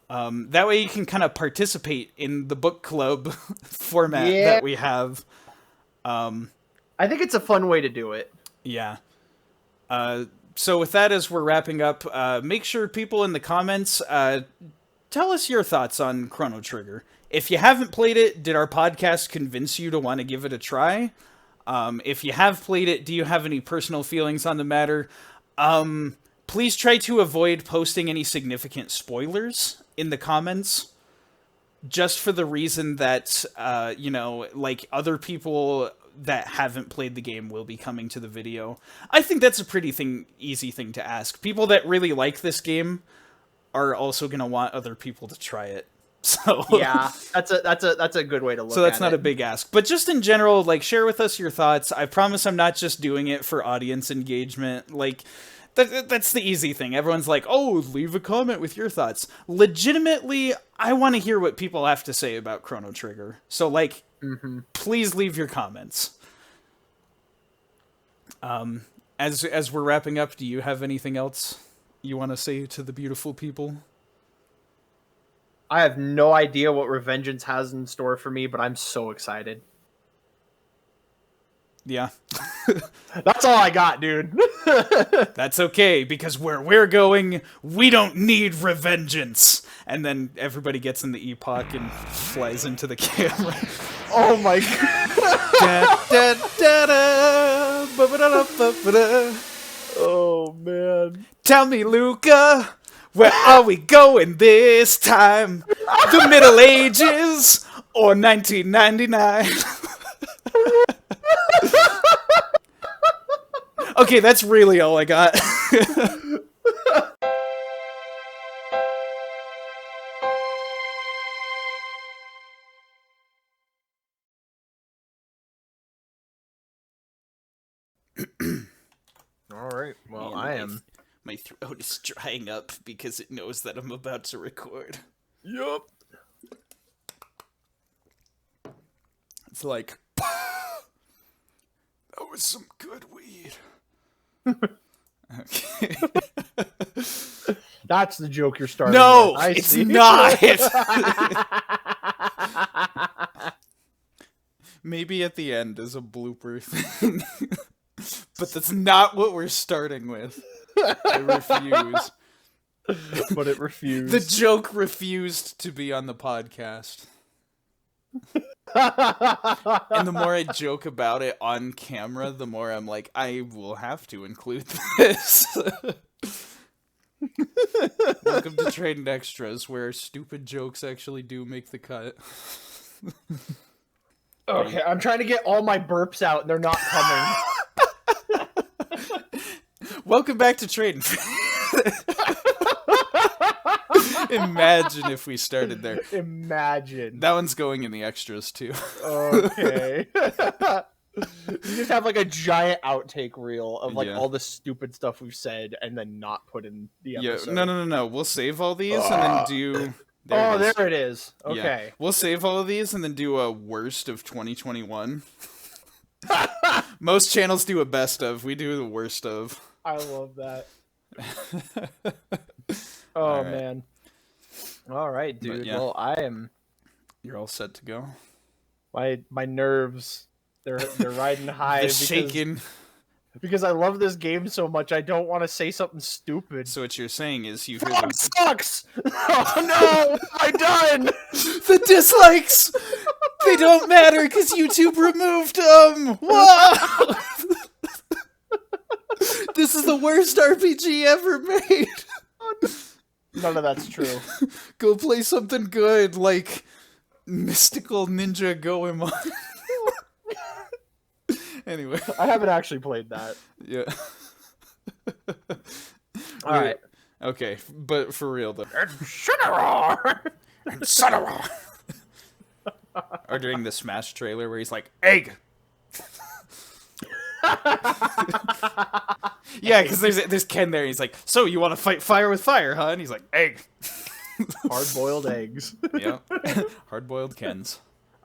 That way you can kind of participate in the book club format that we have. I think it's a fun way to do it. Yeah. So with that, as we're wrapping up, make sure people in the comments tell us your thoughts on Chrono Trigger. If you haven't played it, did our podcast convince you to want to give it a try? If you have played it, do you have any personal feelings on the matter? Please try to avoid posting any significant spoilers in the comments. Just for the reason that, like, other people that haven't played the game will be coming to the video. I think that's a pretty easy thing to ask. People that really like this game are also going to want other people to try it. So yeah, that's a good way to look at it. So that's not a big ask. But just in general, like, share with us your thoughts. I promise I'm not just doing it for audience engagement. Like, that's the easy thing. Everyone's like, oh, leave a comment with your thoughts. Legitimately, I want to hear what people have to say about Chrono Trigger. So, like, please leave your comments. As we're wrapping up, do you have anything else you want to say to the beautiful people? I have no idea what Revengeance has in store for me, but I'm so excited. Yeah. That's all I got, dude. That's okay, because where we're going, we don't need Revengeance. And then everybody gets in the epoch and flies into the camera. Oh my god. Da, da, da, ba, ba, da, da, ba, ba, da. Oh man. Tell me, Luca, where are we going this time? The Middle Ages or 1999? Okay, that's really all I got. All right. Well, And I am. My throat is drying up because it knows that I'm about to record. Yup. It's like, that was some good weed. Okay. That's the joke you're starting. No, with. I it's see. not. Maybe at the end as a blooper thing. But that's not what we're starting with. I refuse. But it refused. The joke refused to be on the podcast. And the more I joke about it on camera, the more I'm like, I will have to include this. Welcome to Tradin Extras, where stupid jokes actually do make the cut. Okay, I'm trying to get all my burps out, and they're not coming. Welcome back to Tradin Faves. Imagine if we started there. Imagine. That one's going in the extras too. Okay. You just have like a giant outtake reel of like all the stupid stuff we've said, and then not put in the episode. No. We'll save all these and then do. There it is. Okay. Yeah. We'll save all of these and then do a worst of 2021. Most channels do a best of. We do the worst of. I love that. Right. Man. All right, dude. Yeah. Well, I am. You're all set to go. My nerves. They're riding high. They're shaking. Because I love this game so much, I don't want to say something stupid. So what you're saying is you hear Frog sucks! Oh no! What have I done? The dislikes! They don't matter because YouTube removed them! Wow! This is the worst RPG ever made! None of that's true. Go play something good, like Mystical Ninja Goemon. Anyway. I haven't actually played that. Yeah. Alright. Okay, but for real though. Or during the Smash trailer where he's like, egg! Yeah, because there's Ken there, and he's like, so you want to fight fire with fire, huh? And he's like, egg! Hard-boiled eggs. Yep. Hard-boiled Kens.